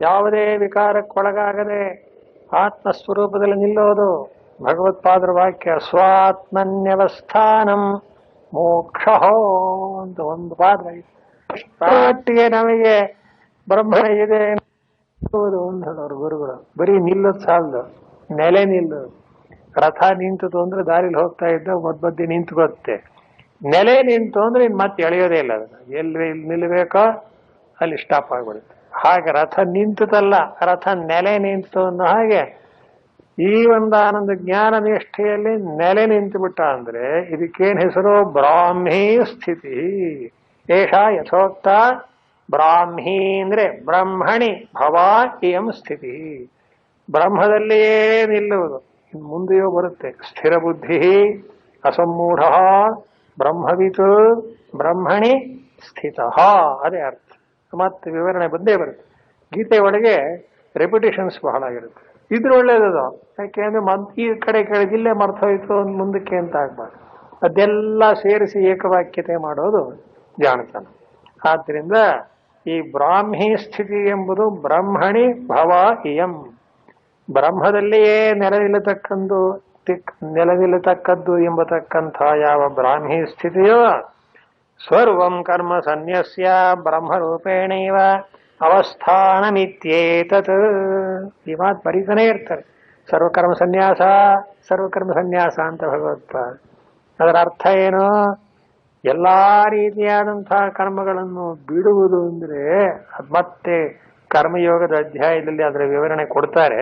ಯಾವುದೇ ವಿಕಾರಕ್ಕೊಳಗಾಗದೆ ಆತ್ಮಸ್ವರೂಪದಲ್ಲಿ ನಿಲ್ಲೋದು. ಭಗವತ್ಪಾದರ ವಾಕ್ಯ ಸ್ವಾತ್ಮನ್ಯವಸ್ಥಾನಂ ಮೋಕ್ಷೋ ಅಂತ ಒಂದು ಪಾದ ಒಟ್ಟಿಗೆ ನಮಗೆ ಬ್ರಹ್ಮಣ ಇದೆ ಅಂತ ಹೇಳೋರು ಗುರುಗಳು. ಬರೀ ನಿಲ್ಲೋದು ಸಾಲದು, ನೆಲೆ ನಿಲ್ಲೋದು. ರಥ ನಿಂತು ಅಂದ್ರೆ ದಾರಿಲಿ ಹೋಗ್ತಾ ಇದ್ದ ಮಧ್ಯ ನಿಂತ್ಕೋತ್ತೆ. ನೆಲೆ ನಿಂತು ಅಂದ್ರೆ ಇನ್ ಮತ್ತೆ ಎಳೆಯೋದೇ ಇಲ್ಲ. ಅದನ್ನ ಎಲ್ಲಿ ನಿಲ್ಲಬೇಕೋ ಅಲ್ಲಿ ಸ್ಟಾಪ್ ಆಗ್ಬಿಡುತ್ತೆ. ಹಾಗೆ ರಥ ನಿಂತದಲ್ಲ, ರಥ ನೆಲೆ ನಿಂತು ಅನ್ನೋ ಹಾಗೆ ಈ ಒಂದು ಆನಂದ ಜ್ಞಾನ ನಿಷ್ಠೆಯಲ್ಲಿ ನೆಲೆ ನಿಂತು ಬಿಟ್ಟ ಅಂದ್ರೆ ಇದಕ್ಕೇನ್ ಹೆಸರು? ಬ್ರಾಹ್ಮೀ ಸ್ಥಿತಿ. ಏಷ ಯಥೋಕ್ತ ಬ್ರಾಹ್ಮಿ ಅಂದ್ರೆ ಬ್ರಹ್ಮಣಿ ಭವಾ ಇಯಂ ಸ್ಥಿತಿ. ಬ್ರಹ್ಮದಲ್ಲಿಯೇ ನಿಲ್ಲುವುದು. ಮುಂದೆಯೂ ಬರುತ್ತೆ. ಸ್ಥಿರ ಬುದ್ಧಿ ಅಸಮ್ಮೂಢ ಬ್ರಹ್ಮವಿತ್ ಬ್ರಹ್ಮಣಿ ಸ್ಥಿತ. ಅದೇ ಅರ್ಥ. ಮತ್ತೆ ವಿವರಣೆ ಬಂದೇ ಬರುತ್ತೆ. ಗೀತೆ ಒಳಗೆ ರೆಪಿಟೇಷನ್ಸ್ ಬಹಳ ಇರುತ್ತೆ. ಇದ್ರ ಒಳ್ಳೇದದು. ಯಾಕೆಂದ್ರೆ ಈ ಕಡೆ ಕೆಳಗಿಲ್ಲೇ ಮರ್ತೋಯ್ತು ಮುಂದಕ್ಕೆ ಅಂತ ಆಗ್ಬಾರ್ದು. ಅದೆಲ್ಲ ಸೇರಿಸಿ ಏಕವಾಕ್ಯತೆ ಮಾಡೋದು ಜಾಣತನ. ಆದ್ದರಿಂದ ಈ ಬ್ರಾಹ್ಮಿ ಸ್ಥಿತಿ ಎಂಬುದು ಬ್ರಹ್ಮಣಿ ಭವ ಇಯಂ, ಬ್ರಹ್ಮದಲ್ಲಿಯೇ ನೆಲೆನಿಲ್ಲತಕ್ಕದ್ದು ಎಂಬತಕ್ಕಂಥ ಯಾವ ಬ್ರಾಹ್ಮಿ ಸ್ಥಿತಿಯೋ ಸರ್ವಂ ಕರ್ಮ ಸನ್ಯಸ್ಯ ಬ್ರಹ್ಮರೂಪೇಣೈವ ಅವಸ್ಥಾನಮಿತ್ಯೇತತ್. ಈ ಮಾತು ಬರೀತಾನೆ ಇರ್ತಾರೆ. ಸರ್ವಕರ್ಮ ಸನ್ಯಾಸ ಸರ್ವಕರ್ಮ ಸನ್ಯಾಸ ಅಂತ ಭಗವತ್ಪಾದ. ಅದರ ಅರ್ಥ ಏನು? ಎಲ್ಲಾ ರೀತಿಯಾದಂತಹ ಕರ್ಮಗಳನ್ನು ಬಿಡುವುದು ಅಂದ್ರೆ ಮತ್ತೆ ಕರ್ಮಯೋಗದ ಅಧ್ಯಾಯದಲ್ಲಿ ಅದರ ವಿವರಣೆ ಕೊಡ್ತಾರೆ.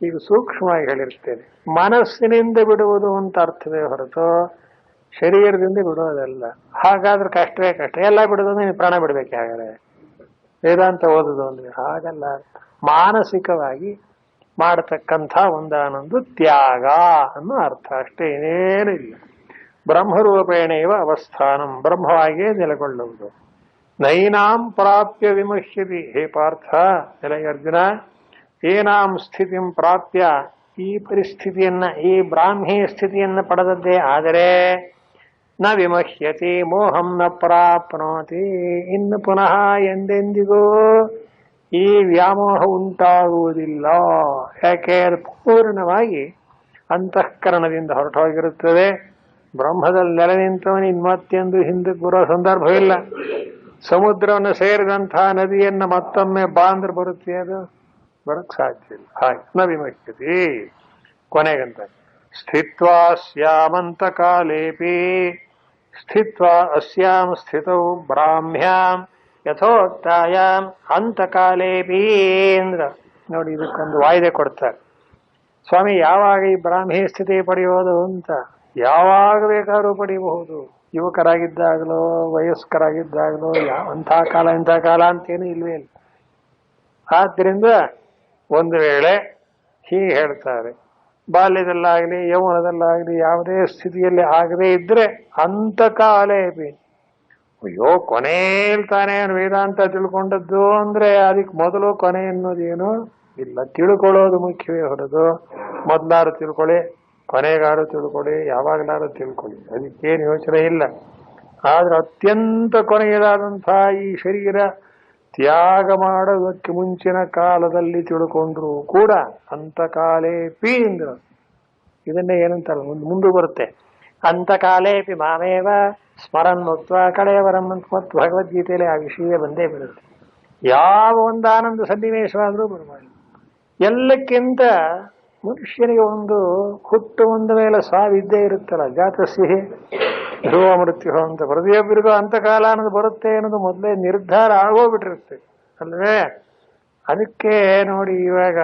ಈಗ ಸೂಕ್ಷ್ಮವಾಗಿ ಹೇಳಿರ್ತೇನೆ. ಮನಸ್ಸಿನಿಂದ ಬಿಡುವುದು ಅಂತ ಅರ್ಥವೇ ಹೊರತು ಶರೀರದಿಂದ ಬಿಡೋದಲ್ಲ. ಹಾಗಾದ್ರೆ ಕಷ್ಟವೇ ಕಷ್ಟ. ಎಲ್ಲ ಬಿಡುವುದು ನೀನು ಪ್ರಾಣ ಬಿಡ್ಬೇಕು. ಹಾಗಾದ್ರೆ ವೇದಾಂತ ಓದುದು ಅಂದ್ರೆ ಹಾಗಲ್ಲ. ಮಾನಸಿಕವಾಗಿ ಮಾಡತಕ್ಕಂಥ ಒಂದಾನೊಂದು ತ್ಯಾಗ ಅನ್ನೋ ಅರ್ಥ ಅಷ್ಟೇ, ಏನೇನು ಇಲ್ಲ. ಬ್ರಹ್ಮರೂಪೇಣೇವ ಅವಸ್ಥಾನಂ, ಬ್ರಹ್ಮವಾಗಿಯೇ ನೆಲೆಗೊಳ್ಳುವುದು. ನೈನಾಂ ಪ್ರಾಪ್ಯ ವಿಮುಹ್ಯತಿ. ಹೇ ಪಾರ್ಥ, ಎಲೆ ಅರ್ಜುನ, ಏನಾಂ ಸ್ಥಿತಿಂ ಪ್ರಾಪ್ಯ, ಈ ಪರಿಸ್ಥಿತಿಯನ್ನ, ಈ ಬ್ರಾಹ್ಮಿ ಸ್ಥಿತಿಯನ್ನ ಪಡೆದದ್ದೇ ಆದರೆ ನ ವಿಮಹ್ಯತಿ ಮೋಹಂ ನ ಪ್ರಾಪ್ನೋತಿ, ಇನ್ನು ಪುನಃ ಎಂದೆಂದಿಗೂ ಈ ವ್ಯಾಮೋಹ ಉಂಟಾಗುವುದಿಲ್ಲ. ಯಾಕೆ? ಅದು ಪೂರ್ಣವಾಗಿ ಅಂತಃಕರಣದಿಂದ ಹೊರಟೋಗಿರುತ್ತದೆ. ಬ್ರಹ್ಮದಲ್ಲಿ ನೆಲೆ ನಿಂತವನು ಇನ್ಮತ್ತೆಂದು ಹಿಂದಕ್ಕೆ ಬರೋ ಸಂದರ್ಭವಿಲ್ಲ. ಸಮುದ್ರವನ್ನು ಸೇರಿದಂತಹ ನದಿಯನ್ನ ಮತ್ತೊಮ್ಮೆ ಬಾಂದ್ರೆ ಬರುತ್ತೆ, ಅದು ಬರಕ್ ಸಾಧ್ಯ ಇಲ್ಲ. ಹಾಗೆ ನ ವಿಮುಹ್ಯತಿ. ಕೊನೆಗಂತ ಸ್ಥಿತ್ವಾ ಸ್ಯಾಮಂತ ಕಾಲೇಪಿ, ಸ್ಥಿತ್ವಾ ಅಸ್ಯಾಂ ಸ್ಥಿತೌ ಬ್ರಾಹ್ಮ್ಯಾಂ ಯಥೋಕ್ತಾಯಾಮ್ ಅಂತಕಾಲೇಪಿ ಅಂದ್ರ ನೋಡಿ, ಇದಕ್ಕೊಂದು ವಾಯ್ದೆ ಕೊಡ್ತಾರೆ ಸ್ವಾಮಿ. ಯಾವಾಗ ಈ ಬ್ರಾಹ್ಮಿ ಸ್ಥಿತಿ ಪಡೆಯೋದು ಅಂತ? ಯಾವಾಗ ಬೇಕಾದ್ರೂ ಪಡೆಯಬಹುದು. ಯುವಕರಾಗಿದ್ದಾಗಲೋ ವಯಸ್ಕರಾಗಿದ್ದಾಗಲೋ, ಅಂಥ ಕಾಲ ಇಂಥ ಕಾಲ ಅಂತೇನು ಇಲ್ವೇ ಇಲ್ಲ. ಆದ್ದರಿಂದ ಒಂದು ವೇಳೆ ಹೀಗೆ ಹೇಳ್ತಾರೆ, ಬಾಲ್ಯದಲ್ಲಾಗಲಿ ಯೌವನದಲ್ಲಾಗಲಿ ಯಾವುದೇ ಸ್ಥಿತಿಯಲ್ಲಿ ಆಗದೇ ಇದ್ರೆ ಅಂತಕಾಲೇಪಿ. ಅಯ್ಯೋ, ಕೊನೆಯಲ್ತಾನೆ ವೇದಾಂತ ತಿಳ್ಕೊಂಡದ್ದು ಅಂದ್ರೆ ಅದಕ್ಕೆ ಮೊದಲು ಕೊನೆ ಅನ್ನೋದೇನು ಇಲ್ಲ. ತಿಳ್ಕೊಳ್ಳೋದು ಮುಖ್ಯವೇ ಹೊರದು ಮೊದಲಾರು ತಿಳ್ಕೊಳ್ಳಿ, ಕೊನೆಗಾರು ತಿಳ್ಕೊಳ್ಳಿ, ಯಾವಾಗಲಾರು ತಿಳ್ಕೊಳ್ಳಿ, ಅದಕ್ಕೇನು ಯೋಚನೆ ಇಲ್ಲ. ಆದ್ರೆ ಅತ್ಯಂತ ಕೊನೆಯದಾದಂತಹ ಈ ಶರೀರ ತ್ಯಾಗ ಮಾಡೋದಕ್ಕೆ ಮುಂಚಿನ ಕಾಲದಲ್ಲಿ ತಿಳ್ಕೊಂಡ್ರು ಕೂಡ ಅಂತಕಾಲೇಪಿ ಅಂದ್ರು. ಇದನ್ನೇ ಏನಂತಾರ ಮುಂದೆ ಬರುತ್ತೆ. ಅಂತಕಾಲೇಪಿ ಮಾಮೇವ ಸ್ಮರನ್ ಮುಕ್ತ ಕಳೆಯವರಂ ಅಂತ ಮತ್ತು ಭಗವದ್ಗೀತೆಯಲ್ಲಿ ಆ ವಿಷಯ ಬಂದೇ ಬರುತ್ತೆ. ಯಾವ ಒಂದು ಆನಂದ ಸನ್ನಿವೇಶವಾದರೂ ಬರಬಾರದು. ಎಲ್ಲಕ್ಕಿಂತ ಮನುಷ್ಯನಿಗೆ ಒಂದು ಹುಟ್ಟು ಒಂದ ಮೇಲೆ ಸಾವಿದ್ದೇ ಇರುತ್ತಲ್ಲ, ಜಾತಸ್ಯ ಧ್ರುವ ಮೃತ್ಯು ಅಂತ. ಪ್ರತಿಯೊಬ್ಬರಿಗೂ ಅಂತಕಾಲ ಅನ್ನೋದು ಬರುತ್ತೆ ಅನ್ನೋದು ಮೊದಲೇ ನಿರ್ಧಾರ ಆಗೋಗ್ಬಿಟ್ಟಿರುತ್ತೆ ಅಲ್ವೇ? ಅದಕ್ಕೆ ನೋಡಿ ಇವಾಗ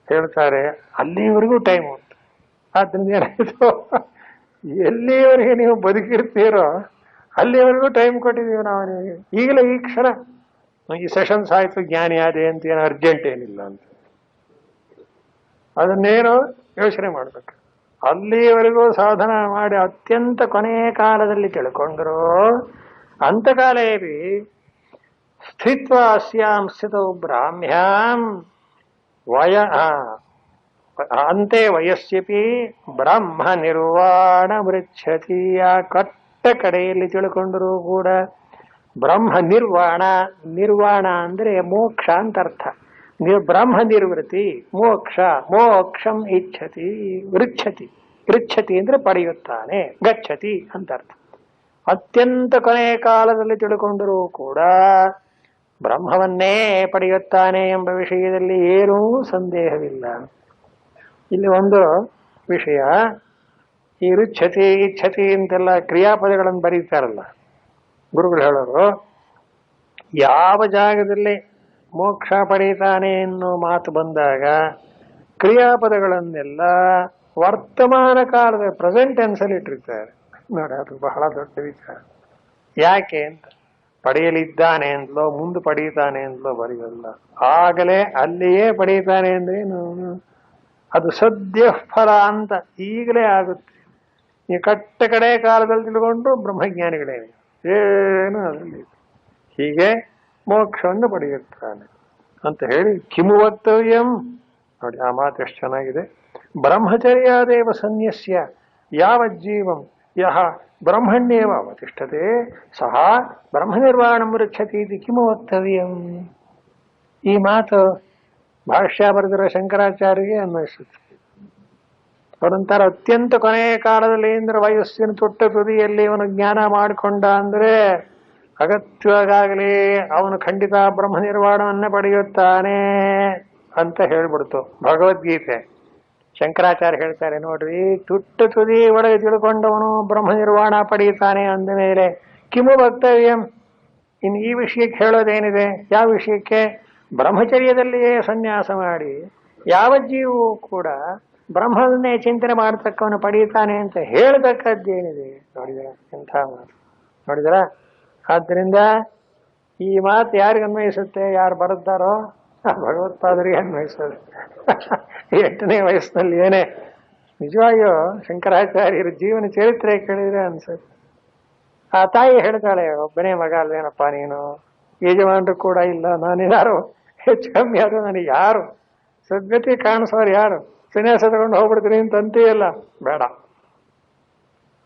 ಹೇಳ್ತಾರೆ ಅಲ್ಲಿವರೆಗೂ ಟೈಮ್ ಉಂಟು. ಆದ್ರಿಂದ ಏನಾಯ್ತು, ಎಲ್ಲಿವರೆಗೆ ನೀವು ಬದುಕಿರ್ತೀರೋ ಅಲ್ಲಿವರೆಗೂ ಟೈಮ್ ಕೊಟ್ಟಿದ್ದೀವಿ ನಾವು ನಿಮಗೆ. ಈಗಲೇ ಈ ಕ್ಷಣ ಈ ಸೆಷನ್ಸ್ ಆಯ್ತು, ಜ್ಞಾನಿ ಆದೆ ಅಂತ ಏನು ಅರ್ಜೆಂಟ್ ಏನಿಲ್ಲ ಅಂತ ಅದನ್ನೇನು ಯೋಚನೆ ಮಾಡ್ಬೇಕು. ಅಲ್ಲಿಯವರೆಗೂ ಸಾಧನ ಮಾಡಿ ಅತ್ಯಂತ ಕೊನೆಯ ಕಾಲದಲ್ಲಿ ತಿಳ್ಕೊಂಡ್ರು ಅಂತಕಾಲೇಪಿ ಸ್ಥಿತ್ವ ಅಸ್ಯಾಂ ಸ್ಥಿತೌ ಬ್ರಾಹ್ಮ್ಯಾಂ ಅಂತೆ ವಯಸ್ಸಪಿ ಬ್ರಹ್ಮ ನಿರ್ವಾಣ ಮೃಚ್ಛತಿ. ಆ ಕಟ್ಟ ಕಡೆಯಲ್ಲಿ ತಿಳ್ಕೊಂಡರೂ ಕೂಡ ಬ್ರಹ್ಮ ನಿರ್ವಾಣ. ನಿರ್ವಾಣ ಅಂದ್ರೆ ಮೋಕ್ಷ ಅಂತ ಅರ್ಥ. ಬ್ರಹ್ಮ ನಿರ್ವೃತಿ ಮೋಕ್ಷ. ಮೋಕ್ಷಂ ಇಚ್ಛತಿ ವೃಚ್ಛತಿ. ವೃಚ್ಛತಿ ಅಂದ್ರೆ ಪಡೆಯುತ್ತಾನೆ, ಗಚ್ಚತಿ ಅಂತ ಅರ್ಥ. ಅತ್ಯಂತ ಕೊನೆಯ ಕಾಲದಲ್ಲಿ ತಿಳ್ಕೊಂಡರೂ ಕೂಡ ಬ್ರಹ್ಮವನ್ನೇ ಪಡೆಯುತ್ತಾನೆ ಎಂಬ ವಿಷಯದಲ್ಲಿ ಏನೂ ಸಂದೇಹವಿಲ್ಲ. ಇಲ್ಲಿ ಒಂದು ವಿಷಯ, ಈ ರುಚ್ಛತಿ ಇಚ್ಛತಿ ಅಂತೆಲ್ಲ ಕ್ರಿಯಾಪದಗಳನ್ನು ಬರೀತಾರಲ್ಲ ಗುರುಗಳು ಹೇಳೋರು, ಯಾವ ಜಾಗದಲ್ಲಿ ಮೋಕ್ಷ ಪಡೀತಾನೆ ಎನ್ನುವ ಮಾತು ಬಂದಾಗ ಕ್ರಿಯಾಪದಗಳನ್ನೆಲ್ಲ ವರ್ತಮಾನ ಕಾಲದ ಪ್ರೆಸೆಂಟ್ ಟೆನ್ಸಲ್ಲಿ ಇಟ್ಟಿರ್ತಾರೆ ನೋಡಿ. ಅದು ಬಹಳ ದೊಡ್ಡ ವಿಚಾರ. ಯಾಕೆ ಅಂತ, ಪಡೆಯಲಿದ್ದಾನೆ ಅಂತಲೋ ಮುಂದೆ ಪಡೀತಾನೆ ಅಂತಲೋ ಬರೆಯಲ್ಲ. ಆಗಲೇ ಅಲ್ಲಿಯೇ ಪಡೀತಾನೆ ಅಂದ್ರೇನು, ಅದು ಸದ್ಯ ಫಲ ಅಂತ ಈಗಲೇ ಆಗುತ್ತೆ. ನೀವು ಕಟ್ಟ ಕಡೆ ಕಾಲದಲ್ಲಿ ತಿಳ್ಕೊಂಡ್ರು ಬ್ರಹ್ಮಜ್ಞಾನಿಗಳೇನೆ, ಏನು ಅದರಲ್ಲಿ. ಹೀಗೆ ಮೋಕ್ಷವನ್ನು ಪಡೆಯುತ್ತಾನೆ ಅಂತ ಹೇಳಿ ಕಿಮು ವಕ್ತವ್ಯಂ ನೋಡಿ. ಆ ಮಾತು ಎಷ್ಟು ಚೆನ್ನಾಗಿದೆ. ಬ್ರಹ್ಮಚರ್ಯಾದೇವ ಸನ್ಯಸ್ಯ ಯಾವಜ್ಜೀವಂ ಯಹ ಬ್ರಹ್ಮಣ್ಯೇವ ಅವತಿಷ್ಠತೆ ಸಹ ಬ್ರಹ್ಮನಿರ್ವಾಣಂ ವೃಚ್ಛತಿ ಇತಿ ಕಿಮು ವಕ್ತವ್ಯಂ. ಈ ಮಾತು ಭಾಷ್ಯ ಬರೆದಿರೋ ಶಂಕರಾಚಾರ್ಯರಿಗೆ ಅನ್ವಯಿಸುತ್ತೆ. ಅವರಂತರ ಅತ್ಯಂತ ಕೊನೆಯ ಕಾಲದಲ್ಲಿ ಅಂದ್ರೆ ವಯಸ್ಸಿನ ತೊಟ್ಟ ತುದಿಯಲ್ಲಿ ಅವನು ಜ್ಞಾನ ಮಾಡಿಕೊಂಡ ಅಂದ್ರೆ ಅಗತ್ಯವಾಗಲಿ ಅವನು ಖಂಡಿತ ಬ್ರಹ್ಮ ನಿರ್ವಾಣವನ್ನೇ ಪಡೆಯುತ್ತಾನೆ ಅಂತ ಹೇಳ್ಬಿಡ್ತು ಭಗವದ್ಗೀತೆ. ಶಂಕರಾಚಾರ್ಯ ಹೇಳ್ತಾರೆ ನೋಡ್ರಿ, ತುಟ್ಟ ತುದಿ ಒಳಗೆ ತಿಳ್ಕೊಂಡವನು ಬ್ರಹ್ಮ ನಿರ್ವಾಣ ಪಡೆಯುತ್ತಾನೆ ಅಂದ ಮೇಲೆ ಕಿಮು ವಕ್ತವ್ಯಂ, ಇನ್ನು ಈ ವಿಷಯಕ್ಕೆ ಹೇಳೋದೇನಿದೆ? ಯಾವ ವಿಷಯಕ್ಕೆ? ಬ್ರಹ್ಮಚರ್ಯದಲ್ಲಿಯೇ ಸನ್ಯಾಸ ಮಾಡಿ ಯಾವ ಜೀವವು ಕೂಡ ಬ್ರಹ್ಮವನ್ನೇ ಚಿಂತನೆ ಮಾಡತಕ್ಕವನು ಪಡೆಯುತ್ತಾನೆ ಅಂತ ಹೇಳ್ತಕ್ಕದ್ದೇನಿದೆ. ನೋಡಿದರ ಎಂಥ ಮಾತು ನೋಡಿದರ. ಆದ್ದರಿಂದ ಈ ಮಾತು ಯಾರಿಗೆ ಅನ್ವಯಿಸುತ್ತೆ? ಯಾರು ಬರುತ್ತಾರೋ ಭಗವತ್ಪಾದರಿಗೆ ಅನ್ವಯಿಸೋದು. 8ನೇ ವಯಸ್ಸಿನಲ್ಲಿ ಏನೇ ನಿಜವಾಗಿಯೂ ಶಂಕರಾಚಾರ್ಯರ ಜೀವನ ಚರಿತ್ರೆ ಕೇಳಿದ್ರೆ ಅನ್ಸುತ್ತೆ. ಆ ತಾಯಿ ಹೇಳ್ತಾಳೆ, ಒಬ್ಬನೇ ಮಗ ಅಲ್ವೇನಪ್ಪ ನೀನು, ಯಜಮಾನರು ಕೂಡ ಇಲ್ಲ, ನಾನೇನಾರು ಹೆಚ್ಚು ಕಮ್ಮಿ ಆದರೂ ನನಗೆ ಯಾರು ಸದ್ಗತಿ ಕಾಣಿಸೋರು ಯಾರು, ಸನ್ಯಾಸ ತಗೊಂಡು ಹೋಗ್ಬಿಡ್ತೀನಿ ಅಂತ ಅಂತೀಯಲ್ಲ, ಬೇಡ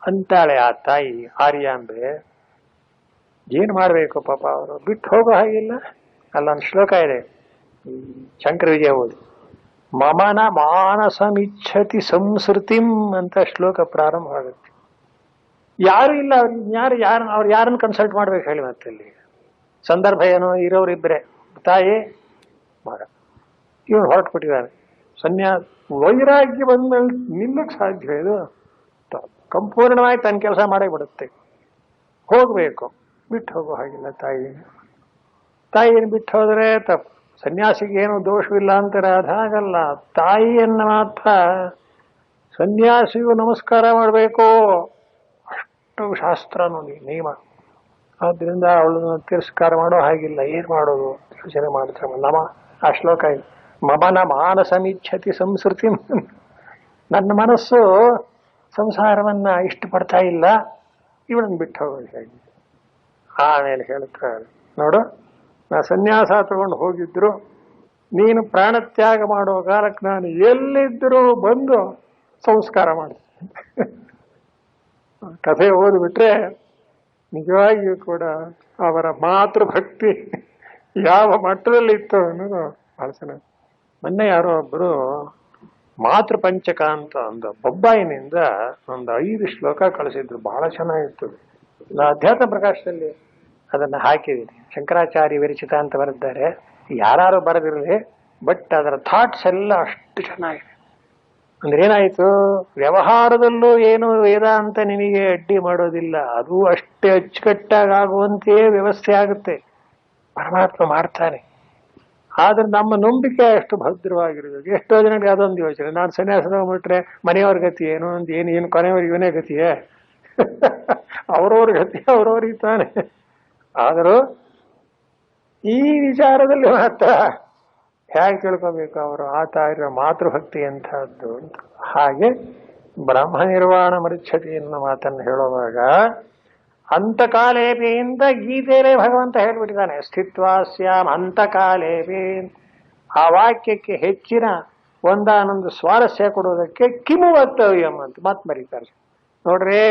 ಅಂತಾಳೆ ಆ ತಾಯಿ ಆರ್ಯಾಂಬೆ. ಏನ್ ಮಾಡ್ಬೇಕು ಪಾಪ, ಅವರು ಬಿಟ್ಟು ಹೋಗೋ ಹಾಗಿಲ್ಲ. ಅಲ್ಲೊಂದು ಶ್ಲೋಕ ಇದೆ, ಶಂಕರ ವಿಜಯ ಓದಿ, ಮಮನ ಮಾನಸಮಿಚ್ಛತಿ ಸಂಸ್ಕೃತಿಂ ಅಂತ ಶ್ಲೋಕ ಪ್ರಾರಂಭ ಆಗುತ್ತೆ. ಯಾರು ಇಲ್ಲ, ಅವ್ರು ಯಾರನ್ನು ಕನ್ಸಲ್ಟ್ ಮಾಡ್ಬೇಕು ಹೇಳಿ? ಮತ್ತೆ ಇಲ್ಲಿ ಸಂದರ್ಭ ಏನು? ಇರೋರಿಬ್ಬರೇ, ತಾಯಿ ಮಗ. ಇವನು ಹೊರಟ್ಬಿಟ್ಟಿದ್ದಾನೆ. ಸನ್ಯಾಸ ವೈರಾಗ್ಯ ಬಂದ್ಮೇಲೆ ನಿಲ್ಲಕ್ಕೆ ಸಾಧ್ಯ? ಇದು ಸಂಪೂರ್ಣವಾಗಿ ತನ್ನ ಕೆಲಸ ಮಾಡೇ ಬಿಡುತ್ತೆ. ಹೋಗ್ಬೇಕು, ಬಿಟ್ಟು ಹೋಗೋ ಹಾಗಿಲ್ಲ ತಾಯಿಯನ್ನು ಬಿಟ್ಟು ಹೋದ್ರೆ ತಪ್ಪು. ಸನ್ಯಾಸಿಗೆ ಏನು ದೋಷವಿಲ್ಲ ಅಂತಾರೆ, ಅದು ಹಾಗಲ್ಲ. ತಾಯಿಯನ್ನು ಮಾತ್ರ ಸನ್ಯಾಸಿಗೂ ನಮಸ್ಕಾರ ಮಾಡಬೇಕು, ಅಷ್ಟು ಶಾಸ್ತ್ರ ನೋಡಿ ನಿಯಮ. ಆದ್ರಿಂದ ಅವಳನ್ನು ತಿರಸ್ಕಾರ ಮಾಡೋ ಹಾಗಿಲ್ಲ. ಏನ್ ಮಾಡೋದು? ಯೋಚನೆ ಮಾಡ್ತಾರೆ. ಆ ಶ್ಲೋಕ ಇದೆ, ಮಮನ ಮಾನಸಮಿಚ್ಛತಿ ಸಂಸ್ಕೃತಿ. ನನ್ನ ಮನಸ್ಸು ಸಂಸಾರವನ್ನ ಇಷ್ಟಪಡ್ತಾ ಇಲ್ಲ, ಇವಳನ್ನು ಬಿಟ್ಟು ಹೋಗೋದು ಹೇಗೆ? ಆಮೇಲೆ ಹೇಳ್ತಾರೆ, ನೋಡು, ನಾ ಸನ್ಯಾಸ ತಗೊಂಡು ಹೋಗಿದ್ರು, ನೀನು ಪ್ರಾಣತ್ಯಾಗ ಮಾಡೋ ಕಾಲಕ್ಕೆ ನಾನು ಎಲ್ಲಿದ್ದರೂ ಬಂದು ಸಂಸ್ಕಾರ ಮಾಡ್ತೀನಿ. ಕಥೆ ಓದ್ಬಿಟ್ರೆ ನಿಜವಾಗಿಯೂ ಕೂಡ ಅವರ ಮಾತೃಭಕ್ತಿ ಯಾವ ಮಟ್ಟದಲ್ಲಿ ಇತ್ತು ಅನ್ನೋದು ಬಹಳ ಚೆನ್ನಾಗಿ. ಮೊನ್ನೆ ಯಾರೋ ಒಬ್ಬರು ಮಾತೃಪಂಚಕ ಅಂತ ಒಂದು ಬೊಬ್ಬಾಯಿನಿಂದ ಒಂದು 5 ಶ್ಲೋಕ ಕಳಿಸಿದ್ರು, ಬಹಳ ಚೆನ್ನಾಗಿತ್ತು. ಅಧ್ಯಾತ್ಮ ಪ್ರಕಾಶದಲ್ಲಿ ಅದನ್ನ ಹಾಕಿದ್ದೀನಿ. ಶಂಕರಾಚಾರ್ಯ ವಿರಚಿತ ಅಂತ ಬರೆದಿದ್ದಾರೆ, ಯಾರು ಬರೆದಿರಲಿ, ಬಟ್ ಅದರ ಥಾಟ್ಸ್ ಎಲ್ಲ ಅಷ್ಟು ಚೆನ್ನಾಗಿದೆ. ಅಂದ್ರೆ ಏನಾಯ್ತು, ವ್ಯವಹಾರದಲ್ಲೂ ಏನು ವೇದಾಂತ ನಿಮಗೆ ಅಡ್ಡಿ ಮಾಡೋದಿಲ್ಲ, ಅದು ಅಷ್ಟೇ ಅಚ್ಚುಕಟ್ಟಾಗಿ ಆಗುವಂತೆಯೇ ವ್ಯವಸ್ಥೆ ಆಗುತ್ತೆ, ಪರಮಾತ್ಮ ಮಾಡ್ತಾನೆ. ಆದ್ರೆ ನಮ್ಮ ನಂಬಿಕೆ ಅಷ್ಟು ಭದ್ರವಾಗಿರ್ಬೇಕು. ಎಷ್ಟೋ ಜನಕ್ಕೆ ಅದೊಂದು ಯೋಚನೆ, ನಾನು ಸನ್ಯಾಸ ತಗೊಂಡ್ಬಿಟ್ರೆ ಮನೆಯವ್ರ ಗತಿ ಏನು ಅಂತ, ಏನು ಕೊನೆಯವ್ರಿಗೆ ಇವನೇ ಗತಿಯೇ? ಅವ್ರವ್ರ ಗತಿ ಅವ್ರವ್ರಿಗೆ ತಾನೆ. ಆದರೂ ಈ ವಿಚಾರದಲ್ಲಿ ಮಾತ್ರ ಹೇಗೆ ತಿಳ್ಕೋಬೇಕು, ಅವರು ಆತ ಮಾತೃಭಕ್ತಿ ಎಂಥದ್ದು ಅಂತ. ಹಾಗೆ ಬ್ರಹ್ಮ ನಿರ್ವಾಣ ಮರಿಚ್ಛತಿ ಎನ್ನುವ ಮಾತನ್ನು ಹೇಳುವಾಗ ಅಂತಕಾಲೇಪಿ ಅಂತ ಗೀತೆಯಲ್ಲೇ ಭಗವಂತ ಹೇಳ್ಬಿಟ್ಟಿದ್ದಾನೆ, ಸ್ಥಿತ್ವಾಸ್ಯಾಮ್ ಅಂತಕಾಲೇಪಿ. ಆ ವಾಕ್ಯಕ್ಕೆ ಹೆಚ್ಚಿನ ಒಂದಾನೊಂದು ಸ್ವಾರಸ್ಯ ಕೊಡುವುದಕ್ಕೆ ಕಿಮು ವಕ್ತವ್ಯಂ ಅಂತ ಮಾತು ಬರೀತಾರೆ. ನೋಡ್ರಿ,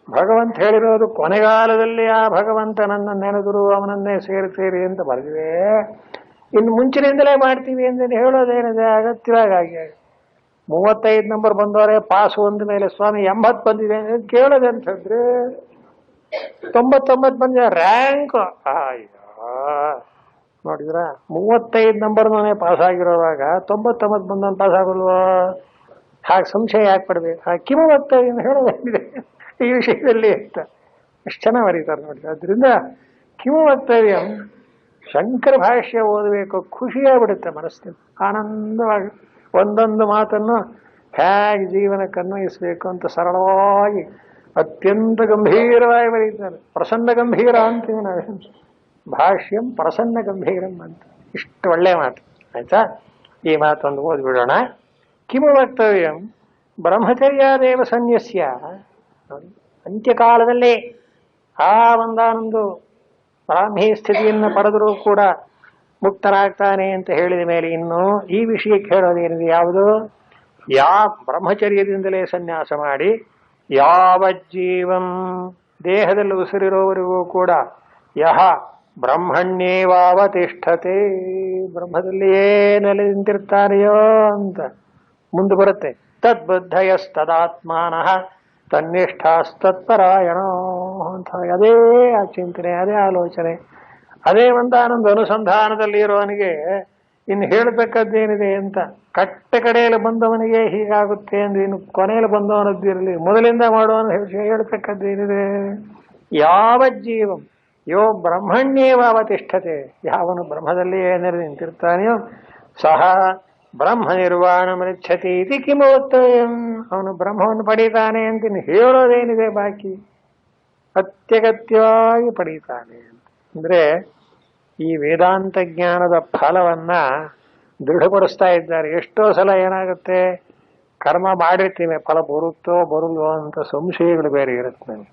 ಭಗವಂತ ಹೇಳಿರೋದು ಕೊನೆಗಾಲದಲ್ಲಿ ಆ ಭಗವಂತನನ್ನ ನೆನೆದರು ಅವನನ್ನೇ ಸೇರಿ ಅಂತ ಬರೆದಿವೆ. ಇನ್ನು ಮುಂಚಿನಿಂದಲೇ ಮಾಡ್ತೀವಿ ಅಂತ ಹೇಳೋದೇನಿದೆ ಅಗತ್ಯವಾಗಿ. 35 ನಂಬರ್ ಬಂದವರೇ ಪಾಸು ಅಂದ ಮೇಲೆ ಸ್ವಾಮಿ 80 ಬಂದಿದೆ ಅಂತ ಕೇಳೋದಂತಂದ್ರೆ 99 ಬಂದ ರ್ಯಾಂಕ್. ನೋಡಿದ್ರ 35 ನಂಬರ್ನೇ ಪಾಸ್ ಆಗಿರೋವಾಗ 99 ಬಂದವನು ಪಾಸ್ ಆಗಲ್ವಾ? ಹಾಗೆ ಸಂಶಯ ಯಾಕೆ ಪಡ್ಬೇಕು? ಕಿಮು ವಕ್ತವ್ಯ ಹೇಳೋದೇನಿದೆ ಈ ವಿಷಯದಲ್ಲಿ ಅಂತ ಎಷ್ಟು ಚೆನ್ನಾಗಿ ಬರೀತಾರೆ ನೋಡಿ. ಅದರಿಂದ ಕಿಮು ವಕ್ತವ್ಯ ಶಂಕರ ಭಾಷ್ಯ ಓದಬೇಕು, ಖುಷಿಯಾಗ್ಬಿಡುತ್ತೆ ಮನಸ್ಸಿನ, ಆನಂದವಾಗಿ ಒಂದೊಂದು ಮಾತನ್ನು ಹೇಗೆ ಜೀವನಕ್ಕೆ ಅನ್ವಯಿಸಬೇಕು ಅಂತ ಸರಳವಾಗಿ ಅತ್ಯಂತ ಗಂಭೀರವಾಗಿ ಬರೀತಾರೆ. ಪ್ರಸನ್ನ ಗಂಭೀರ ಅಂತೀವಿ ನಾವೇ, ಭಾಷ್ಯಂ ಪ್ರಸನ್ನ ಗಂಭೀರಂ ಅಂತ. ಇಷ್ಟು ಒಳ್ಳೆ ಮಾತು ಆಯ್ತಾ. ಈ ಮಾತೊಂದು ಓದ್ಬಿಡೋಣ. ಕಿಮು ವಕ್ತವ್ಯಂ ಬ್ರಹ್ಮಚರ್ಯಾದೇವ ಸನ್ಯಸ್ಯ. ಅಂತ್ಯಕಾಲದಲ್ಲಿ ಆ ಒಂದಾನೊಂದು ಬ್ರಾಹ್ಮಿ ಸ್ಥಿತಿಯನ್ನು ಪಡೆದರೂ ಕೂಡ ಮುಕ್ತನಾಗ್ತಾನೆ ಅಂತ ಹೇಳಿದ ಮೇಲೆ ಇನ್ನು ಈ ವಿಷಯಕ್ಕೆ ಹೇಳೋದೇನಿದೆ? ಯಾವುದು? ಬ್ರಹ್ಮಚರ್ಯದಿಂದಲೇ ಸನ್ಯಾಸ ಮಾಡಿ ಯಾವಜ್ಜೀವಂ ದೇಹದಲ್ಲಿ ಉಸಿರಿರೋವರೆಗೂ ಕೂಡ ಯಹ ಬ್ರಹ್ಮಣ್ಯೇವಾವತಿಷ್ಠತೆ ಬ್ರಹ್ಮದಲ್ಲಿಯೇ ನೆಲೆ ನಿಂತಿರ್ತಾನೆಯೋ ಅಂತ ಮುಂದೆ ಬರುತ್ತೆ. ತದ್ಬುದ್ಧಯಸ್ತದಾತ್ಮಾನಃ ತನ್ನಿಷ್ಠಾಸ್ತತ್ಪರಾಯಣೋ ಅಂತ. ಅದೇ ಆ ಚಿಂತನೆ, ಅದೇ ಆಲೋಚನೆ, ಅದೇ ಒಂದಾನೊಂದು ಅನುಸಂಧಾನದಲ್ಲಿ ಇರೋವನಿಗೆ ಇನ್ನು ಹೇಳತಕ್ಕದ್ದೇನಿದೆ ಅಂತ. ಕಟ್ಟ ಕಡೆಯಲ್ಲಿ ಬಂದವನಿಗೆ ಹೀಗಾಗುತ್ತೆ ಅಂದ್ರೆ ಇನ್ನು ಕೊನೆಯಲ್ಲಿ ಬಂದವನದ್ದಿರಲಿ, ಮೊದಲಿಂದ ಮಾಡುವವನು ಹೇಳ್ತಕ್ಕದ್ದೇನಿದೆ? ಯಾವಜ್ಜೀವಂ ಯೋ ಬ್ರಹ್ಮಣ್ಯೇವಾವತಿಷ್ಠತೆ, ಯಾವನು ಬ್ರಹ್ಮದಲ್ಲಿಯೇ ನೆಲೆ ನಿಂತಿರ್ತಾನೆಯೋ ಸಹ ಬ್ರಹ್ಮ ನಿರ್ವಾಣ ಮೃಚ್ಛತಿ ಇತಿ ಕಿಮೋತ್ತಯಂ, ಅವನು ಬ್ರಹ್ಮವನ್ನು ಪಡೀತಾನೆ ಅಂತ ಇನ್ನು ಹೇಳೋದೇನಿದೆ ಬಾಕಿ? ಅತ್ಯಗತ್ಯವಾಗಿ ಪಡೀತಾನೆ ಅಂತ. ಅಂದ್ರೆ ಈ ವೇದಾಂತ ಜ್ಞಾನದ ಫಲವನ್ನ ದೃಢಪಡಿಸ್ತಾ ಇದ್ದಾರೆ. ಎಷ್ಟೋ ಸಲ ಏನಾಗುತ್ತೆ, ಕರ್ಮ ಮಾಡಿರ್ತೀವಿ, ಫಲ ಬರುತ್ತೋ ಬರಲ್ವೋ ಅಂತ ಸಂಶಯಗಳು ಬೇರೆ ಇರುತ್ತೆ ನನಗೆ.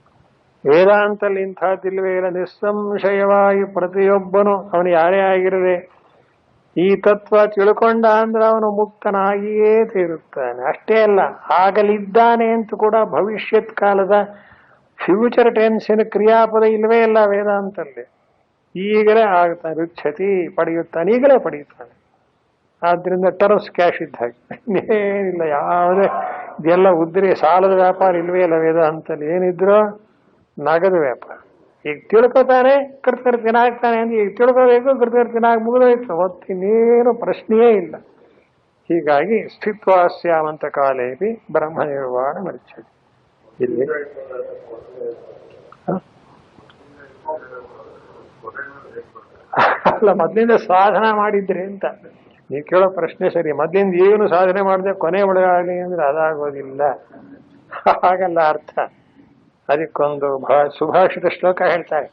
ವೇದಾಂತಲ್ಲಿ ಇಂಥದ್ದಿಲ್ವೇ ಇಲ್ಲ, ನಿಸ್ಸಂಶಯವಾಗಿ ಪ್ರತಿಯೊಬ್ಬನು ಅವನು ಯಾರೇ ಆಗಿರದೆ ಈ ತತ್ವ ತಿಳ್ಕೊಂಡ ಅಂದ್ರೆ ಅವನು ಮುಕ್ತನಾಗಿಯೇ ತೀರುತ್ತಾನೆ. ಅಷ್ಟೇ ಅಲ್ಲ, ಆಗಲಿದ್ದಾನೆ ಅಂತ ಕೂಡ ಭವಿಷ್ಯತ್ ಕಾಲದ ಫ್ಯೂಚರ್ ಟೆನ್ಸಿನ ಕ್ರಿಯಾಪದ ಇಲ್ಲವೇ ಇಲ್ಲ ವೇದಾಂತಲ್ಲಿ. ಈಗಲೇ ಆಗ್ತಾನೆ, ರುಚ್ಛತಿ ಪಡೆಯುತ್ತಾನೆ, ಈಗಲೇ ಪಡೆಯುತ್ತಾನೆ. ಆದ್ರಿಂದ ಟರ್ಮ್ಸ್ ಕ್ಯಾಶ್ ಇದ್ದ ಹಾಗೆ ಏನಿಲ್ಲ, ಯಾವುದೇ ಇದೆಲ್ಲ ಉದ್ರಿ ಸಾಲದ ವ್ಯಾಪಾರ ಇಲ್ವೇ ಇಲ್ಲ ವೇದಾಂತಲ್ಲಿ. ಏನಿದ್ರು ನಗದು ವ್ಯಾಪಾರ. ಈಗ ತಿಳ್ಕೊತಾನೆ ಕರ್ತರ್ ತಿನ್ನಾಗ್ತಾನೆ ಅಂದ್ರೆ ಈಗ ತಿಳ್ಕೋಬೇಕು, ಕರ್ತರ್ ತಿನ್ನಾಗ ಮುಗಿದೋಯ್ತು, ಮತ್ತಿನ್ನೇನು ಪ್ರಶ್ನೆಯೇ ಇಲ್ಲ. ಹೀಗಾಗಿ ಸ್ಥಿತ್ವಾಸ್ಯಾಮಂತ ಕಾಲೇಪಿ ಬ್ರಹ್ಮ ನಿರ್ವಾಣ ಮರಿಚ್ಛತಿ. ಇಲ್ಲಿ ಅಲ್ಲ, ಮೊದ್ಲಿಂದ ಸಾಧನ ಮಾಡಿದ್ರಿ ಅಂತ ನೀವು ಕೇಳೋ ಪ್ರಶ್ನೆ ಸರಿ. ಮೊದ್ಲಿಂದ ಏನು ಸಾಧನೆ ಮಾಡಿದೆ ಕೊನೆ ಒಳಗಾಗಲಿ ಅಂದ್ರೆ ಅದಾಗೋದಿಲ್ಲ, ಹಾಗಲ್ಲ ಅರ್ಥ. ಅದಕ್ಕೊಂದು ಸುಭಾಷಿತ ಶ್ಲೋಕ ಹೇಳ್ತಾರೆ.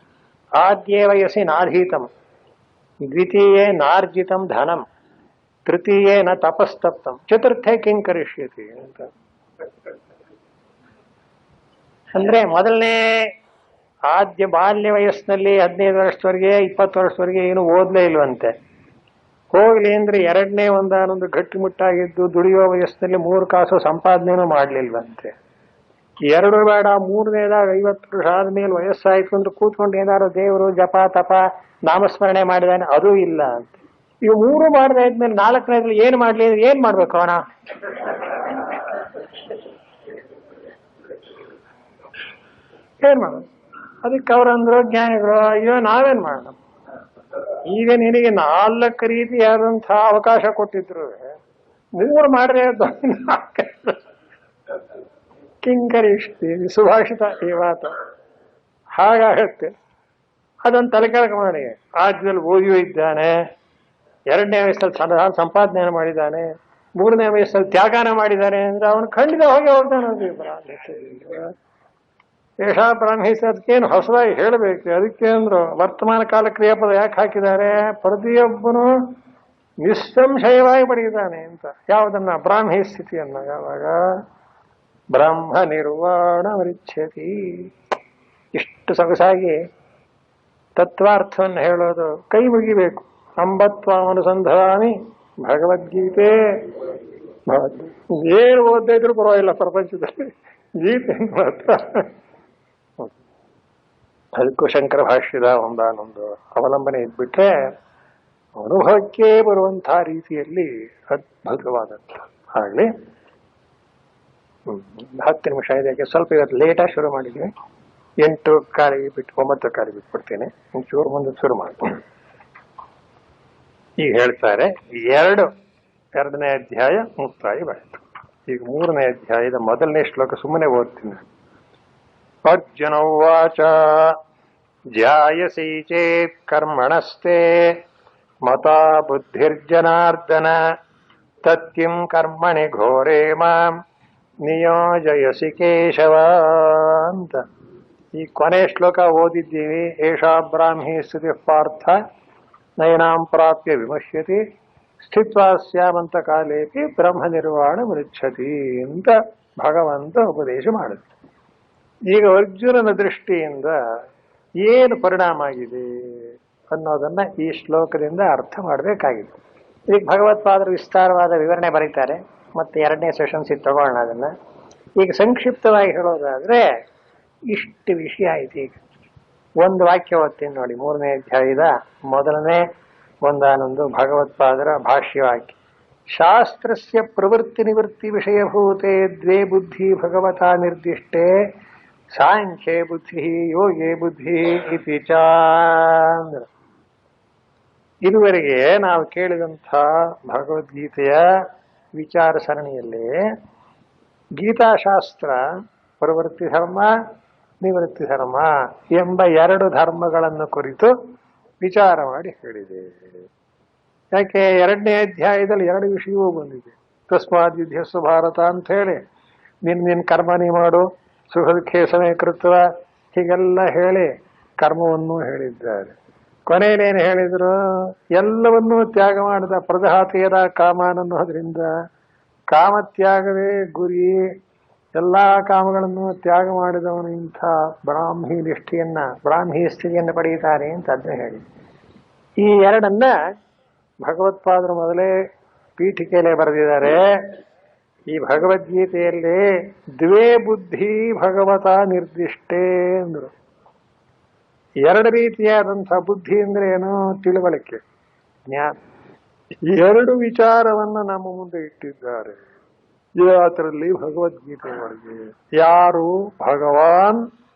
ಆದ್ಯೇ ವಯಸ್ಸಿ ನಾಧೀತಂ, ದ್ವಿತೀಯೇ ನಾರ್ಜಿತಂ ಧನಂ, ತೃತೀಯೇ ನ ತಪಸ್ತಪ್ತಂ, ಚತುರ್ಥೇ ಕಿಂ ಕರಿಷ್ಯತಿ ಅಂತ. ಅಂದ್ರೆ ಮೊದಲನೇ ಆದ್ಯ ಬಾಲ್ಯ ವಯಸ್ಸಿನಲ್ಲಿ 15 ವರ್ಷದವರೆಗೆ 20 ವರ್ಷದವರೆಗೆ ಏನು ಓದ್ಲೇ ಇಲ್ವಂತೆ. ಹೋಗ್ಲಿ ಅಂದ್ರೆ ಎರಡನೇ ಒಂದಾನೊಂದು ಗಟ್ಟಿಮುಟ್ಟಾಗಿದ್ದು ದುಡಿಯುವ ವಯಸ್ಸಿನಲ್ಲಿ 3 ಕಾಸು ಸಂಪಾದನೆನೂ ಮಾಡ್ಲಿಲ್ವಂತೆ. 2 ಬೇಡ, 3ನೇದಾಗ 50 ವರ್ಷ ಆದ್ಮೇಲೆ ವಯಸ್ಸಾಯ್ತು ಅಂದ್ರೆ ಕೂತ್ಕೊಂಡು ಏನಾದ್ರು ದೇವರು ಜಪ ತಪ ನಾಮಸ್ಮರಣೆ ಮಾಡಿದಾನೆ, ಅದೂ ಇಲ್ಲ ಅಂತ. ಇವು 3 ಮಾಡದೆ ಆದ್ಮೇಲೆ 4ನೇದ್ರಲ್ಲಿ ಏನ್ ಮಾಡ್ಲಿ ಅಂದ್ರೆ ಏನ್ ಮಾಡ್ಬೇಕು ಅವನ? ಏನ್ ಮಾಡೋದು? ಅದಕ್ಕೆ ಅವ್ರಂದ್ರು ಜ್ಞಾನಿಗಳು, ಅಯ್ಯೋ ನಾವೇನ್ ಮಾಡೋಣ, ಈಗ ನಿನಗೆ 4 ರೀತಿಯಾದಂತಹ ಅವಕಾಶ ಕೊಟ್ಟಿದ್ರು 3 ಮಾಡ್ರೆ ಕಿಂಕರಿಷ್ಠಿ ಸುಭಾಷಿತ ಈ ಮಾತು ಹಾಗಾಗತ್ತೆ. ಅದೊಂದು ತಲೆ ಕೆಳಗೆ ಮಾಡಿ. ರಾಜ್ಯದಲ್ಲಿ ಓದಿಯೂ ಇದ್ದಾನೆ, 2ನೇ ವಯಸ್ಸಲ್ಲಿ ಸಂಪಾದನೆ ಮಾಡಿದ್ದಾನೆ, 3ನೇ ವಯಸ್ಸಲ್ಲಿ ತ್ಯಾಗಾನ ಮಾಡಿದ್ದಾನೆ ಅಂದ್ರೆ ಅವನು ಖಂಡಿತ ಹೋಗ್ತಾನೆ. ಯಶಾ ಬ್ರಾಹ್ಮೀಸ ಅದಕ್ಕೇನು ಹೊಸದಾಗಿ ಹೇಳಬೇಕು? ಅದಕ್ಕೆ ಅಂದ್ರು ವರ್ತಮಾನ ಕಾಲ ಕ್ರಿಯಾಪದ ಯಾಕೆ ಹಾಕಿದ್ದಾರೆ? ಪ್ರತಿಯೊಬ್ಬನು ನಿಸ್ಸಂಶಯವಾಗಿ ಪಡೆಯುತ್ತಾನೆ ಅಂತ. ಯಾವುದನ್ನ? ಬ್ರಾಹ್ಮಿ ಸ್ಥಿತಿಯನ್ನ. ಯಾವಾಗ? ಬ್ರಹ್ಮ ನಿರ್ವಾಣ ಮರಿಚ್ಛತಿ. ಇಷ್ಟು ಸೊಗಸಾಗಿ ತತ್ವಾರ್ಥವನ್ನು ಹೇಳೋದು ಕೈ ಮುಗಿಬೇಕು. ಅಂಬತ್ವಾಮನುಸಂಧಾನಿ ಭಗವದ್ಗೀತೆ. ಏನು ಓದ್ತಾ ಇದ್ರು ಪರವಾಗಿಲ್ಲ ಪ್ರಪಂಚದಲ್ಲಿ, ಗೀತೆ ಮಾತ್ರ ಅದಕ್ಕೂ ಶಂಕರ ಭಾಷ್ಯದ ಒಂದಾನೊಂದು ಅವಲಂಬನೆ ಇದ್ಬಿಟ್ರೆ ಅನುಭವಕ್ಕೆ ಬರುವಂತಹ ರೀತಿಯಲ್ಲಿ ಅದ್ಭುತವಾದಂಥ ಆಗಲಿ. 10 ನಿಮಿಷ ಇದಕ್ಕೆ ಸ್ವಲ್ಪ ಇವತ್ತು ಲೇಟಾಗಿ ಶುರು ಮಾಡಿದ್ವಿ. 8 ಕಾಲಿಗೆ ಬಿಟ್ಟು 9 ಕಾಲಿಗೆ ಬಿಟ್ಬಿಡ್ತೇನೆ. ಒಂಚೂರು ಮುಂದೆ ಶುರು ಮಾಡ್ತೀನಿ. ಈಗ ಹೇಳ್ತಾರೆ ಎರಡನೇ ಅಧ್ಯಾಯ ಮುಕ್ತಾಯವಾಯಿತು. ಈಗ 3ನೇ ಅಧ್ಯಾಯದ ಮೊದಲನೇ ಶ್ಲೋಕ ಸುಮ್ಮನೆ ಓದ್ತೀನಿ. ಅರ್ಜುನ ಉವಾಚ ಧ್ಯಾಯಸಿ ಚೇತ್ ಕರ್ಮಣಸ್ತೆ ಮತಾ ಬುದ್ಧಿರ್ಜನಾರ್ದನ ತತ್ಕಿಂ ಕರ್ಮಣಿ ಘೋರೆ ಮಾಂ ನಿಯೋಜಯಸಿ ಕೇಶವ ಅಂತ ಈ ಕೊನೆ ಶ್ಲೋಕ ಓದಿದ್ದೀವಿ. ಏಷಾ ಬ್ರಾಹ್ಮಿ ಸ್ಥಿತಿ ಪಾರ್ಥ ನಯನಾಂ ಪ್ರಾಪ್ಯ ವಿಮುಷ್ಯತಿ ಸ್ಥಿತ್ವಾ ಸ್ಯಾಮಂತ ಕಾಲೇಪಿ ಬ್ರಹ್ಮ ನಿರ್ವಾಣ ಮೃಚ್ಛತಿ ಅಂತ ಭಗವಂತ ಉಪದೇಶ ಮಾಡುತ್ತೆ. ಈಗ ಅರ್ಜುನನ ದೃಷ್ಟಿಯಿಂದ ಏನು ಪರಿಣಾಮ ಆಗಿದೆ ಅನ್ನೋದನ್ನ ಈ ಶ್ಲೋಕದಿಂದ ಅರ್ಥ ಮಾಡಬೇಕಾಗಿದೆ. ಈಗ ಭಗವತ್ಪಾದರು ವಿಸ್ತಾರವಾದ ವಿವರಣೆ ಬರೀತಾರೆ. ಮತ್ತೆ 2ನೇ ಸೆಷನ್ಸ್ ತಗೊಳ್ಳೋಣ ಅದನ್ನ. ಈಗ ಸಂಕ್ಷಿಪ್ತವಾಗಿ ಹೇಳೋದಾದ್ರೆ ಇಷ್ಟು ವಿಷಯ ಆಯ್ತು. ಈಗ ಒಂದು ವಾಕ್ಯ ಓದ್ತೀನಿ ನೋಡಿ. 3ನೇ ಅಧ್ಯಾಯದ ಮೊದಲನೇ ಒಂದಾನೊಂದು ಭಗವತ್ಪಾದರ ಭಾಷ್ಯವಾಕ್ಯ. ಶಾಸ್ತ್ರಸ್ಯ ಪ್ರವೃತ್ತಿ ನಿವೃತ್ತಿ ವಿಷಯಭೂತೆ ದ್ವೇ ಬುದ್ಧಿ ಭಗವತಾ ನಿರ್ದಿಷ್ಟೇ ಸಾಂಖ್ಯೇ ಬುದ್ಧಿ ಯೋಗೇ ಬುದ್ಧಿ ಇತಿ ಚ. ಇದುವರೆಗೆ ನಾವು ಕೇಳಿದಂಥ ಭಗವದ್ಗೀತೆಯ ವಿಚಾರ ಸರಣಿಯಲ್ಲಿ ಗೀತಾಶಾಸ್ತ್ರ ಪ್ರವೃತ್ತಿ ಧರ್ಮ ನಿವೃತ್ತಿ ಧರ್ಮ ಎಂಬ 2 ಧರ್ಮಗಳನ್ನು ಕುರಿತು ವಿಚಾರ ಮಾಡಿ ಹೇಳಿದೆ. ಯಾಕೆ 2ನೇ ಅಧ್ಯಾಯದಲ್ಲಿ 2 ವಿಷಯವೂ ಬಂದಿದೆ. ತಸ್ಮಾತ್ ಯುದ್ಧಸ್ಸು ಭಾರತ ಅಂತ ಹೇಳಿ ನಿನ್ನ ಕರ್ಮ ನೀ ಮಾಡು, ಸುಖ ದುಃಖೇ ಸಮಯಕೃತ್ವ ಹೀಗೆಲ್ಲ ಹೇಳಿ ಕರ್ಮವನ್ನು ಹೇಳಿದ್ದಾರೆ. ಕೊನೆಯಲ್ಲೇನು ಹೇಳಿದ್ರು? ಎಲ್ಲವನ್ನೂ ತ್ಯಾಗ ಮಾಡಿದ ಪ್ರಜಹಾತಿಯರ ಕಾಮಾನನ್ನೋದ್ರಿಂದ ಕಾಮತ್ಯಾಗವೇ ಗುರಿ, ಎಲ್ಲಾ ಕಾಮಗಳನ್ನು ತ್ಯಾಗ ಮಾಡಿದವನು ಇಂಥ ಬ್ರಾಹ್ಮಿ ನಿಷ್ಠೆಯನ್ನ ಬ್ರಾಹ್ಮಿ ಸ್ಥಿತಿಯನ್ನು ಪಡೆಯುತ್ತಾರೆ ಅಂತ ಅದನ್ನ ಹೇಳಿ ಈ 2 ಭಗವತ್ಪಾದರು ಮೊದಲೇ ಪೀಠಿಕೆಯಲ್ಲೇ ಬರೆದಿದ್ದಾರೆ. ಈ ಭಗವದ್ಗೀತೆಯಲ್ಲಿ ದ್ವೇ ಬುದ್ಧಿ ಭಗವತ ನಿರ್ದಿಷ್ಟೇ ಅಂದ್ರು. 2 ರೀತಿಯಾದಂಥ ಬುದ್ಧಿ ಅಂದ್ರೆ ಏನು? ತಿಳುವಳಿಕೆ, ಜ್ಞಾನ. 2 ವಿಚಾರವನ್ನ ನಮ್ಮ ಮುಂದೆ ಇಟ್ಟಿದ್ದಾರೆ ಅದರಲ್ಲಿ ಭಗವದ್ಗೀತೆ ಒಳಗೆ. ಯಾರು? ಭಗವಾನ್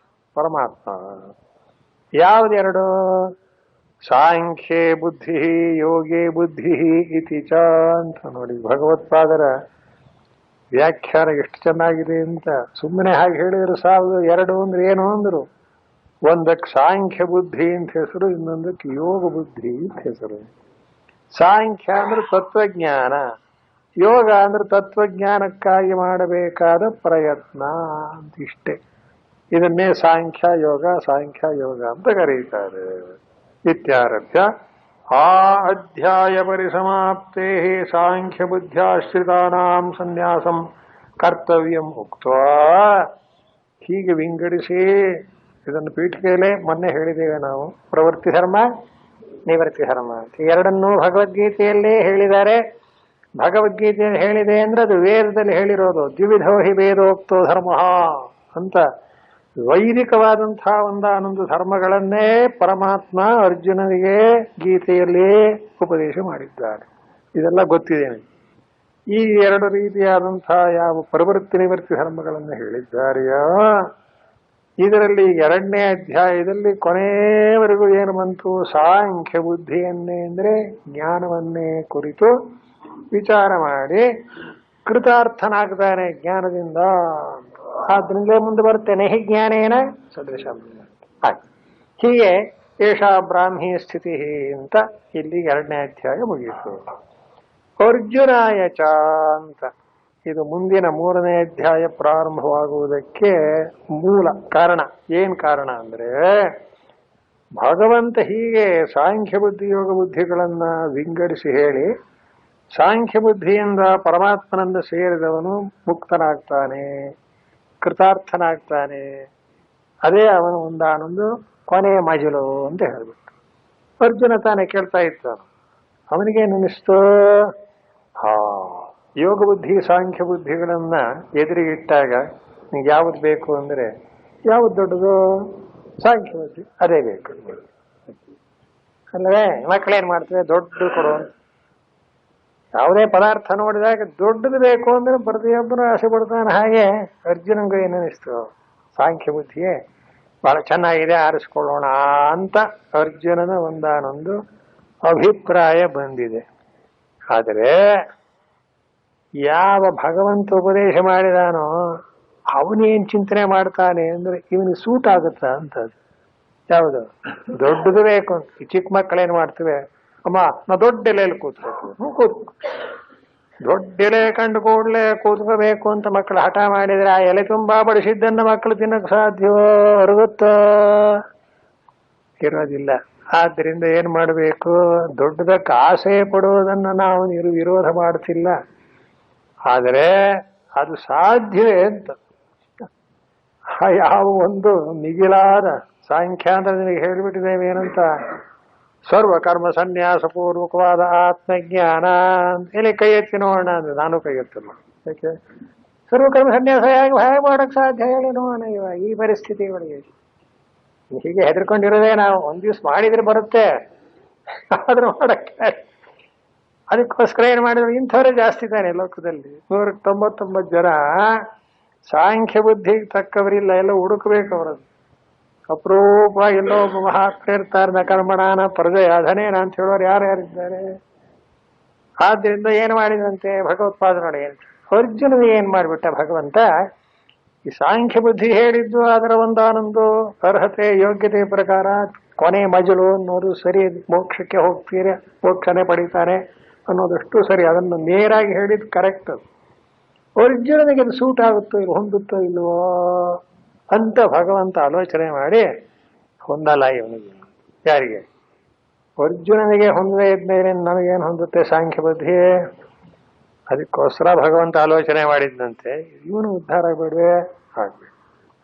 ಪರಮಾತ್ಮ. ಯಾವ್ದೆರಡು? ಸಾಂಖ್ಯೇ ಬುದ್ಧಿ ಯೋಗೇ ಬುದ್ಧಿ ಇತಿ ಚ ಅಂತ ನೋಡಿ. ಭಗವತ್ಪಾದರ ವ್ಯಾಖ್ಯಾನ ಎಷ್ಟು ಚೆನ್ನಾಗಿದೆ ಅಂತ. ಸುಮ್ಮನೆ ಹಾಗೆ ಹೇಳಿದ್ರು ಸಾಲದು. 2 ಅಂದ್ರೆ ಏನು ಅಂದ್ರು? ಒಂದಕ್ಕೆ ಸಾಂಖ್ಯ ಬುದ್ಧಿ ಅಂತ ಹೆಸರು, ಇನ್ನೊಂದಕ್ಕೆ ಯೋಗ ಬುದ್ಧಿ ಅಂತ ಹೆಸರು. ಸಾಂಖ್ಯ ಅಂದ್ರೆ ತತ್ವಜ್ಞಾನ, ಯೋಗ ಅಂದ್ರೆ ತತ್ವಜ್ಞಾನಕ್ಕಾಗಿ ಮಾಡಬೇಕಾದ ಪ್ರಯತ್ನ ಅಂತ. ಇಷ್ಟೇ. ಇದನ್ನೇ ಸಾಂಖ್ಯ ಯೋಗ ಅಂತ ಕರೀತಾರೆ. ಇತ್ಯಾರಭ್ಯ ಆ ಅಧ್ಯಾಯ ಪರಿಸಮಾಪ್ತೇ ಸಾಂಖ್ಯ ಬುದ್ಧ್ಯಾಶ್ರಿತಾನಾಂ ಸನ್ಯಾಸಂ ಕರ್ತವ್ಯಂ ಉಕ್ತ್ವಾ. ಹೀಗೆ ವಿಂಗಡಿಸಿ ಇದನ್ನು ಪೀಠಿಕೆಯಲ್ಲೇ ಮೊನ್ನೆ ಹೇಳಿದ್ದೇವೆ ನಾವು. ಪ್ರವೃತ್ತಿ ಧರ್ಮ ನಿವೃತ್ತಿ ಧರ್ಮ ಅಂತ 2 ಭಗವದ್ಗೀತೆಯಲ್ಲೇ ಹೇಳಿದ್ದಾರೆ. ಭಗವದ್ಗೀತೆಯಲ್ಲಿ ಹೇಳಿದೆ ಅಂದ್ರೆ ಅದು ವೇದದಲ್ಲಿ ಹೇಳಿರೋದು. ದ್ವಿವಿಧೋ ಹಿ ವೇದೋಕ್ತೋ ಧರ್ಮ ಅಂತ ವೈದಿಕವಾದಂತಹ ಒಂದಾನೊಂದು ಧರ್ಮಗಳನ್ನೇ ಪರಮಾತ್ಮ ಅರ್ಜುನನಿಗೆ ಗೀತೆಯಲ್ಲಿ ಉಪದೇಶ ಮಾಡಿದ್ದಾರೆ. ಇದೆಲ್ಲ ಗೊತ್ತಿದೆ. ಈ 2 ರೀತಿಯಾದಂತಹ ಯಾವ ಪ್ರವೃತ್ತಿ ನಿವೃತ್ತಿ ಧರ್ಮಗಳನ್ನು ಹೇಳಿದ್ದಾರೆಯೋ ಇದರಲ್ಲಿ 2ನೇ ಅಧ್ಯಾಯದಲ್ಲಿ ಕೊನೆಯವರೆಗೂ ಏನು ಬಂತು? ಸಾಂಖ್ಯ ಬುದ್ಧಿಯನ್ನೇ ಅಂದ್ರೆ ಜ್ಞಾನವನ್ನೇ ಕುರಿತು ವಿಚಾರ ಮಾಡಿ ಕೃತಾರ್ಥನಾಗ್ತಾನೆ ಜ್ಞಾನದಿಂದ. ಆದ್ರಿಂದ ಮುಂದೆ ಬರ್ತೇನೆ ಹಿ ಜ್ಞಾನೇನ ಸದೃಶ. ಹೀಗೆ ಏಷಾ ಬ್ರಾಹ್ಮಿ ಸ್ಥಿತಿ ಅಂತ ಇಲ್ಲಿ 2ನೇ ಅಧ್ಯಾಯ ಮುಗಿಯಿತು. ಅರ್ಜುನಾಯ ಚ ಅಂತ ಇದು ಮುಂದಿನ 3ನೇ ಅಧ್ಯಾಯ ಪ್ರಾರಂಭವಾಗುವುದಕ್ಕೆ ಮೂಲ ಕಾರಣ. ಏನ್ ಕಾರಣ ಅಂದ್ರೆ ಭಗವಂತ ಹೀಗೆ ಸಾಂಖ್ಯ ಬುದ್ಧಿ ಯೋಗ ಬುದ್ಧಿಗಳನ್ನ ವಿಂಗಡಿಸಿ ಹೇಳಿ ಸಾಂಖ್ಯ ಬುದ್ಧಿಯಿಂದ ಪರಮಾತ್ಮನನ್ನ ಸೇರಿದವನು ಮುಕ್ತನಾಗ್ತಾನೆ, ಕೃತಾರ್ಥನಾಗ್ತಾನೆ. ಅದೇ ಅವನು ಒಂದಾನೊಂದು ಕೊನೆಯ ಮಜಲು ಅಂತ ಹೇಳ್ಬಿಟ್ಟು ಅರ್ಜುನ ತಾನೇ ಕೇಳ್ತಾ ಇದ್ದಾನು. ಅವನಿಗೇನಿಸ್ತು? ಯೋಗ ಬುದ್ಧಿ ಸಾಂಖ್ಯ ಬುದ್ಧಿಗಳನ್ನ ಎದುರಿಗಿಟ್ಟಾಗ ನಿಂಗೆ ಯಾವ್ದು ಬೇಕು ಅಂದ್ರೆ ಯಾವ್ದು ದೊಡ್ಡದು? ಸಾಂಖ್ಯ ಬುದ್ಧಿ ಅದೇ ಬೇಕು ಅಲ್ಲವೇ. ಮಕ್ಕಳೇನ್ ಮಾಡ್ತೇವೆ, ದೊಡ್ಡ ಕೊಡು, ಯಾವುದೇ ಪದಾರ್ಥ ನೋಡಿದಾಗ ದೊಡ್ಡದು ಬೇಕು ಅಂದ್ರೆ ಪ್ರತಿಯೊಬ್ಬರು ಆಸೆ ಪಡ್ತಾನೆ. ಹಾಗೆ ಅರ್ಜುನಂಗೂ ಏನನ್ನಿಸ್ತು, ಸಾಂಖ್ಯ ಬುದ್ಧಿಯೇ ಬಹಳ ಚೆನ್ನಾಗಿದೆ, ಆರಿಸ್ಕೊಳ್ಳೋಣ ಅಂತ ಅರ್ಜುನನ ಒಂದಾನೊಂದು ಅಭಿಪ್ರಾಯ ಬಂದಿದೆ. ಆದರೆ ಯಾವ ಭಗವಂತ ಉಪದೇಶ ಮಾಡಿದಾನೋ ಅವನೇನ್ ಚಿಂತನೆ ಮಾಡ್ತಾನೆ ಅಂದ್ರೆ ಇವನಿಗೆ ಸೂಟ್ ಆಗುತ್ತಾ ಅಂತ. ಯಾವುದು ದೊಡ್ಡದು ಬೇಕು ಅಂತ. ಈ ಚಿಕ್ಕ ಮಕ್ಕಳೇನ್ ಮಾಡ್ತೇವೆ, ಅಮ್ಮ ನಾ ದೊಡ್ಡ ಎಲೆಯಲ್ಲಿ ಕೂತ್ಬೇಕು, ದೊಡ್ಡ ಎಲೆ ಕಂಡು ಕೂಡಲೇ ಕೂತ್ಕೋಬೇಕು ಅಂತ ಮಕ್ಕಳು ಹಠ ಮಾಡಿದ್ರೆ ಆ ಎಲೆ ತುಂಬಾ ಬಡಿಸಿದ್ದನ್ನ ಮಕ್ಕಳು ತಿನ್ನಕ್ ಸಾಧ್ಯವೋ, ಅರುಗುತ್ತೋ, ಇರೋದಿಲ್ಲ. ಆದ್ರಿಂದ ಏನ್ ಮಾಡಬೇಕು, ದೊಡ್ಡದಕ್ಕೆ ಆಸೆ ಪಡುವುದನ್ನ ನಾವು ವಿರೋಧ ಮಾಡ್ತಿಲ್ಲ, ಆದರೆ ಅದು ಸಾಧ್ಯವೇ ಅಂತ. ಯಾವ ಒಂದು ಮಿಗಿಲಾದ ಸಾಂಖ್ಯ ಅಂತ ನಿನಗೆ ಹೇಳಿಬಿಟ್ಟಿದ್ದೇವೆ ಏನಂತ, ಸರ್ವಕರ್ಮ ಸನ್ಯಾಸ ಪೂರ್ವಕವಾದ ಆತ್ಮಜ್ಞಾನ. ಎಲ್ಲಿ ಕೈ ಎತ್ತಿ ನೋಡೋಣ ಅಂದ್ರೆ ನಾನು ಕೈ ಎತ್ತಲ್ಲ. ಯಾಕೆ ಸರ್ವಕರ್ಮ ಸನ್ಯಾಸ ಹೇಗೆ ಮಾಡಕ್ ಸಾಧ್ಯ ಹೇಳಿ ನೋಡೋಣ ಇವಾಗ ಈ ಪರಿಸ್ಥಿತಿಗಳಿಗೆ. ಹೀಗೆ ಹೆದರ್ಕೊಂಡಿರೋದೇ ನಾವು. ಒಂದ್ ದಿವ್ಸ ಮಾಡಿದ್ರೆ ಬರುತ್ತೆ, ಆದ್ರೂ ಮಾಡಕ್ಕೆ ಅದಕ್ಕೋಸ್ಕರ ಏನ್ ಮಾಡಿದ್ರು, ಇಂಥವರೇ ಜಾಸ್ತಿ ಇದ್ದಾನೆ ಲೋಕದಲ್ಲಿ. 199 ಜನ ಸಾಂಖ್ಯ ಬುದ್ಧಿಗೆ ತಕ್ಕವರಿಲ್ಲ, ಎಲ್ಲ ಹುಡುಕ್ಬೇಕು ಅವರದ್ದು. ಅಪರೂಪ ಎಲ್ಲೋ ಒಬ್ಬ ಮಹಾತ್ಮ ಇರ್ತಾರೆ, ಕರ್ಮಣಾನ ಪ್ರಜಯಾಧನೇನ ಅಂತ ಹೇಳೋರು ಯಾರ್ಯಾರಿದ್ದಾರೆ. ಆದ್ರಿಂದ ಏನ್ ಮಾಡಿದಂತೆ ಭಗವತ್ಪಾದ ನೋಡಿ, ಅರ್ಜುನ ಏನ್ ಮಾಡ್ಬಿಟ್ಟ ಭಗವಂತ, ಈ ಸಾಂಖ್ಯ ಬುದ್ಧಿ ಹೇಳಿದ್ದು ಅದರ ಒಂದಾನೊಂದು ಅರ್ಹತೆ ಯೋಗ್ಯತೆ ಪ್ರಕಾರ ಕೊನೆ ಮಜಲು ಅನ್ನೋದು ಸರಿ, ಮೋಕ್ಷಕ್ಕೆ ಹೋಗ್ತೀರಿ ಮೋಕ್ಷನೇ ಪಡಿತಾನೆ ಅನ್ನೋದಷ್ಟು ಸರಿ, ಅದನ್ನು ನೇರಾಗಿ ಹೇಳಿದ್ ಕರೆಕ್ಟ್. ಅದು ಅರ್ಜುನನಿಗೆ ಅದು ಸೂಟ್ ಆಗುತ್ತೋ ಇಲ್ಲ, ಹೊಂದುತ್ತೋ ಇಲ್ವೋ ಅಂತ ಭಗವಂತ ಆಲೋಚನೆ ಮಾಡಿ ಹೊಂದಲ್ಲ ಇವನಿಗೆ. ಯಾರಿಗೆ? ಅರ್ಜುನನಿಗೆ ಹೊಂದದೇ ಇದ್ಮೇಲೆ ನಮಗೇನು ಹೊಂದುತ್ತೆ ಸಾಂಖ್ಯ ಬುದ್ಧಿ. ಅದಕ್ಕೋಸ್ಕರ ಭಗವಂತ ಆಲೋಚನೆ ಮಾಡಿದ್ದಂತೆ ಇವನು ಉದ್ಧಾರ ಆಗ್ಬೇಡ್ವೆ, ಆಗ್ಬೇಕು.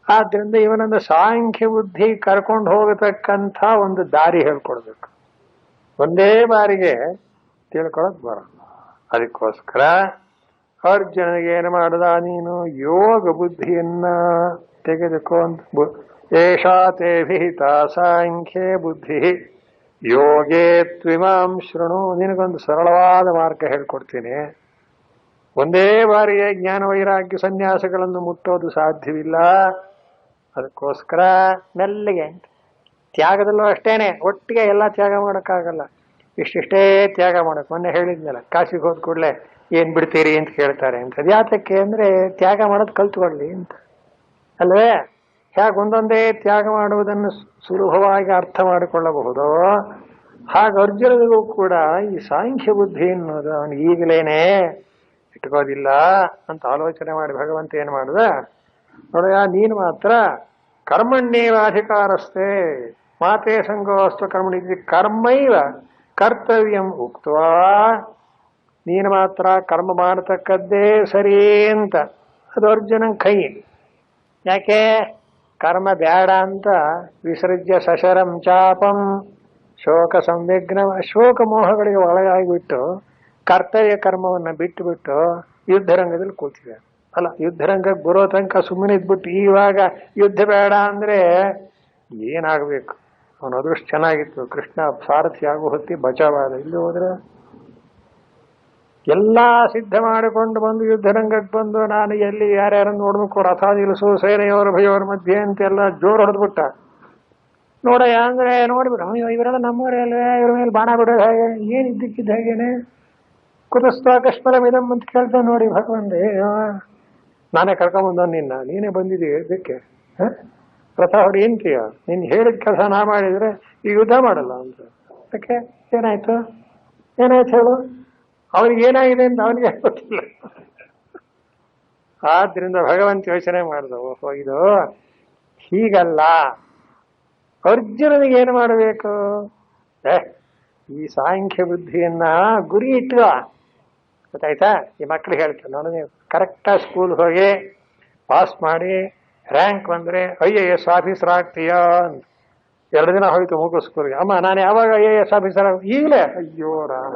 ಆದ್ರಿಂದ ಇವನನ್ನು ಸಾಂಖ್ಯ ಬುದ್ಧಿ ಕರ್ಕೊಂಡು ಹೋಗತಕ್ಕಂಥ ಒಂದು ದಾರಿ ಹೇಳ್ಕೊಡ್ಬೇಕು. ಒಂದೇ ಬಾರಿಗೆ ತಿಳ್ಕೊಳಕ್ ಬರಲ್ಲ. ಅದಕ್ಕೋಸ್ಕರ ಅರ್ಜುನಿಗೆ ಏನು ಮಾಡ್ದ, ನೀನು ಯೋಗ ಬುದ್ಧಿಯನ್ನ ತೆಗೆದುಕೋ ಅಂತ. ಏಷಾ ತೇ ವಿಹಿತ ಸಾಂಖ್ಯೇ ಬುದ್ಧಿ ಯೋಗೇ ತ್ವಿಮಾಂ ಶೃಣು. ನಿನಗೊಂದು ಸರಳವಾದ ಮಾರ್ಗ ಹೇಳ್ಕೊಡ್ತೀನಿ. ಒಂದೇ ಬಾರಿಗೆ ಜ್ಞಾನ ವೈರಾಗ್ಯ ಸನ್ಯಾಸಗಳನ್ನು ಮುಟ್ಟೋದು ಸಾಧ್ಯವಿಲ್ಲ. ಅದಕ್ಕೋಸ್ಕರ ಮೆಲ್ಲಿಗೆ ತ್ಯಾಗದಲ್ಲೂ ಅಷ್ಟೇನೆ, ಒಟ್ಟಿಗೆ ಎಲ್ಲ ತ್ಯಾಗ ಮಾಡೋಕ್ಕಾಗಲ್ಲ. ಇಷ್ಟಿಷ್ಟೇ ತ್ಯಾಗ ಮಾಡಕ್. ಮೊನ್ನೆ ಹೇಳಿದ್ನಲ್ಲ, ಕಾಶಿಗೆ ಹೋದ್ ಕೂಡಲೇ ಏನ್ ಬಿಡ್ತೀರಿ ಅಂತ ಕೇಳ್ತಾರೆ ಅಂತ. ಯಾತಕ್ಕೆ ಅಂದ್ರೆ ತ್ಯಾಗ ಮಾಡೋದು ಕಲ್ತ್ಕೊಳ್ಳಿ ಅಂತ ಅಲ್ವೇ. ಹೇಗೆ ಒಂದೊಂದೇ ತ್ಯಾಗ ಮಾಡುವುದನ್ನು ಸುಲಭವಾಗಿ ಅರ್ಥ ಮಾಡಿಕೊಳ್ಳಬಹುದು, ಹಾಗೆ ಅರ್ಜುನನಿಗೂ ಕೂಡ ಈ ಸಾಂಖ್ಯ ಬುದ್ಧಿ ಅನ್ನೋದು ಅವನು ಈಗಲೇನೆ ಇಟ್ಕೋದಿಲ್ಲ ಅಂತ ಆಲೋಚನೆ ಮಾಡಿ ಭಗವಂತ ಏನ್ ಮಾಡ್ದ, ನೋಡಯ್ಯ ನೀನು ಮಾತ್ರ ಕರ್ಮಣ್ಯೇವ ಅಧಿಕಾರಸ್ಥೆ ಮಾತೇ ಸಂಗೋಸ್ತು ಕರ್ಮಣಿ ಕರ್ಮೈವ ಕರ್ತವ್ಯಂ ಉಕ್ತ್ವಾ. ನೀನು ಮಾತ್ರ ಕರ್ಮ ಮಾಡತಕ್ಕದ್ದೇ ಸರಿ ಅಂತ. ಅದು ಅರ್ಜುನನ್ ಕೈ. ಯಾಕೆ ಕರ್ಮ ಬೇಡ ಅಂತ ವಿಸರ್ಜ್ಯ ಸಶರಂ ಚಾಪಂ ಶೋಕ ಸಂವಿಘ್ನ, ಶೋಕ ಮೋಹಗಳಿಗೆ ಒಳಗಾಗಿಬಿಟ್ಟು ಕರ್ತವ್ಯ ಕರ್ಮವನ್ನ ಬಿಟ್ಟು ಬಿಟ್ಟು ಯುದ್ಧರಂಗದಲ್ಲಿ ಕೂತಿದೆ. ಅಲ್ಲ, ಯುದ್ಧರಂಗಕ್ಕೆ ಬರೋ ತನಕ ಸುಮ್ಮನೆ ಇದ್ಬಿಟ್ಟು ಇವಾಗ ಯುದ್ಧ ಬೇಡ ಅಂದ್ರೆ ಏನಾಗಬೇಕು. ಅವನು ಅದೃಷ್ಟ ಚೆನ್ನಾಗಿತ್ತು, ಕೃಷ್ಣ ಸಾರಥಿ ಆಗೋ ಹೊತ್ತಿ ಬಚಾವಾದ. ಇಲ್ಲಿ ಹೋದ್ರೆ ಎಲ್ಲಾ ಸಿದ್ಧ ಮಾಡಿಕೊಂಡು ಬಂದು ಯುದ್ಧರಂಗಕ್ಕೆ ಬಂದು ನಾನು ಎಲ್ಲಿ ಯಾರ್ಯಾರನ್ನು ನೋಡ್ಬೇಕು, ರಥ ನಿಲ್ಲಿಸು, ಸೇನೆಯವರ ಭಯವರ ಮಧ್ಯೆ ಅಂತೆಲ್ಲ ಜೋರು ಹೊಡೆದ್ಬಿಟ್ಟ. ನೋಡಯ್ಯ ಅಂದ್ರೆ ನೋಡ್ಬಿಟ್ಟು ಅಯ್ಯೋ ಇವರೆಲ್ಲ ನಮ್ಮವರೇ ಅಲ್ವೇ, ಇವ್ರ ಮೇಲೆ ಬಾಣ ಬಿಡೋದು ಹೇಗೆ, ಏನ್ ಇದ್ದಕ್ಕಿದ್ದ ಹಾಗೇನೆ ಕುತಸ್ತ ಕಶ್ಮಲ ಮಿದಂ ಅಂತ ಕೇಳ್ತಾನೆ ನೋಡಿ ಭಗವಂತ. ನಾನೇ ಕರ್ಕೊಂಬಂದ ನಿನ್ನ, ನೀನೇ ಬಂದಿದ್ದೀಯ ಇದಕ್ಕೆ ರಥ ಹೊಡಿ ಅಂತೀಯ, ನೀನ್ ಹೇಳಿದ ಕೆಲಸ ನಾ ಮಾಡಿದ್ರೆ ಈ ಯುದ್ಧ ಮಾಡಲ್ಲ ಅಂತ. ಯಾಕೆ ಏನಾಯ್ತು ಏನಾಯ್ತು ಹೇಳು, ಅವನಿಗೆ ಏನಾಗಿದೆ ಅಂತ ಅವನಿಗೆ ಗೊತ್ತಿಲ್ಲ. ಆದ್ರಿಂದ ಭಗವಂತ ಯೋಚನೆ ಮಾಡ್ದ, ಓಹೋ ಇದು ಹೀಗಲ್ಲ. ಅರ್ಜುನನಿಗೆ ಏನು ಮಾಡಬೇಕು, ಈ ಸಾಂಖ್ಯ ಬುದ್ಧಿಯನ್ನ ಗುರಿ ಇಟ್ಟ. ಗೊತ್ತಾಯ್ತಾ? ಈ ಮಕ್ಳಿಗೆ ಹೇಳ್ತಾರೆ, ನಾನು ನೀವು ಕರೆಕ್ಟಾಗಿ ಸ್ಕೂಲ್ ಹೋಗಿ ಪಾಸ್ ಮಾಡಿ ರ್ಯಾಂಕ್ ಬಂದ್ರೆ IAS ಆಫೀಸರ್ ಆಗ್ತೀಯಾ ಅಂತ. 2 ದಿನ ಹೋಯ್ತು ಮುಗಿಸ್ಕೂರಿಗೆ. ಅಮ್ಮ ನಾನು ಯಾವಾಗ IAS ಆಫೀಸರ್ ಈಗಲೇ, ಅಯ್ಯೋ ರಾಮ,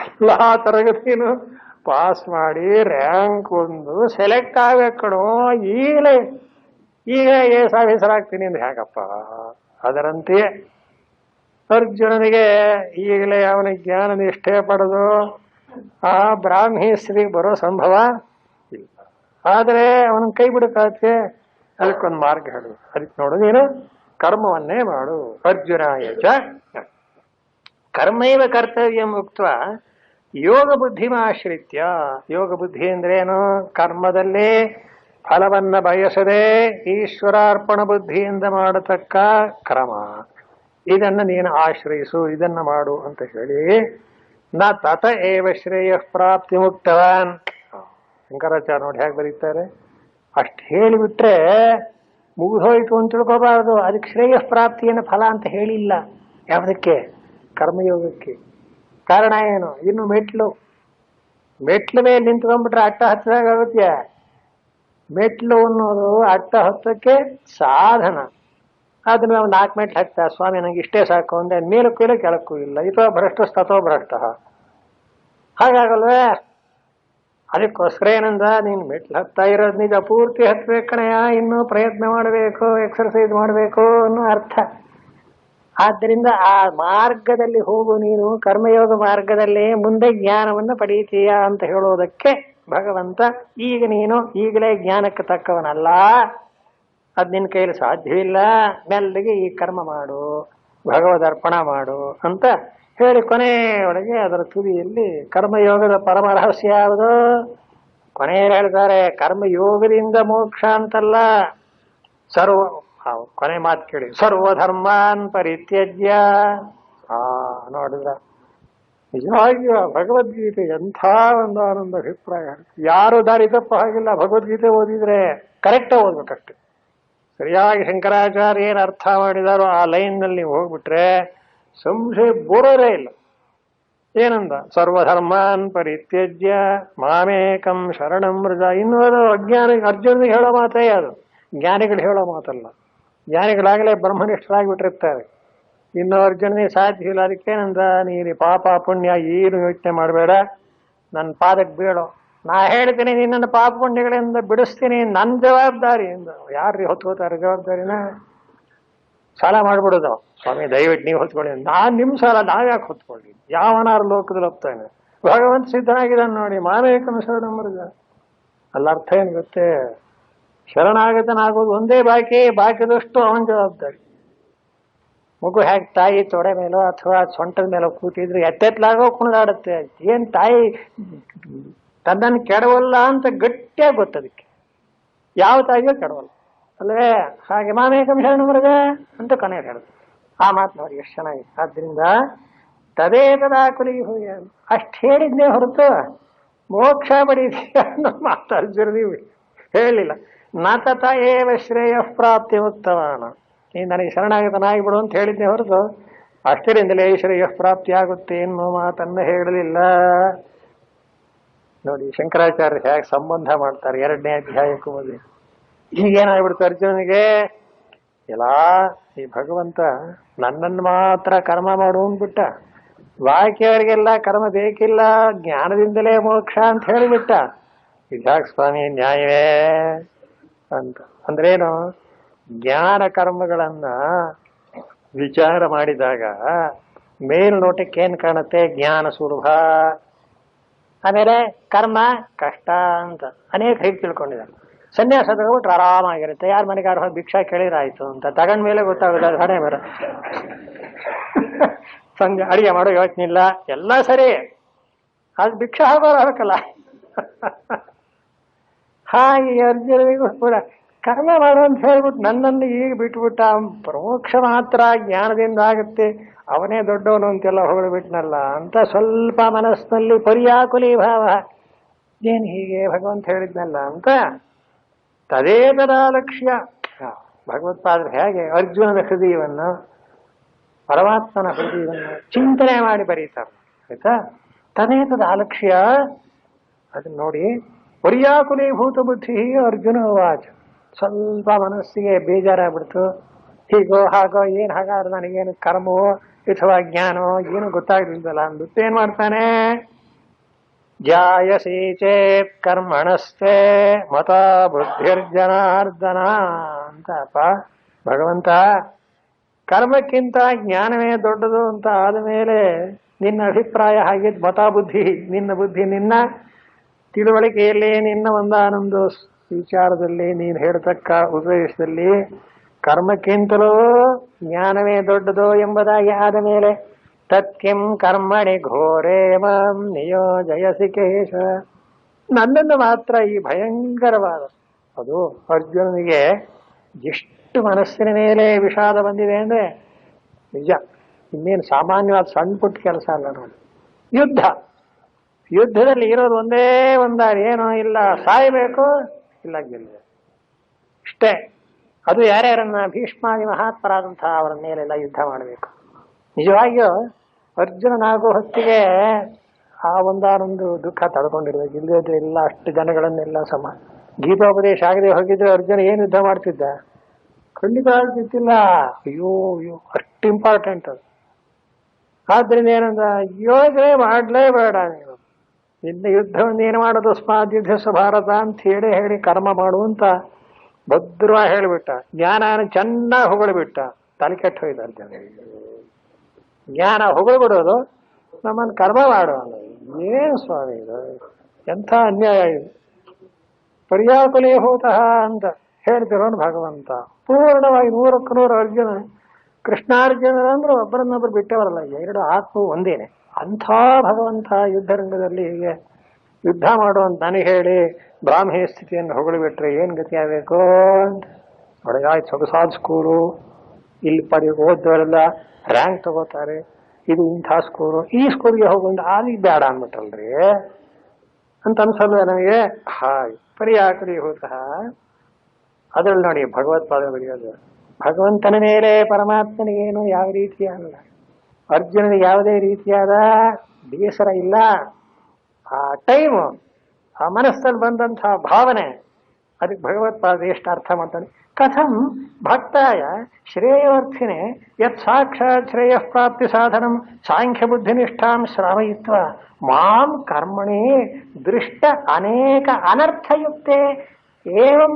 ಎಲ್ಲಾ ತರಗತಿನೂ ಪಾಸ್ ಮಾಡಿ ರ್ಯಾಂಕ್ ಒಂದು ಸೆಲೆಕ್ಟ್ ಆಗ್ಬೇಕು ಕಣೋ ಈಗಲೇ. ಈಗ ಹೆಸರಾಗ್ತೀನಿ ಅಂದ್ರೆ ಹೇಗಪ್ಪ? ಅದರಂತೆಯೇ ಅರ್ಜುನನಿಗೆ ಈಗಲೇ ಅವನ ಜ್ಞಾನ ನಿಷ್ಠೆ ಪಡೆದು ಆ ಬ್ರಾಹ್ಮಿ ಸ್ತ್ರೀಗೆ ಬರೋ ಸಂಭವ ಇಲ್ಲ. ಆದರೆ ಅವನ ಕೈ ಬಿಡಕಾತೆ ಅದಕ್ಕೊಂದು ಮಾರ್ಗ ಹೇಳು. ಅದಕ್ಕೆ ನೋಡು, ನೀನು ಕರ್ಮವನ್ನೇ ಮಾಡು. ಅರ್ಜುನಾಯ ಚ ಕರ್ಮೈವ ಕರ್ತವ್ಯ ಮುಕ್ತ ಯೋಗ ಬುದ್ಧಿಮಾಶ್ರಿತ್ಯ. ಯೋಗ ಬುದ್ಧಿ ಅಂದ್ರೆ ಏನು? ಕರ್ಮದಲ್ಲಿ ಫಲವನ್ನ ಬಯಸದೆ ಈಶ್ವರಾರ್ಪಣ ಬುದ್ಧಿಯಿಂದ ಮಾಡತಕ್ಕ ಕ್ರಮ. ಇದನ್ನ ನೀನು ಆಶ್ರಯಿಸು, ಇದನ್ನ ಮಾಡು ಅಂತ ಹೇಳಿ, ನ ತತ ಏವ ಶ್ರೇಯ ಪ್ರಾಪ್ತಿ ಮುಕ್ತವಾನ್. ಶಂಕರಾಚಾರ್ಯ ನೋಡಿ ಹೇಗೆ ಬರೀತಾರೆ. ಅಷ್ಟು ಹೇಳಿಬಿಟ್ರೆ ಮುಗಿದೋಯ್ತು ಅಂತ ತಿಳ್ಕೋಬಾರದು. ಅದಕ್ಕೆ ಶ್ರೇಯ ಪ್ರಾಪ್ತಿಯನ್ನು ಫಲ ಅಂತ ಹೇಳಿಲ್ಲ. ಯಾವುದಕ್ಕೆ? ಕರ್ಮಯೋಗಕ್ಕೆ. ಕಾರಣ ಏನು? ಇನ್ನು ಮೆಟ್ಲು ಮೇಲೆ ನಿಂತ್ಕೊಂಡ್ಬಿಟ್ರೆ ಅಟ್ಟ ಹತ್ತದಾಗುತ್ತೆ. ಮೆಟ್ಲು ಅನ್ನೋದು ಅಟ್ಟ ಹತ್ತಕ್ಕೆ ಸಾಧನ. ಅದನ್ನ ನಾವು 4 ಮೆಟ್ಲು ಹತ್ತ, ಸ್ವಾಮಿ ನಂಗೆ ಇಷ್ಟೇ ಸಾಕು ಅಂದ್ರೆ ಮೇಲಕ್ಕೂ ಇಲ್ಲ ಕೆಳಕ್ಕೂ ಇಲ್ಲ. ಇತೋ ಭ್ರಷ್ಟ ಸ್ತತೋ ಭ್ರಷ್ಟ. ಹಾಗಾಗಲ್ವೇ? ಅದಕ್ಕೋಸ್ಕರ ಏನಂದ, ನೀನು ಮೆಟ್ಲು ಹತ್ತಾ ಇರೋದು ನಿಜ, ಪೂರ್ತಿ ಹತ್ಬೇಕು ಕಣಯ್ಯ, ಇನ್ನೂ ಪ್ರಯತ್ನ ಮಾಡಬೇಕು, ಎಕ್ಸರ್ಸೈಸ್ ಮಾಡಬೇಕು ಅನ್ನೋ ಅರ್ಥ. ಆದ್ದರಿಂದ ಆ ಮಾರ್ಗದಲ್ಲಿ ಹೋಗು ನೀನು, ಕರ್ಮಯೋಗ ಮಾರ್ಗದಲ್ಲಿ ಮುಂದೆ ಜ್ಞಾನವನ್ನು ಪಡೀತೀಯ ಅಂತ ಹೇಳೋದಕ್ಕೆ ಭಗವಂತ ಈಗ ನೀನು ಈಗಲೇ ಜ್ಞಾನಕ್ಕೆ ತಕ್ಕವನಲ್ಲ, ಅದ್ ನಿನ್ನ ಕೈಯಲ್ಲಿ ಸಾಧ್ಯವಿಲ್ಲ, ಮೆಲ್ಲಿಗೆ ಈ ಕರ್ಮ ಮಾಡು, ಭಗವದರ್ಪಣ ಮಾಡು ಅಂತ ಹೇಳಿ ಕೊನೆಯೊಳಗೆ ಅದರ ತುದಿಯಲ್ಲಿ ಕರ್ಮಯೋಗದ ಪರಮ ರಹಸ್ಯ ಯಾವುದು? ಕೊನೆಯಲ್ಲಿ ಹೇಳ್ತಾರೆ, ಕರ್ಮಯೋಗದಿಂದ ಮೋಕ್ಷ ಅಂತಲ್ಲ, ಕೊನೆ ಮಾತು ಕೇಳಿ, ಸರ್ವಧರ್ಮಾನ್ ಪರಿತ್ಯಜ್ಯ. ನೋಡಿದ್ರ ನಿಜವಾಗಿ ಭಗವದ್ಗೀತೆ ಎಂಥ ಒಂದು ಆನಂದ ಅಭಿಪ್ರಾಯ. ಯಾರು ದಾರಿ ತಪ್ಪ ಹಾಗಿಲ್ಲ. ಭಗವದ್ಗೀತೆ ಓದಿದ್ರೆ ಕರೆಕ್ಟ್ ಓದ್ಬೇಕಷ್ಟೆ. ಸರಿಯಾಗಿ ಶಂಕರಾಚಾರ್ಯ ಏನು ಅರ್ಥ ಮಾಡಿದಾರೋ ಆ ಲೈನ್ ನಲ್ಲಿ ನೀವು ಹೋಗ್ಬಿಟ್ರೆ ಸಂಶಯ ಬರೋರೇ ಇಲ್ಲ. ಏನಂದ? ಸರ್ವಧರ್ಮಾನ್ ಪರಿತ್ಯಜ್ಯ ಮಾಮೇಕಂ ಶರಣಂ ವ್ರಜ. ಇನ್ನು ಅದು ಅರ್ಜುನಿಗೆ ಹೇಳೋ ಮಾತೇ ಅದು, ಜ್ಞಾನಿಗಳು ಹೇಳೋ ಮಾತಲ್ಲ. ಜ್ಞಾನಿಗಳಾಗಲೇ ಬ್ರಹ್ಮನಿಷ್ಠರಾಗಿಬಿಟ್ಟಿರ್ತಾರೆ. ಇನ್ನು ಅರ್ಜುನಿಗೆ ಸಾಧ್ಯ ಇಲ್ಲ. ಅದಕ್ಕೇನಂದ, ನೀನು ಪಾಪ ಪುಣ್ಯ ಏನು ಯೋಚನೆ ಮಾಡಬೇಡ, ನನ್ನ ಪಾದಕ್ಕೆ ಬೀಳೋ, ನಾ ಹೇಳ್ತೀನಿ, ನಿನ್ನನ್ನು ಪಾಪ ಪುಣ್ಯಗಳಿಂದ ಬಿಡಿಸ್ತೀನಿ, ನನ್ನ ಜವಾಬ್ದಾರಿಯಿಂದ. ಯಾರು ಹೊತ್ಕೋತಾರೆ ಜವಾಬ್ದಾರಿನ? ಸಾಲ ಮಾಡ್ಬಿಡೋದು, ಸ್ವಾಮಿ ದಯವಿಟ್ಟು ನೀವು ಹೊತ್ಕೊಳ್ಳಿ. ನಿಮ್ಮ ಸಾಲ ನಾವ್ಯಾಕೆ ಹೊತ್ಕೊಳ್ಳಿ? ಯಾವನಾರು ಲೋಕದಲ್ಲಿ ಹೋಗ್ತಾನೆ. ಭಗವಂತ ಸಿದ್ಧನಾಗಿದ್ದಾನೆ ನೋಡಿ, ಮಾಮೇಕಂ ಶರಣಂ ವ್ರಜ. ಅಲ್ಲ ಅರ್ಥ ಏನು ಗೊತ್ತೇ? ಶರಣಾಗತನಾಗೋದು ಒಂದೇ ಬಾಕಿದಷ್ಟು ಅವನ ಜವಾಬ್ದಾರಿ. ಮಗು ಹೇಗೆ ತಾಯಿ ತೊಡೆ ಮೇಲೋ ಅಥವಾ ಸೊಂಟದ ಮೇಲೋ ಕೂತಿದ್ರೆ ಎತ್ತೆತ್ಲಾಗೋ ಕುಣಿದಾಡುತ್ತೆ. ಏನ್ ತಾಯಿ ತನ್ನನ್ನು ಕೆಡವಲ್ಲ ಅಂತ ಗಟ್ಟಿಯಾಗಿ ಗೊತ್ತದಕ್ಕೆ. ಯಾವ ತಾಯಿಯೋ ಕೆಡವಲ್ಲ ಅಲ್ವೇ? ಹಾಗೆ ಮಾಮೇಕಂ ಶರಣಂ ವ್ರಜ ಅಂತ ಕೊನೆಗೆ ಹೇಳುತ್ತೆ. ಆ ಮಾತು ನೋಡಿ ಎಷ್ಟು ಚೆನ್ನಾಗಿದೆ. ಆದ್ರಿಂದ ತದೇ ತದಾ ಕುಲಿ ಹೋಗಿ ಅಷ್ಟು ಹೇಳಿದ್ನೇ ಹೊರತು ಮೋಕ್ಷ ಪಡೀತೀಯ ಅನ್ನೋ ಮಾತು ಅರ್ಜುನ ಹೇಳಿಲ್ಲ. ನತತ ಏವ ಶ್ರೇಯ ಪ್ರಾಪ್ತಿ ಉತ್ತಮಾನ. ನೀನು ನನಗೆ ಶರಣಾಗತನಾಗಿಬಿಡು ಅಂತ ಹೇಳಿದ್ದೆ ಹೊರತು ಅಷ್ಟರಿಂದಲೇ ಶ್ರೇಯ ಪ್ರಾಪ್ತಿ ಆಗುತ್ತೆ ಎನ್ನುವ ಮಾತನ್ನ ಹೇಳಲಿಲ್ಲ. ನೋಡಿ ಶಂಕರಾಚಾರ್ಯ ಹೇಗೆ ಸಂಬಂಧ ಮಾಡ್ತಾರೆ 2ನೇ ಅಧ್ಯಾಯಕ್ಕೂ ಮೊದಲು. ಈಗೇನಾಗ್ಬಿಡ್ತು ಅರ್ಜುನಿಗೆ? ಎಲ್ಲ ಈ ಭಗವಂತ ನನ್ನನ್ನು ಮಾತ್ರ ಕರ್ಮ ಮಾಡು ಅಂದ್ಬಿಟ್ಟ, ಬಾಕಿಯವರಿಗೆಲ್ಲ ಕರ್ಮ ಬೇಕಿಲ್ಲ, ಜ್ಞಾನದಿಂದಲೇ ಮೋಕ್ಷ ಅಂತ ಹೇಳಿಬಿಟ್ಟ. ಇದ್ಯಾಕೆ ಸ್ವಾಮಿ ನ್ಯಾಯವೇ ಅಂತ ಅಂದ್ರೇನು? ಜ್ಞಾನ ಕರ್ಮಗಳನ್ನ ವಿಚಾರ ಮಾಡಿದಾಗ ಮೇಲ್ನೋಟಕ್ಕೆ ಏನ್ ಕಾಣುತ್ತೆ? ಜ್ಞಾನ ಸುಲಭ, ಆಮೇಲೆ ಕರ್ಮ ಕಷ್ಟ ಅಂತ ಅನೇಕ ಹೇಗೆ ತಿಳ್ಕೊಂಡಿದ್ದಾರೆ. ಸನ್ಯಾಸ ತಗೊಬಿಟ್ರೆ ಆರಾಮಾಗಿರುತ್ತೆ, ಯಾರ ಮನೆಗಾರು ಹೋಗಿ ಭಿಕ್ಷಾ ಕೇಳಿರಾಯ್ತು ಅಂತ. ತಗೊಂಡ್ಮೇಲೆ ಗೊತ್ತಾಗುತ್ತೆ ಅದು ಹಣೆ ಬರ. ಸಂಜೆ ಅಡಿಗೆ ಮಾಡೋ ಯೋಚನೆ ಇಲ್ಲ, ಎಲ್ಲ ಸರಿ, ಅದು ಭಿಕ್ಷಾ ಹಾಕೋರು ಆಗಕ್ಕಲ್ಲ. ಹಾಗೆ ಅರ್ಜುನಿಗೂ ಕೂಡ ಕರ್ಮ ಮಾಡು ಅಂತ ಹೇಳ್ಬಿಟ್ಟು ನನ್ನನ್ನು ಈಗ ಬಿಟ್ಬಿಟ್ಟ. ಮೋಕ್ಷ ಮಾತ್ರ ಜ್ಞಾನದಿಂದ ಆಗುತ್ತೆ, ಅವನೇ ದೊಡ್ಡವನು ಅಂತೆಲ್ಲ ಹೊಗಳ್ಬಿಟ್ನಲ್ಲ ಅಂತ ಸ್ವಲ್ಪ ಮನಸ್ಸಿನಲ್ಲಿ ಪರ್ಯಾಕುಲಿ ಭಾವ. ಏನ್ ಹೀಗೆ ಭಗವಂತ ಹೇಳಿದ್ನಲ್ಲ ಅಂತ ತದೇ ತದಾ ಲಕ್ಷ್ಯ. ಭಗವತ್ಪಾದರು ಹೇಗೆ ಅರ್ಜುನನ ಹೃದಯವನ್ನು, ಪರಮಾತ್ಮನ ಹೃದಯವನ್ನು ಚಿಂತನೆ ಮಾಡಿ ಬರೀತಾರೆ ಆಯ್ತಾ? ತದೇ ತದಾ ಲಕ್ಷ್ಯ. ಅದನ್ನ ನೋಡಿ, ಪರ್ಯಾಕುಲೀಭೂತ ಬುದ್ಧಿ ಅರ್ಜುನ ವಾಚ. ಸ್ವಲ್ಪ ಮನಸ್ಸಿಗೆ ಬೇಜಾರಾಗ್ಬಿಡ್ತು, ಹೀಗೋ ಹಾಗೋ, ಏನ್ ಹಾಗಾದ್ರೆ ನನಗೇನು ಕರ್ಮವೋ ಅಥವಾ ಜ್ಞಾನವೋ ಏನು ಗೊತ್ತಾಗ್ಲಿಲ್ವಲ್ಲ ಅಂದ್ಬಿಟ್ಟು ಏನ್ ಮಾಡ್ತಾನೆ? ಜಾಯಸಿ ಚೇತ್ ಕರ್ಮಣಸ್ತೆ ಮತ ಬುದ್ಧಿರ್ಜನಾರ್ದನ ಅಂತ ಅಂತ ಅಪ್ಪ ಭಗವಂತ, ಕರ್ಮಕ್ಕಿಂತ ಜ್ಞಾನವೇ ದೊಡ್ಡದು ಅಂತ ಆದಮೇಲೆ ನಿನ್ನ ಅಭಿಪ್ರಾಯ ಹಾಗಿದ್ದು ಮತಾಬುದ್ಧಿ, ನಿನ್ನ ಬುದ್ಧಿ, ನಿನ್ನ ತಿಳುವಳಿಕೆಯಲ್ಲಿ, ನಿನ್ನ ಒಂದಾನೊಂದು ವಿಚಾರದಲ್ಲಿ, ನೀನು ಹೇಳ್ತಕ್ಕ ಉಪದೇಶದಲ್ಲಿ ಕರ್ಮಕ್ಕಿಂತಲೂ ಜ್ಞಾನವೇ ದೊಡ್ಡದು ಎಂಬುದಾಗಿ ಆದ ಮೇಲೆ ತತ್ಕಿಂ ಕರ್ಮಣಿ ಘೋರೇ ಮಾಂ ನಿಯೋಜಯಸಿ ಕೇಶ, ನನ್ನನ್ನು ಮಾತ್ರ ಈ ಭಯಂಕರವಾದ ಅದು ಅರ್ಜುನನಿಗೆ ಎಷ್ಟು ಮನಸ್ಸಿನ ಮೇಲೆ ವಿಷಾದ ಬಂದಿದೆ ಅಂದ್ರೆ ನಿಜ, ಇನ್ನೇನು ಸಾಮಾನ್ಯವಾದ ಸಣ್ಣ ಪುಟ್ಟ ಕೆಲಸ ಅಲ್ಲ ನೋಡಿ. ಯುದ್ಧದಲ್ಲಿ ಇರೋದು ಒಂದೇ ಒಂದಾರಿ, ಏನೋ ಇಲ್ಲ ಸಾಯಬೇಕು, ಇಲ್ಲ ಗೆಲ್ಲಬೇಕು ಇಷ್ಟೇ. ಅದು ಯಾರ್ಯಾರನ್ನ ಭೀಷ್ಮಾದಿ ಮಹಾತ್ಮರಾದಂತಹ ಅವರ ಮೇಲೆಲ್ಲ ಯುದ್ಧ ಮಾಡಬೇಕು. ನಿಜವಾಗಿಯೂ ಅರ್ಜುನನಾಗೋ ಹೊತ್ತಿಗೆ ಆ ಒಂದಾನೊಂದು ದುಃಖ ತಡ್ಕೊಂಡಿರ್ಬೇಕು. ಇಲ್ಲದೇ ಇಲ್ಲ ಅಷ್ಟು ಜನಗಳನ್ನೆಲ್ಲ ಗೀತೋಪದೇಶ ಆಗದೆ ಹೋಗಿದ್ರೆ ಅರ್ಜುನ ಏನು ಯುದ್ಧ ಮಾಡ್ತಿದ್ದ? ಖಂಡಿತ ಆಗ್ತಿತ್ತಿಲ್ಲ. ಅಯ್ಯೋ ಅಷ್ಟು ಇಂಪಾರ್ಟೆಂಟ್ ಅದು. ಆದ್ರಿಂದ ಏನಂದ, ಯೋಜನೆ ಮಾಡಲೇಬೇಡ ನೀನು, ನಿನ್ನ ಯುದ್ಧವನ್ನು ಏನು ಮಾಡೋದು, ಸ್ಮಾದ್ಯುದ್ಧ ಭಾರತ ಅಂತ ಹೇಳಿ ಕರ್ಮ ಮಾಡುವಂತ ಭದ್ರವಾಗಿ ಹೇಳಿಬಿಟ್ಟ. ಜ್ಞಾನ ಚೆನ್ನಾಗಿ ಹೊಗಳಿಬಿಟ್ಟ. ತಲೆ ಕೆಟ್ಟು ಹೋಯ್ತು ಅರ್ಜುನ. ಜ್ಞಾನ ಹೊಗಳ್ಬಿಡೋದು, ನಮ್ಮನ್ನು ಕರ್ಮ ಮಾಡೋದು. ಏನು ಸ್ವಾಮಿ ಇದು, ಎಂಥ ಅನ್ಯಾಯ ಇದು. ಪರ್ಯಾಕುಲೇ ಹೋತಃ ಅಂತ ಹೇಳ್ತಿರೋನು ಭಗವಂತ. ಪೂರ್ಣವಾಗಿ 100ಕ್ಕೆ 100 ಅರ್ಜುನ ಕೃಷ್ಣಾರ್ಜುನರಂದ್ರು ಒಬ್ಬರನ್ನೊಬ್ಬರು ಬಿಟ್ಟವರಲ್ಲ, ಎರಡು ಆತ್ಮವು ಒಂದೇನೆ. ಅಂಥ ಭಗವಂತ ಯುದ್ಧರಂಗದಲ್ಲಿ ಹೀಗೆ ಯುದ್ಧ ಮಾಡುವಂತ ನನಗೆ ಹೇಳಿ ಬ್ರಾಹ್ಮಿ ಸ್ಥಿತಿಯನ್ನು ಹೊಗಳಿಬಿಟ್ರೆ ಏನ್ ಗತಿ ಆಗಬೇಕು ಅಂತ. ಒಳಗಾಯ್ತು ಸೊಗಸಾದ ಸ್ಕೂಲು, ಇಲ್ಲಿ ಓದೋರೆಲ್ಲ ರ್ಯಾಂಕ್ ತಗೋತಾರೆ, ಇದು ಇಂಥ ಸ್ಕೂಲು, ಈ ಸ್ಕೂಲ್ಗೆ ಹೋಗೋದು ಅಲ್ಲಿ ಬೇಡ ಅಂದ್ಬಿಟ್ರಲ್ರಿ ಅಂತ ಅನ್ಸಲ್ವ ನನಗೆ. ಹಾಯ್ ಪರ್ಯಾಕರಿ ಹೋತಃ ಅದ್ರಲ್ಲಿ ನೋಡಿ ಭಗವತ್ಪಾದ ಬರೆಯೋದು, ಭಗವಂತನ ಮೇಲೆ ಪರಮಾತ್ಮನಿಗೇನು ಯಾವ ರೀತಿಯಲ್ಲ, ಅರ್ಜುನನಿಗೆ ಯಾವುದೇ ರೀತಿಯಾದ ಬೇಸರ ಇಲ್ಲ. ಆ ಟೈಮು, ಆ ಮನಸ್ಸಲ್ಲಿ ಬಂದಂತಹ ಭಾವನೆ, ಅದಕ್ಕೆ ಭಗವತ್ಪಾದ ಎಷ್ಟು ಅರ್ಥ ಮಾಡ್ತಾನೆ. ಕಥಂ ಭಕ್ತಾಯ ಶ್ರೇಯೋರ್ಥಿನೇ ಯತ್ ಸಾಕ್ಷಾತ್ ಶ್ರೇಯ ಪ್ರಾಪ್ತಿ ಸಾಧನಂ ಸಾಂಖ್ಯ ಬುದ್ಧಿನಿಷ್ಠಾಂ ಶ್ರಾವಯಿತ್ವ ಮಾಂ ಕರ್ಮಣಿ ದೃಷ್ಟ ಅನೇಕ ಅನರ್ಥಯುಕ್ತೆ ಏವಂ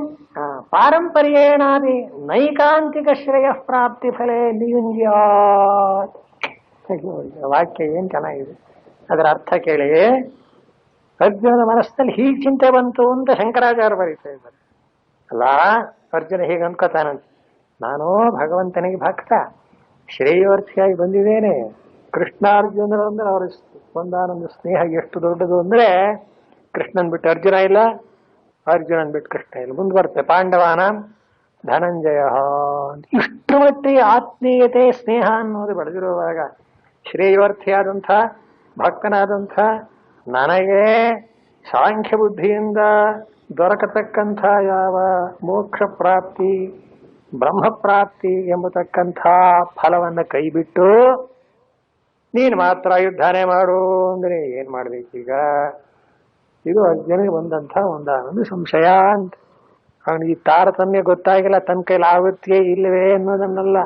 ಪಾರಂಪರ್ಯೇಣಾದಿ ನೈಕಾಂತಿಕ ಶ್ರೇಯ ಪ್ರಾಪ್ತಿ ಫಲೇ ನಿಯುಂಜ್ಯಾತ್. ವಾಕ್ಯ ಏನ್ ಚೆನ್ನಾಗಿದೆ, ಅದರ ಅರ್ಥ ಕೇಳಿ. ಅರ್ಜುನನ ಮನಸ್ಸಿನಲ್ಲಿ ಹೀಗೆ ಚಿಂತೆ ಬಂತು ಅಂತ ಶಂಕರಾಚಾರ್ಯ ಬರೀತಾ ಇದ್ದಾರೆ. ಅಲ್ಲ, ಅರ್ಜುನ ಹೀಗೆ ಅನ್ಕೋತಾನಂತೆ, ನಾನು ಭಗವಂತನಿಗೆ ಭಕ್ತ, ಶ್ರೇಯೋರ್ಥಿಯಾಗಿ ಬಂದಿದ್ದೇನೆ. ಕೃಷ್ಣಾರ್ಜುನರು ಅಂದ್ರೆ ಅವ್ರ ಒಂದಾನೊಂದು ಸ್ನೇಹ ಎಷ್ಟು ದೊಡ್ಡದು ಅಂದ್ರೆ, ಕೃಷ್ಣನ್ ಬಿಟ್ಟು ಅರ್ಜುನ ಇಲ್ಲ, ಅರ್ಜುನನ್ ಬಿಟ್ಟು ಕೃಷ್ಣ ಇಲ್ಲ. ಮುಂದೆ ಬರುತ್ತೆ ಪಾಂಡವಾನ ಧನಂಜಯ. ಇಷ್ಟು ಮಟ್ಟಿಗೆ ಆತ್ಮೀಯತೆ ಸ್ನೇಹ ಅನ್ನೋದು ಬೆಳೆದಿರುವಾಗ ಶ್ರೇಯೋರ್ಥಿಯಾದಂಥ ಭಕ್ತನಾದಂಥ ನನಗೆ ಸಾಂಖ್ಯ ಬುದ್ಧಿಯಿಂದ ದೊರಕತಕ್ಕಂಥ ಯಾವ ಮೋಕ್ಷ ಪ್ರಾಪ್ತಿ ಬ್ರಹ್ಮಪ್ರಾಪ್ತಿ ಎಂಬತಕ್ಕಂಥ ಫಲವನ್ನು ಕೈಬಿಟ್ಟು ನೀನು ಮಾತ್ರ ಯುದ್ಧನೇ ಮಾಡು ಅಂದ್ರೆ ಏನ್ ಮಾಡ್ಬೇಕೀಗ? ಇದು ಅರ್ಜುನಿಗೆ ಬಂದಂಥ ಒಂದಾನೊಂದು ಸಂಶಯ ಅಂತ. ಅವನಿಗೆ ತಾರತಮ್ಯ ಗೊತ್ತಾಗಿಲ್ಲ, ತನ್ನ ಕೈಲಿ ಆಗುತ್ತೆ ಇಲ್ಲವೇ ಅನ್ನೋದನ್ನೆಲ್ಲ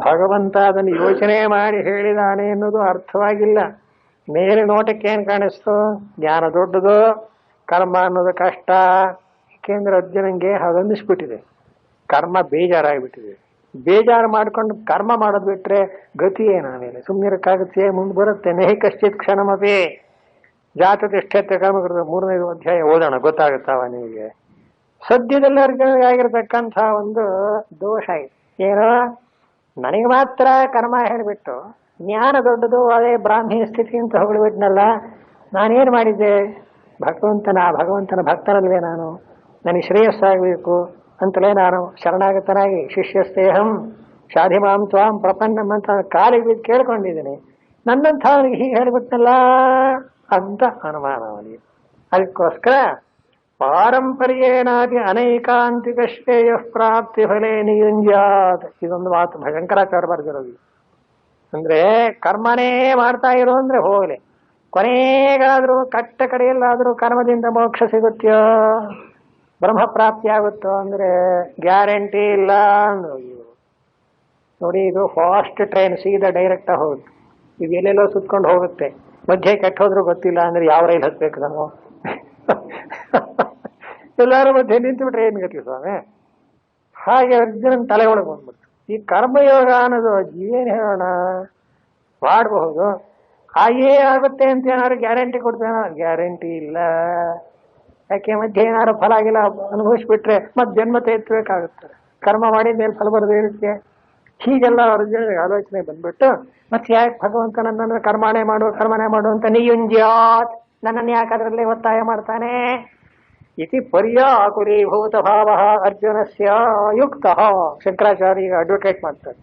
ಭಗವಂತ ಅದನ್ನು ಯೋಚನೆ ಮಾಡಿ ಹೇಳಿದಾನೆ ಅನ್ನೋದು ಅರ್ಥವಾಗಿಲ್ಲ. ಮೇಲೆ ನೋಟಕ್ಕೆ ಏನ್ ಕಾಣಿಸ್ತು, ಜ್ಞಾನ ದೊಡ್ಡದು, ಕರ್ಮ ಅನ್ನೋದು ಕಷ್ಟ. ಏಕೆಂದ್ರೆ ಅರ್ಜುನಂಗೆ ಹಾಗನ್ನಿಸ್ಬಿಟ್ಟಿದೆ, ಕರ್ಮ ಬೇಜಾರಾಗಿಬಿಟ್ಟಿದೆ. ಬೇಜಾರು ಮಾಡ್ಕೊಂಡು ಕರ್ಮ ಮಾಡೋದು ಬಿಟ್ರೆ ಗತಿ ಏನಾಮೇಲೆ ಸುಮ್ಮನಿರಕ್ಕಾಗುತ್ತೆ? ಮುಂದೆ ಬರುತ್ತೆ. ನಹಿ ಕಶ್ಚಿತ್ ಕ್ಷಣಮಪಿ ಜಾತತಿಷ್ಠತೆ ಕರ್ಮಕೃತ 3ನೇ ಅಧ್ಯಾಯ ಓದೋಣ, ಗೊತ್ತಾಗುತ್ತಾವ ನಿಮಗೆ. ಸದ್ಯದಲ್ಲಿ ಅರ್ಜುನಿಗೆ ಆಗಿರ್ತಕ್ಕಂಥ ಒಂದು ದೋಷ ಇದೆ. ಏನೋ ನನಗೆ ಮಾತ್ರ ಕರ್ಮ ಹೇಳಿಬಿಟ್ಟು ಜ್ಞಾನ ದೊಡ್ಡದು, ಅದೇ ಬ್ರಾಹ್ಮಿ ಸ್ಥಿತಿ ಅಂತ ಹೊಗಳಿಬಿಟ್ನಲ್ಲ, ನಾನೇನು ಮಾಡಿದ್ದೆ? ಭಗವಂತನ ಭಕ್ತನಲ್ವೇ ನಾನು? ನನಗೆ ಶ್ರೇಯಸ್ಸಾಗಬೇಕು ಅಂತಲೇ ನಾನು ಶರಣಾಗತನಾಗಿ ಶಿಷ್ಯಸ್ತೇಹಂ ಶಾಧಿಮಾಂ ತ್ವಾಂ ಪ್ರಪನ್ನಂ ಅಂತ ಕಾಲಿಗೆ ಬಿದ್ದು ಕೇಳ್ಕೊಂಡಿದ್ದೀನಿ. ನನ್ನಂಥ ಅವನಿಗೆ ಹೀಗೆ ಹೇಳಿಬಿಟ್ನಲ್ಲ ಅಂತ ಅನುಮಾನ ಅವನಿಗೆ. ಅದಕ್ಕೋಸ್ಕರ ಪಾರಂಪರ್ಯೇನಾದಿ ಅನೈಕಾಂತಿಕ ಶ್ರೇಯ ಪ್ರಾಪ್ತಿ ಫಲೇ ನಿಯುಂಜ್ಯಾತ್. ಇದೊಂದು ಮಾತು ಶಂಕರಾಚಾರ್ಯ ಬರ್ದಿರೋದು. ಅಂದ್ರೆ ಕರ್ಮನೇ ಮಾಡ್ತಾ ಇರೋ ಅಂದ್ರೆ ಹೋಗ್ಲಿ, ಕೊನೆಗಾದ್ರೂ ಕಟ್ಟ ಕಡೆಯಲ್ಲಾದ್ರೂ ಕರ್ಮದಿಂದ ಮೋಕ್ಷ ಸಿಗುತ್ತೋ, ಬ್ರಹ್ಮಪ್ರಾಪ್ತಿ ಆಗುತ್ತೋ ಅಂದ್ರೆ ಗ್ಯಾರಂಟಿ ಇಲ್ಲ ಅಂದ್ರು. ನೋಡಿ, ಇದು ಫಾಸ್ಟ್ ಟ್ರೈನ್, ಸೀದಾ ಡೈರೆಕ್ಟ್ ಹೋಗುತ್ತೆ. ಇದು ಎಲ್ಲೆಲ್ಲೋ ಸುತ್ಕೊಂಡು ಹೋಗುತ್ತೆ. ಮಧ್ಯೆ ಕೆಟ್ಟ ಹೋದ್ರೂ ಗೊತ್ತಿಲ್ಲ ಅಂದ್ರೆ ಯಾವ ರೈಲ್ ಹತ್ಬೇಕು ನಾವು? ಎಲ್ಲಾರು ಮಧ್ಯೆ ನಿಂತು ಬಿಟ್ರೆ ಏನ್ ಗತಿ ಸ್ವಾಮಿ? ಹಾಗೆ ಅರ್ಜುನನ್ ತಲೆ ಒಳಗೆ ಬಂದ್ಬಿಡ್ತು. ಈ ಕರ್ಮಯೋಗ ಅನ್ನೋದು ಏನ್ ಹೇಳೋಣ, ಮಾಡಬಹುದು, ಹಾಗೇ ಆಗುತ್ತೆ ಅಂತ ಏನಾದ್ರು ಗ್ಯಾರಂಟಿ ಕೊಡ್ತೇನ? ಗ್ಯಾರಂಟಿ ಇಲ್ಲ. ಯಾಕೆ ಮಧ್ಯೆ ಏನಾದ್ರು ಫಲ ಆಗಿಲ್ಲ ಅನುಭವಿಸ್ಬಿಟ್ರೆ ಮತ್ತೆ ಜನ್ಮ ತೆಗೆದ್ಬೇಕಾಗುತ್ತೆ. ಕರ್ಮ ಮಾಡಿದ್ಮೇಲೆ ಫಲ ಬರದೇ ಇರುತ್ತೆ. ಹೀಗೆಲ್ಲ ಅರ್ಜುನಿಗೆ ಆಲೋಚನೆ ಬಂದ್ಬಿಟ್ಟು ಮತ್ತೆ ಯಾಕೆ ಭಗವಂತ ನನ್ನನ್ನು ಕರ್ಮಣೆ ಮಾಡು ಅಂತ ನಿಯುಂಜ್ಯಾತ್, ನನ್ನನ್ನು ಯಾಕೆ ಅದರಲ್ಲಿ ಒತ್ತಾಯ ಮಾಡ್ತಾನೆ? ಇತಿ ಪರ್ಯಾಕುಲೀಭೂತ ಭಾವ ಅರ್ಜುನಸ್ಯ ಯುಕ್ತ. ಶಂಕರಾಚಾರ್ಯ ಈಗ ಅಡ್ವೊಕೇಟ್ ಮಾಡ್ತಾರೆ.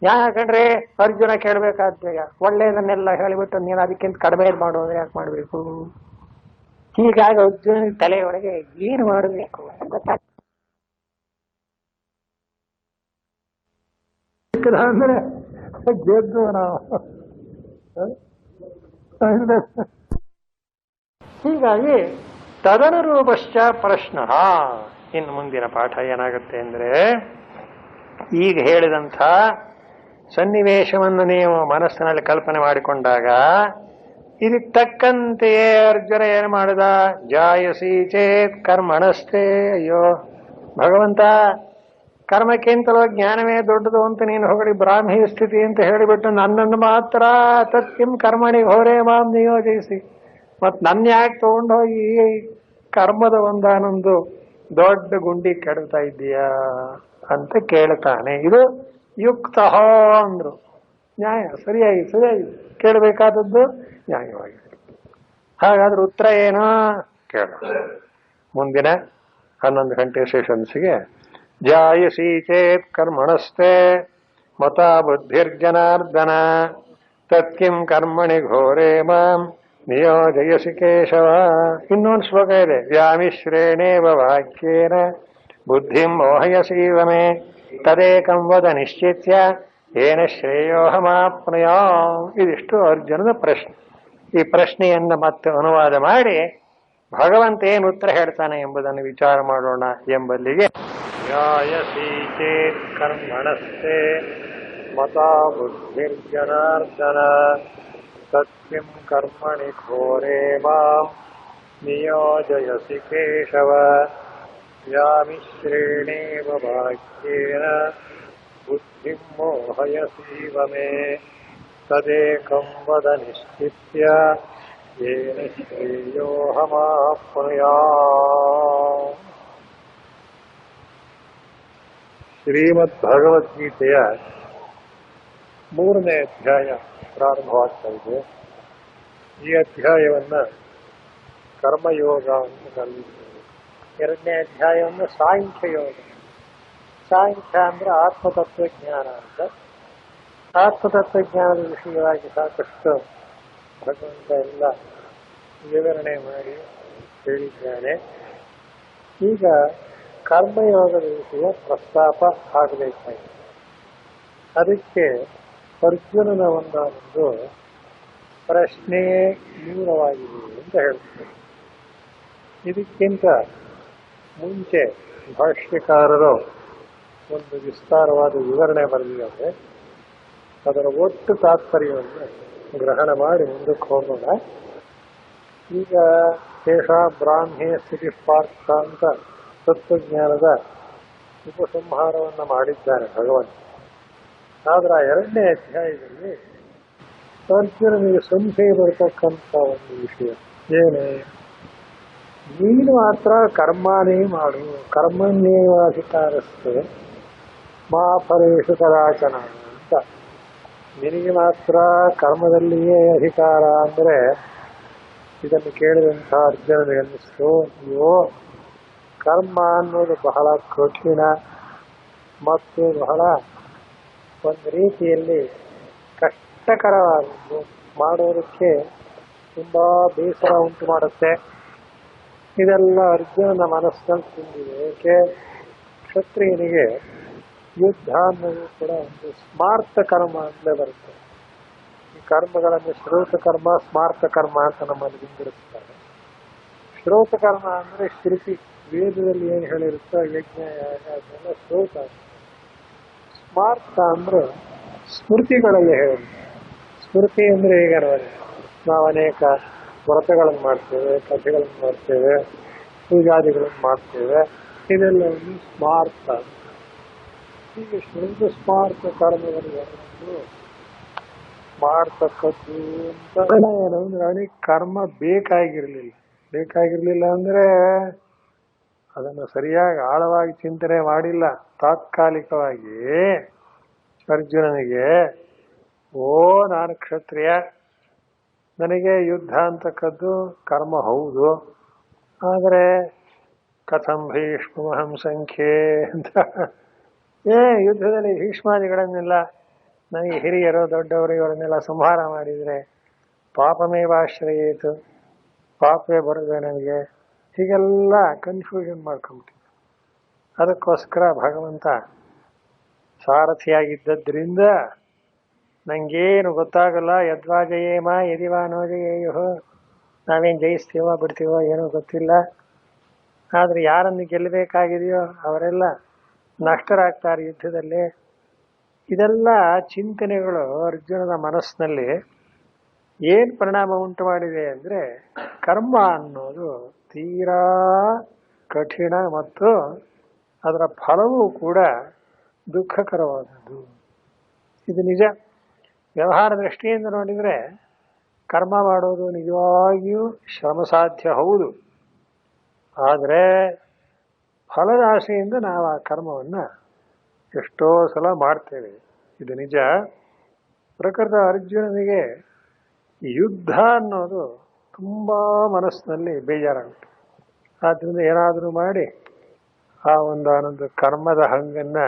ನ್ಯಾಯ ಕಂಡ್ರೆ ಅರ್ಜುನ ಕೇಳಬೇಕಾದ ಒಳ್ಳೆಯದನ್ನೆಲ್ಲ ಹೇಳಿಬಿಟ್ಟು ನೀನು ಅದಕ್ಕಿಂತ ಕಡಿಮೆ ಮಾಡು ಅಂದ್ರೆ ಯಾಕೆ ಮಾಡಬೇಕು? ಹೀಗಾಗಿ ಅರ್ಜುನ ತಲೆಯೊಳಗೆ ಏನು ಮಾಡಬೇಕು ಅಂದ್ರೆ ಗೆದ್ದು ನಾವು. ಹೀಗಾಗಿ ತದನುರೂಪಶ್ಚ ಪ್ರಶ್ನ. ಇನ್ನು ಮುಂದಿನ ಪಾಠ ಏನಾಗುತ್ತೆ ಅಂದ್ರೆ, ಈಗ ಹೇಳಿದಂಥ ಸನ್ನಿವೇಶವನ್ನು ನೀವು ಮನಸ್ಸಿನಲ್ಲಿ ಕಲ್ಪನೆ ಮಾಡಿಕೊಂಡಾಗ ಇದಕ್ಕೆ ತಕ್ಕಂತೆಯೇ ಅರ್ಜುನ ಏನು ಮಾಡಿದ? ಜಾಯಸಿ ಚೇತ್ ಕರ್ಮಣಸ್ತೆ. ಅಯ್ಯೋ ಭಗವಂತ, ಕರ್ಮಕ್ಕಿಂತಲೋ ಜ್ಞಾನವೇ ದೊಡ್ಡದು ಅಂತ ನೀನು ಹೊಗಳಿ ಬ್ರಾಹ್ಮಿ ಸ್ಥಿತಿ ಅಂತ ಹೇಳಿಬಿಟ್ಟು ನನ್ನನ್ನು ಮಾತ್ರ ತತ್ಕಿಂ ಕರ್ಮಣಿ ಘೋರೇ ಮಾಂ ನಿಯೋಜಿಸಿ, ಮತ್ ನನ್ನ ಯಾಕೆ ತಗೊಂಡೋಗಿ ಕರ್ಮದ ಒಂದಾನೊಂದು ದೊಡ್ಡ ಗುಂಡಿ ಕೆಡ್ತಾ ಇದ್ದೀಯಾ ಅಂತ ಕೇಳ್ತಾನೆ. ಇದು ಯುಕ್ತ ಅಂದ್ರು. ನ್ಯಾಯ, ಸರಿಯಾಗಿ ಕೇಳಬೇಕಾದದ್ದು ನ್ಯಾಯವಾಗಿದೆ. ಹಾಗಾದ್ರೆ ಉತ್ತರ ಏನು ಕೇಳ ಮುಂದಿನ 11 ಗಂಟೆ ಸೆಷನ್ಸ್ಗೆ. ಜಾಯಸಿ ಚೇತ್ ಕರ್ಮಣಸ್ತೆ ಮತಾ ಬುದ್ಧಿರ್ಜನಾರ್ದನ ತತ್ಕಿಂ ಕರ್ಮಣಿ ಘೋರೇ ಮಾಂ ನಿಯೋಜಯಸಿ ಕೇಶವ. ಇನ್ನೊಂದು ಶ್ಲೋಕ ಇದೆ, ವ್ಯಾಮಿಶ್ರೇಣೇವ ವಾಕ್ಯೇನ ಬುದ್ಧಿಂ ಮೋಹಯಸೀವ ಮೇ ತದೇಕಂ ವದ ನಿಶ್ಚಿತ್ಯ ಏನ ಶ್ರೇಯೋಹಮಾಪ್ನುಯಾಂ. ಇದಿಷ್ಟು ಅರ್ಜುನನ ಪ್ರಶ್ನೆ. ಈ ಪ್ರಶ್ನೆಯನ್ನ ಮತ್ತೆ ಅನುವಾದ ಮಾಡಿ ಭಗವಂತ ಏನು ಉತ್ತರ ಹೇಳ್ತಾನೆ ಎಂಬುದನ್ನು ವಿಚಾರ ಮಾಡೋಣ ಎಂಬಲ್ಲಿಗೆ. ಜಾಯಸಿ ಚೇತ್ ಕರ್ಮಣಸ್ತೆ ಮತಾ ಬುದ್ಧಿರ್ಜನಾರ್ದನ ತತ್ಕಿಂ ಕರ್ಮಣಿ ಘೋರೇ ಮಾಂ ನಿಯೋಜಯಸಿ ಕೇಶವ. ವ್ಯಾಮಿಶ್ರೇಣೇವ ವಾಕ್ಯೇನ ಬುದ್ಧಿಂ ಮೋಹಯಸೀವ ಮೇ ತದೇಕಂ ವದ ನಿಶ್ಚಿತ್ಯ ಏನ ಶ್ರೇಯೋಹಮಾಪ್ನುಯಾಂ. ಶ್ರೀಮದ್ ಭಗವದ್ಗೀತೆಯ 3ನೇ ಅಧ್ಯಾಯ ಪ್ರಾರಂಭವಾಗ್ತಾ ಇದೆ. ಈ ಅಧ್ಯಾಯವನ್ನ ಕರ್ಮಯೋಗ ಅಂತ ಕರೆಯುತ್ತೇವೆ. 2ನೇ ಅಧ್ಯಾಯವನ್ನು ಸಾಂಖ್ಯ ಯೋಗ. ಸಾಂಖ್ಯ ಅಂದ್ರೆ ಆತ್ಮತತ್ವಜ್ಞಾನ ಅಂತ. ಆತ್ಮತತ್ವಜ್ಞಾನದ ವಿಷಯವಾಗಿ ಸಾಕಷ್ಟು ಭಗವಂತ ಎಲ್ಲ ವಿವರಣೆ ಮಾಡಿ ಹೇಳಿದ್ದಾನೆ. ಈಗ ಕರ್ಮಯೋಗದ ವಿಷಯ ಪ್ರಸ್ತಾಪ ಆಗಬೇಕಾಗಿದೆ. ಅದಕ್ಕೆ ಅರ್ಜುನನ ಒಂದೊಂದು ಪ್ರಶ್ನೆ ಮೂಲವಾಗಿದೆ ಅಂತ ಹೇಳ್ತಾರೆ. ಇದಕ್ಕಿಂತ ಮುಂಚೆ ಭಾಷ್ಯಕಾರರು ಒಂದು ವಿಸ್ತಾರವಾದ ವಿವರಣೆ ಬರೆದಿದ್ದಾರೆ. ಅದರ ಒಟ್ಟು ತಾತ್ಪರ್ಯವನ್ನು ಗ್ರಹಣ ಮಾಡಿ ಮುಂದಕ್ಕೆ ಹೋಗೋಣ. ಈಗ ಶೇಷ ಬ್ರಾಹ್ಮಿ ಸ್ಥಿತಿ ಪಾರ್ಥ ಅಂತ ತತ್ವಜ್ಞಾನದ ಉಪಸಂಹಾರವನ್ನು ಮಾಡಿದ್ದಾನೆ ಭಗವಂತ. ಆದ್ರೆ 2ನೇ ಅಧ್ಯಾಯದಲ್ಲಿ ಅರ್ಜುನನಿಗೆ ಸಂಶಯ ಬರತಕ್ಕಂಥ ಒಂದು ವಿಷಯ ಏನು, ನೀನು ಮಾತ್ರ ಕರ್ಮನೇ ಮಾಡು, ಕರ್ಮಣ್ಯೇವಾಧಿಕಾರಸ್ಥೆ ಮಾ ಫಲೇಷು ಕದಾಚನ ಅಂತ. ನಿನಗೆ ಮಾತ್ರ ಕರ್ಮದಲ್ಲಿಯೇ ಅಧಿಕಾರ ಅಂದ್ರೆ ಇದನ್ನು ಕೇಳಿದಂಥ ಅರ್ಜುನನಿಗೆ ಅನ್ನಿಸ್ತು, ಅಯ್ಯೋ ಕರ್ಮ ಅನ್ನೋದು ಬಹಳ ಕಠಿಣ ಮತ್ತು ಬಹಳ ಒಂದು ರೀತಿಯಲ್ಲಿ ಕಷ್ಟಕರವಾದದ್ದು, ಮಾಡೋದಕ್ಕೆ ತುಂಬಾ ಬೇಸರ ಉಂಟು ಮಾಡುತ್ತೆ. ಇದೆಲ್ಲ ಅರ್ಜುನನ ಮನಸ್ಸಲ್ಲಿ ತುಂಬಿದೆ. ಏಕೆ? ಕ್ಷತ್ರಿಯನಿಗೆ ಯುದ್ಧ ಅನ್ನೋದು ಕೂಡ ಒಂದು ಸ್ಮಾರ್ಥ ಕರ್ಮ ಅಂತಲೇ ಬರುತ್ತೆ. ಈ ಕರ್ಮಗಳನ್ನು ಶ್ರೋತ ಕರ್ಮ, ಸ್ಮಾರ್ಥ ಕರ್ಮ ಅಂತ ನಮ್ಮಲ್ಲಿ ಬಿಂಬಿರುತ್ತಾರೆ. ಶ್ರೋತ ಕರ್ಮ ಅಂದ್ರೆ ಶ್ರುತಿ, ವೇದದಲ್ಲಿ ಏನು ಹೇಳಿರುತ್ತೋ ಯಜ್ಞ ಯಾಗ ಅದೆಲ್ಲ ಶ್ರೋತ. ಸ್ಮಾರ್ಥ ಅಂದ್ರೆ ಸ್ಮೃತಿಗಳಲ್ಲಿ ಹೇಳಿರುತ್ತೆ. ಸ್ಮೃತಿ ಅಂದ್ರೆ ಈಗ ನಾವು ಅನೇಕ ವ್ರತಗಳನ್ನು ಮಾಡ್ತೇವೆ, ಕಥೆಗಳನ್ನು ಮಾಡ್ತೇವೆ, ಪೂಜಾದಿಗಳನ್ನು ಮಾಡ್ತೇವೆ. ಇದೆಲ್ಲ ಒಂದು ಸ್ಮಾರ್ಥ. ಹೀಗೆ ಶುದ್ಧ ಸ್ಮಾರ್ಥ ಕರ್ಮವನ್ನು ಮಾಡ್ತಕ್ಕದ್ದು ಅಂತ ಏನು ಅಂದ್ರೆ ಅವನಿಗೆ ಕರ್ಮ ಬೇಕಾಗಿರ್ಲಿಲ್ಲ ಅಂದ್ರೆ ಅದನ್ನು ಸರಿಯಾಗಿ ಆಳವಾಗಿ ಚಿಂತನೆ ಮಾಡಿಲ್ಲ. ತಾತ್ಕಾಲಿಕವಾಗಿ ಅರ್ಜುನನಿಗೆ ಓ ನಾನು ಕ್ಷತ್ರಿಯ, ನನಗೆ ಯುದ್ಧ ಅಂತಕ್ಕದ್ದು ಕರ್ಮ ಹೌದು, ಆದರೆ ಕಥಂ ಭೀಷ್ಮಹಂ ಸಂಖ್ಯೆ ಅಂತ ಯುದ್ಧದಲ್ಲಿ ಭೀಷ್ಮಾದಿಗಳನ್ನೆಲ್ಲ ನನಗೆ ಹಿರಿಯರು ದೊಡ್ಡವರು ಇವರನ್ನೆಲ್ಲ ಸಂಹಾರ ಮಾಡಿದರೆ ಪಾಪಮೇವಾಶ್ರಯೇತು, ಪಾಪವೇ ಬರುತ್ತೆ ನನಗೆ, ಹೀಗೆಲ್ಲ ಕನ್ಫ್ಯೂಷನ್ ಮಾಡ್ಕೊಂಬಿಟ್ಟಿದ್ದೆ. ಅದಕ್ಕೋಸ್ಕರ ಭಗವಂತ ಸಾರಥಿಯಾಗಿದ್ದರಿಂದ ನಂಗೇನು ಗೊತ್ತಾಗಲ್ಲ. ಯದ್ವಾ ಜಯೇಮ ಯದಿವಾ ನೋ ಜಯೇಯೋ, ನಾವೇನು ಜಯಿಸ್ತೀವೋ ಬಿಡ್ತೀವೋ ಏನೋ ಗೊತ್ತಿಲ್ಲ. ಆದರೆ ಯಾರನ್ನು ಗೆಲ್ಲಬೇಕಾಗಿದೆಯೋ ಅವರೆಲ್ಲ ನಷ್ಟರಾಗ್ತಾರೆ ಯುದ್ಧದಲ್ಲಿ. ಇದೆಲ್ಲ ಚಿಂತನೆಗಳು ಅರ್ಜುನನ ಮನಸ್ಸಿನಲ್ಲಿ ಏನು ಪರಿಣಾಮ ಉಂಟು ಮಾಡಿದೆ ಅಂದರೆ, ಕರ್ಮ ಅನ್ನೋದು ತೀರಾ ಕಠಿಣ ಮತ್ತು ಅದರ ಫಲವೂ ಕೂಡ ದುಃಖಕರವಾದದ್ದು. ಇದು ನಿಜ. ವ್ಯವಹಾರ ದೃಷ್ಟಿಯಿಂದ ನೋಡಿದರೆ ಕರ್ಮ ಮಾಡೋದು ನಿಜವಾಗಿಯೂ ಶ್ರಮ ಸಾಧ್ಯ ಹೌದು. ಆದರೆ ಫಲದ ಆಸೆಯಿಂದ ನಾವು ಆ ಕರ್ಮವನ್ನು ಎಷ್ಟೋ ಸಲ ಮಾಡ್ತೇವೆ, ಇದು ನಿಜ. ಪ್ರಕೃತ ಅರ್ಜುನನಿಗೆ ಯುದ್ಧ ಅನ್ನೋದು ತುಂಬ ಮನಸ್ಸಿನಲ್ಲಿ ಬೇಜಾರಾಗುತ್ತೆ. ಆದ್ದರಿಂದ ಏನಾದರೂ ಮಾಡಿ ಆ ಒಂದೊಂದು ಕರ್ಮದ ಹಂಗನ್ನು,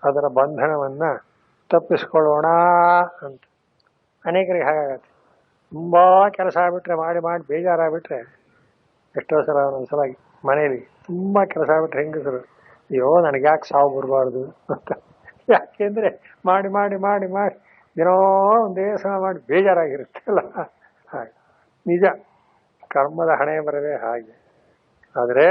ಅದರ ಬಂಧನವನ್ನು ತಪ್ಪಿಸ್ಕೊಳ್ಳೋಣ ಅಂತ ಅನೇಕರಿಗೆ ಹಾಗಾಗತ್ತೆ. ತುಂಬ ಕೆಲಸ ಆಗ್ಬಿಟ್ರೆ, ಮಾಡಿ ಬೇಜಾರಾಗ್ಬಿಟ್ರೆ, ಎಷ್ಟೋ ಸಲ ಒಂದೊಂದು ಸಲ ಮನೇಲಿ ತುಂಬ ಕೆಲಸ ಆಗ್ಬಿಟ್ರೆ ಹೆಂಗಸರು, ಅಯ್ಯೋ ನನಗೆ ಯಾಕೆ ಸಾವು ಬರಬಾರ್ದು ಅಂತ. ಯಾಕೆಂದರೆ ಮಾಡಿ ಏನೋ ಒಂದೇ ಸಲ ಮಾಡಿ ಬೇಜಾರಾಗಿರುತ್ತೆ ಅಲ್ಲ. ಹಾಗೆ ನಿಜ, ಕರ್ಮದ ಹಣೆ ಬರವೇ ಹಾಗೆ. ಆದರೆ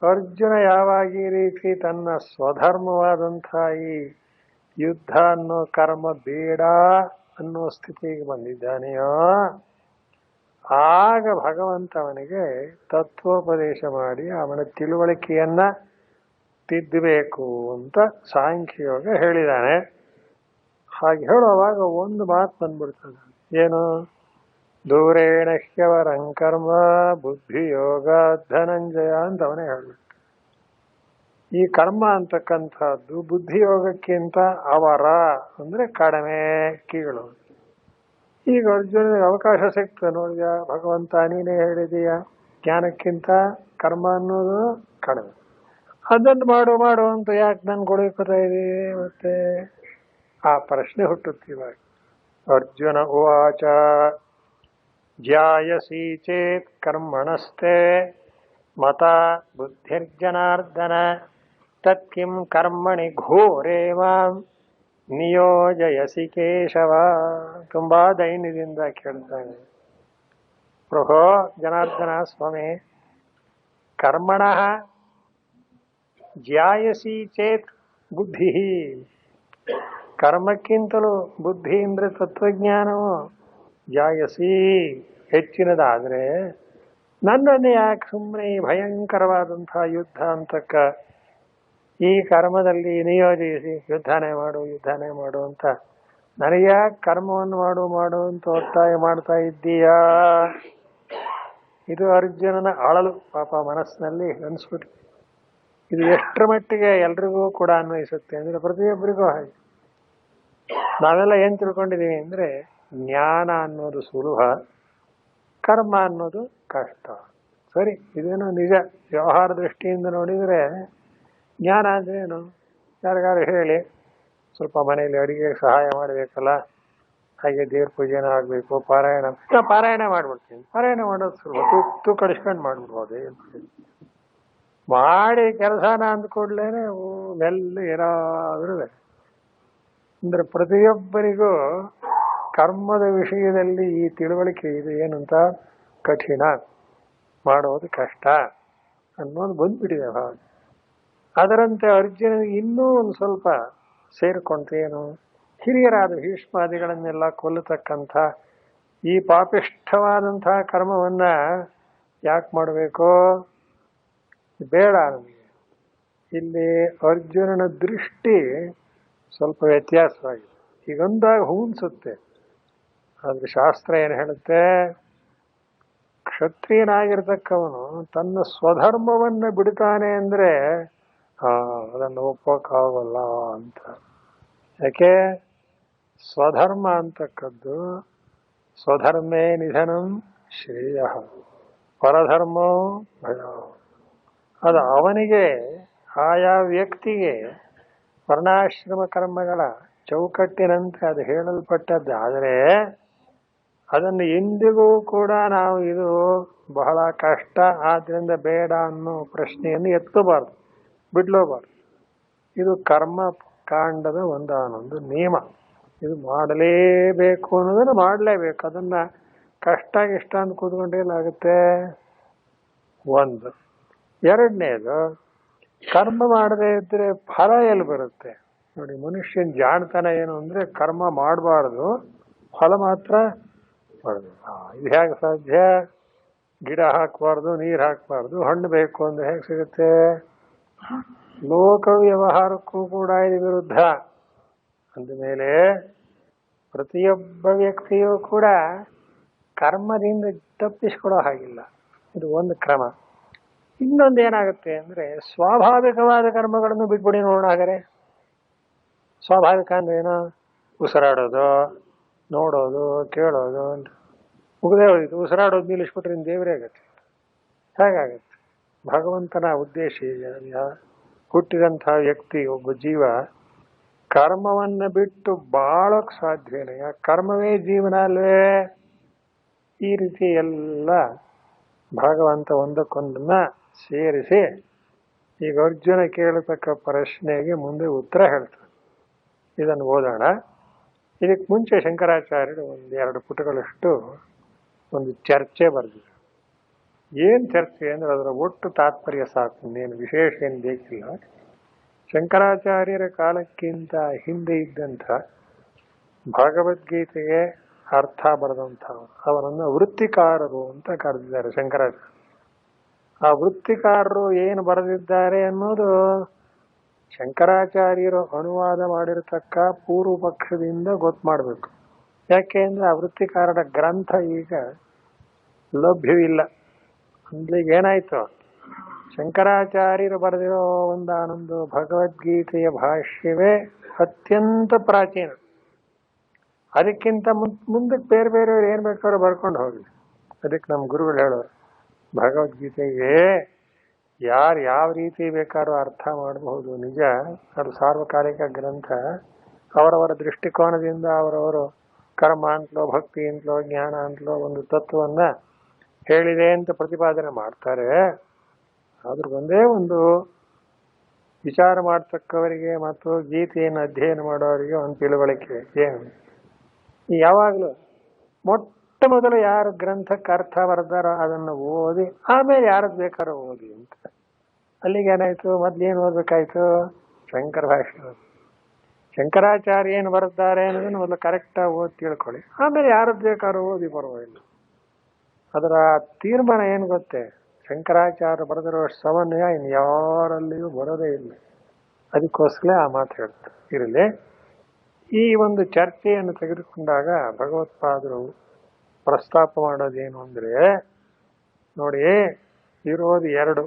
ಅರ್ಜುನ ಯಾವಾಗ ಈ ರೀತಿ ತನ್ನ ಸ್ವಧರ್ಮವಾದಂಥ ಈ ಯುದ್ಧ ಅನ್ನೋ ಕರ್ಮ ಬೇಡ ಅನ್ನೋ ಸ್ಥಿತಿಗೆ ಬಂದಿದ್ದಾನೆಯೋ, ಆಗ ಭಗವಂತ ಅವನಿಗೆ ತತ್ವೋಪದೇಶ ಮಾಡಿ ಅವನ ತಿಳುವಳಿಕೆಯನ್ನ ತಿದ್ದಬೇಕು ಅಂತ ಸಾಂಖ್ಯಯೋಗ ಹೇಳಿದ್ದಾನೆ. ಹಾಗೆ ಹೇಳುವಾಗ ಒಂದು ಮಾತು ಬಂದ್ಬಿಡ್ತದೆ, ಏನು? ದೂರೇಣ ಹ್ಯವರಂ ಕರ್ಮ ಬುದ್ಧಿಯೋಗ ಧನಂಜಯ ಅಂತ ಅವನೇ ಹೇಳ್ಬಿಟ್ಟು. ಈ ಕರ್ಮ ಅಂತಕ್ಕಂಥದ್ದು ಬುದ್ಧಿಯೋಗಕ್ಕಿಂತ ಅವರ ಅಂದ್ರೆ ಕಡಿಮೆ, ಕೀಳು. ಈಗ ಅರ್ಜುನನಿಗೆ ಅವಕಾಶ ಸಿಕ್ತು, ನೋಡಿದ ಭಗವಂತ ನೀನೇ ಹೇಳಿದೀಯ, ಜ್ಞಾನಕ್ಕಿಂತ ಕರ್ಮ ಅನ್ನೋದು ಕಡಿಮೆ, ಅದನ್ನು ಮಾಡು ಅಂತ ಯಾಕೆ ನಾನು ಕೊಡಕೋತಾ ಇದೀವಿ? ಮತ್ತೆ ಆ ಪ್ರಶ್ನೆ ಹುಟ್ಟುತ್ತೆ ಇವಾಗ. ಅರ್ಜುನ ಉವಾಚ ಜ್ಯಾಯಸಿ ಚೇತ್ ಕರ್ಮಣಸ್ತೆ ಮತ ಬುದ್ಧಿರ್ಜನಾರ್ದನ ತತ್ಕಿಂ ಕರ್ಮಣಿ ಘೋರೇ ಮಾಂ ನಿಯೋಜಯಸಿ ಕೇಶವ. ತುಂಬಾ ದೈನ್ಯದಿಂದ ಕೇಳ್ತಾನೆ, ಪ್ರಭೋ ಜನಾರ್ದನ ಸ್ವಾಮಿ, ಕರ್ಮಣಃ ಜ್ಯಾಯಸಿ ಚೇತ್ ಬುದ್ಧಿ, ಕರ್ಮಕ್ಕಿಂತಲೂ ಬುದ್ಧಿ ಅಂದ್ರೆ ತತ್ವಜ್ಞಾನವು ಜಾಯಸಿ ಹೆಚ್ಚಿನದಾದರೆ ನನ್ನನ್ನು ಯಾಕೆ ಸುಮ್ಮನೆ ಈ ಭಯಂಕರವಾದಂತಹ ಯುದ್ಧ ಅಂತಕ್ಕ ಈ ಕರ್ಮದಲ್ಲಿ ನಿಯೋಜಿಸಿ ಯುದ್ಧನೇ ಮಾಡು ಅಂತ ನನಗೆ ಯಾಕೆ ಕರ್ಮವನ್ನು ಮಾಡು ಅಂತ ಒತ್ತಾಯ ಮಾಡ್ತಾ ಇದ್ದೀಯಾ? ಇದು ಅರ್ಜುನನ ಅಳಲು ಪಾಪ ಮನಸ್ಸಿನಲ್ಲಿ ಅನಿಸ್ಬಿಟ್ಟು. ಇದು ಎಷ್ಟರ ಮಟ್ಟಿಗೆ ಎಲ್ರಿಗೂ ಕೂಡ ಅನ್ವಯಿಸುತ್ತೆ ಅಂದ್ರೆ ಪ್ರತಿಯೊಬ್ಬರಿಗೂ ಹಾಗೆ. ನಾವೆಲ್ಲ ಏನ್ ತಿಳ್ಕೊಂಡಿದೀವಿ ಅಂದ್ರೆ ಜ್ಞಾನ ಅನ್ನೋದು ಸುಲಭ, ಕರ್ಮ ಅನ್ನೋದು ಕಷ್ಟ. ಸರಿ, ಇದೇನೋ ನಿಜ. ವ್ಯವಹಾರ ದೃಷ್ಟಿಯಿಂದ ನೋಡಿದರೆ ಜ್ಞಾನ ಅಂದ್ರೆ ಏನು? ಯಾರಿಗಾರು ಹೇಳಿ ಸ್ವಲ್ಪ ಮನೆಯಲ್ಲಿ ಅಡಿಗೆ ಸಹಾಯ ಮಾಡಬೇಕಲ್ಲ, ಹಾಗೆ ದೇವ್ರ ಪೂಜೆನ ಆಗಬೇಕು, ಪಾರಾಯಣ ಮಾಡ್ಬಿಡ್ತೀನಿ. ಪಾರಾಯಣ ಮಾಡೋದು ಸುಲಭ, ತುತ್ತು ಕಡಿಸ್ಕೊಂಡು ಮಾಡ್ಬಿಡ್ಬೋದು. ಮಾಡಿ ಕೆಲಸನ ಅಂದ್ಕೊಡ್ಲೇನೆ ಮೆಲ್ಲ ಏನಾದ್ರೂ ಅಂದ್ರೆ ಪ್ರತಿಯೊಬ್ಬರಿಗೂ ಕರ್ಮದ ವಿಷಯದಲ್ಲಿ ಈ ತಿಳುವಳಿಕೆ ಇದೆ. ಏನಂತ ಕಠಿಣ, ಮಾಡೋದು ಕಷ್ಟ ಅನ್ನೋದು ಬಂದ್ಬಿಟ್ಟಿದೆ ಭಾವ. ಅದರಂತೆ ಅರ್ಜುನಿಗೆ ಇನ್ನೂ ಒಂದು ಸ್ವಲ್ಪ ಸೇರಿಕೊಂತೇನು, ಹಿರಿಯರಾದ ಭೀಷ್ಮಾದಿಗಳನ್ನೆಲ್ಲ ಕೊಲ್ಲತಕ್ಕಂಥ ಈ ಪಾಪಿಷ್ಠವಾದಂತಹ ಕರ್ಮವನ್ನ ಯಾಕೆ ಮಾಡಬೇಕು? ಬೇಡ ನಮಗೆ. ಇಲ್ಲಿ ಅರ್ಜುನನ ದೃಷ್ಟಿ ಸ್ವಲ್ಪ ವ್ಯತ್ಯಾಸವಾಗಿದೆ. ಹೀಗೊಂದಾಗ ಹೂನ್ಸುತ್ತೆ. ಆದ್ರೆ ಶಾಸ್ತ್ರ ಏನು ಹೇಳುತ್ತೆ, ಕ್ಷತ್ರಿಯನಾಗಿರ್ತಕ್ಕವನು ತನ್ನ ಸ್ವಧರ್ಮವನ್ನ ಬಿಡ್ತಾನೆ ಅಂದ್ರೆ ಅದನ್ನು ಒಪ್ಪೋಕ್ಕಾಗಲ್ಲ ಅಂತ. ಯಾಕೆ? ಸ್ವಧರ್ಮ ಅಂತಕ್ಕದ್ದು ಸ್ವಧರ್ಮೇ ನಿಧನಂ ಶ್ರೇಯ ಪರಧರ್ಮೋ ಭಯ. ಅದು ಅವನಿಗೆ, ಆಯಾ ವ್ಯಕ್ತಿಗೆ ವರ್ಣಾಶ್ರಮ ಕರ್ಮಗಳ ಚೌಕಟ್ಟಿನಂತೆ ಅದು ಹೇಳಲ್ಪಟ್ಟದ್ದಾದರೆ ಅದನ್ನು ಎಂದಿಗೂ ಕೂಡ ನಾವು ಇದು ಬಹಳ ಕಷ್ಟ ಆದ್ರಿಂದ ಬೇಡ ಅನ್ನೋ ಪ್ರಶ್ನೆಯನ್ನು ಎತ್ತಬಾರ್ದು, ಬಿಡ್ಲೋಬಾರ್ದು. ಇದು ಕರ್ಮ ಕಾಂಡದ ಒಂದಾನೊಂದು ನಿಯಮ. ಇದು ಮಾಡಲೇಬೇಕು ಅನ್ನೋದನ್ನು ಮಾಡಲೇಬೇಕು. ಅದನ್ನ ಕಷ್ಟ ಇಷ್ಟ ಅಂತ ಕೂತ್ಕೊಂಡೇಲಾಗುತ್ತೆ. ಒಂದು. ಎರಡನೇದು, ಕರ್ಮ ಮಾಡದೇ ಇದ್ರೆ ಫಲ ಎಲ್ಲಿ ಬರುತ್ತೆ? ನೋಡಿ, ಮನುಷ್ಯನ ಜಾಣತನ ಏನು ಅಂದ್ರೆ ಕರ್ಮ ಮಾಡಬಾರ್ದು, ಫಲ ಮಾತ್ರ ಮಾಡಬೇಕು. ಇದು ಹೇಗೆ ಸಾಧ್ಯ? ಗಿಡ ಹಾಕಬಾರ್ದು, ನೀರು ಹಾಕಬಾರ್ದು, ಹಣ್ಣು ಬೇಕು ಅಂದ್ರೆ ಹೇಗೆ ಸಿಗುತ್ತೆ? ಲೋಕ ವ್ಯವಹಾರಕ್ಕೂ ಕೂಡ ಇದು ವಿರುದ್ಧ. ಅಂದಮೇಲೆ ಪ್ರತಿಯೊಬ್ಬ ವ್ಯಕ್ತಿಯೂ ಕೂಡ ಕರ್ಮದಿಂದ ತಪ್ಪಿಸ್ಕೊಡೋ ಹಾಗಿಲ್ಲ. ಇದು ಒಂದು ಕ್ರಮ. ಇನ್ನೊಂದು ಏನಾಗುತ್ತೆ ಅಂದ್ರೆ ಸ್ವಾಭಾವಿಕವಾದ ಕರ್ಮಗಳನ್ನು ಬಿಟ್ಬಿಡಿ ನೋಡೋಣ. ಹಾಗಾದ್ರೆ ಸ್ವಾಭಾವಿಕ ಅಂದ್ರೆ ಏನೋ ಉಸಿರಾಡೋದು, ನೋಡೋದು, ಕೇಳೋದು ಅಂತ ಮುಗದೇ ಹೋಯ್ತು. ಉಸಿರಾಡೋದು ನಿಲ್ಲಿಸ್ಬಿಟ್ರೆ ದೇವರೇ ಆಗತ್ತೆ. ಹೇಗಾಗತ್ತೆ? ಭಗವಂತನ ಉದ್ದೇಶ ಹುಟ್ಟಿದಂಥ ವ್ಯಕ್ತಿ, ಒಬ್ಬ ಜೀವ ಕರ್ಮವನ್ನ ಬಿಟ್ಟು ಬಾಳೋಕ್ ಸಾಧ್ಯನೇ? ಕರ್ಮವೇ ಜೀವನ ಅಲ್ವೇ? ಈ ರೀತಿ ಎಲ್ಲ ಭಗವಂತ ಒಂದಕ್ಕೊಂದನ್ನ ಸೇರಿಸಿ ಈಗ ಅರ್ಜುನ ಕೇಳತಕ್ಕ ಪ್ರಶ್ನೆಗೆ ಮುಂದೆ ಉತ್ತರ ಹೇಳ್ತಾನೆ. ಇದನ್ನು ಓದೋಣ. ಇದಕ್ಕೆ ಮುಂಚೆ ಶಂಕರಾಚಾರ್ಯರು ಒಂದೆರಡು ಪುಟಗಳಷ್ಟು ಒಂದು ಚರ್ಚೆ ಬರೆದಿದ್ದಾರೆ. ಏನ್ ಚರ್ಚೆ ಅಂದ್ರೆ ಅದರ ಒಟ್ಟು ತಾತ್ಪರ್ಯ ಸಾಕು, ಇನ್ನೇನು ವಿಶೇಷ ಏನು ಬೇಕಿಲ್ಲ. ಶಂಕರಾಚಾರ್ಯರ ಕಾಲಕ್ಕಿಂತ ಹಿಂದೆ ಇದ್ದಂಥ ಭಗವದ್ಗೀತೆಗೆ ಅರ್ಥ ಬರೆದಂಥ ಅವರನ್ನು ವೃತ್ತಿಕಾರರು ಅಂತ ಕರೆದಿದ್ದಾರೆ ಶಂಕರಾಚಾರ್ಯ. ಆ ವೃತ್ತಿಕಾರರು ಏನು ಬರೆದಿದ್ದಾರೆ ಅನ್ನೋದು ಶಂಕರಾಚಾರ್ಯರು ಅನುವಾದ ಮಾಡಿರತಕ್ಕ ಪೂರ್ವ ಪಕ್ಷದಿಂದ ಗೊತ್ತು ಮಾಡಬೇಕು. ಯಾಕೆ ಅಂದ್ರೆ ಆ ವೃತ್ತಿಕಾರರ ಗ್ರಂಥ ಈಗ ಲಭ್ಯವಿಲ್ಲ. ಅಂದ್ಲಿಗೆ ಏನಾಯ್ತು, ಶಂಕರಾಚಾರ್ಯರು ಬರೆದಿರೋ ಒಂದಾನೊಂದು ಭಗವದ್ಗೀತೆಯ ಭಾಷ್ಯವೇ ಅತ್ಯಂತ ಪ್ರಾಚೀನ. ಅದಕ್ಕಿಂತ ಮುಂದಕ್ಕೆ ಬೇರೆ ಬೇರೆಯವ್ರು ಏನ್ ಬೇಕಾದ್ರೂ ಬರ್ಕೊಂಡು ಹೋಗ್ಲಿ. ಅದಕ್ಕೆ ನಮ್ಮ ಗುರುಗಳು ಹೇಳೋರು, ಭಗವದ್ಗೀತೆಗೆ ಯಾರು ಯಾವ ರೀತಿ ಬೇಕಾದ್ರೂ ಅರ್ಥ ಮಾಡಬಹುದು. ನಿಜ, ಅದು ಸಾರ್ವಕಾಲಿಕ ಗ್ರಂಥ. ಅವರವರ ದೃಷ್ಟಿಕೋನದಿಂದ ಅವರವರು ಕರ್ಮ ಅಂತಲೋ ಭಕ್ತಿ ಅಂತಲೋ ಜ್ಞಾನ ಅಂತಲೋ ಒಂದು ತತ್ವವನ್ನ ಹೇಳಿದೆ ಅಂತ ಪ್ರತಿಪಾದನೆ ಮಾಡ್ತಾರೆ. ಆದ್ರೂ ಒಂದೇ ಒಂದು ವಿಚಾರ ಮಾಡ್ತಕ್ಕವರಿಗೆ ಮತ್ತು ಗೀತೆಯನ್ನು ಅಧ್ಯಯನ ಮಾಡೋರಿಗೆ ಒಂದು ತಿಳುವಳಿಕೆ ಏನು, ಯಾವಾಗಲೂ ಮೊಟ್ಟ ಮೊದಲು ಯಾರು ಗ್ರಂಥಕ್ಕೆ ಅರ್ಥ ಬರೆದಾರೋ ಅದನ್ನು ಓದಿ ಆಮೇಲೆ ಯಾರದ್ದು ಬೇಕಾದ್ರೂ ಓದಿ ಅಂತ. ಅಲ್ಲಿಗೆ ಏನಾಯ್ತು, ಮೊದ್ಲೇನು ಓದ್ಬೇಕಾಯ್ತು? ಶಂಕರ ಭಾಷ್ಯ. ಶಂಕರಾಚಾರ್ಯ ಏನು ಬರೆದಿದ್ದಾರೆ ಅನ್ನೋದನ್ನು ಮೊದಲು ಕರೆಕ್ಟಾಗಿ ಓದಿ ತಿಳ್ಕೊಳ್ಳಿ, ಆಮೇಲೆ ಯಾರದ್ದು ಬೇಕಾದ್ರೂ ಓದಿ, ಪರವಾಗಿಲ್ಲ. ಅದರ ತೀರ್ಮಾನ ಏನು ಗೊತ್ತೇ, ಶಂಕರಾಚಾರ್ಯ ಬರೆದಿರೋ ಸಮನ್ವಯ ಇನ್ನು ಯಾರಲ್ಲಿಯೂ ಬರೋದೇ ಇಲ್ಲ. ಅದಕ್ಕೋಸ್ಕರ ಆ ಮಾತು ಹೇಳ್ತಾರೆ. ಇರಲಿ, ಈ ಒಂದು ಚರ್ಚೆಯನ್ನು ತೆಗೆದುಕೊಂಡಾಗ ಭಗವತ್ಪಾದರು ಪ್ರಸ್ತಾಪ ಮಾಡೋದೇನು ಅಂದ್ರೆ, ನೋಡಿ, ಇರೋದು ಎರಡು,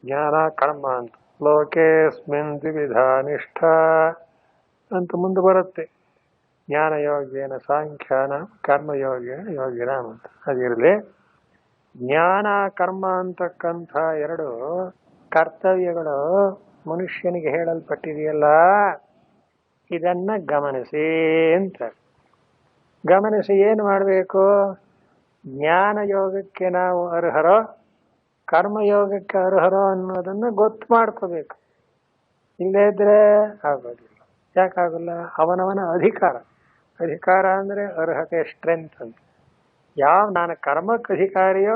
ಜ್ಞಾನ ಕರ್ಮ ಅಂತ. ಲೋಕೇಸ್ಮಿನ್ ದ್ವಿವಿಧ ನಿಷ್ಠ ಅಂತ ಮುಂದೆ ಬರುತ್ತೆ. ಜ್ಞಾನಯೋಗೇನ ಸಾಂಖ್ಯಾನ, ಕರ್ಮಯೋಗೇನ ಯೋಗಿನಾಂ ಅಂತ. ಅದಿರಲಿ, ಜ್ಞಾನ ಕರ್ಮ ಅಂತಕ್ಕಂಥ ಎರಡು ಕರ್ತವ್ಯಗಳು ಮನುಷ್ಯನಿಗೆ ಹೇಳಲ್ಪಟ್ಟಿದೆಯಲ್ಲ, ಇದನ್ನ ಗಮನಿಸಿ ಅಂತ. ಗಮನಿಸಿ ಏನು ಮಾಡಬೇಕು? ಜ್ಞಾನ ಯೋಗಕ್ಕೆ ನಾವು ಅರ್ಹರೋ ಕರ್ಮಯೋಗಕ್ಕೆ ಅರ್ಹರೋ ಅನ್ನೋದನ್ನ ಗೊತ್ತು ಮಾಡ್ಕೋಬೇಕು. ಇಲ್ಲೇ ಇದ್ರೆ ಆಗೋದಿಲ್ಲ. ಯಾಕಾಗಲ್ಲ? ಅವನವನ ಅಧಿಕಾರ. ಅಧಿಕಾರ ಅಂದ್ರೆ ಅರ್ಹತೆ, ಸ್ಟ್ರೆಂತ್ ಅಂತ. ನಾನು ಕರ್ಮಕ್ಕೆ ಅಧಿಕಾರಿಯೋ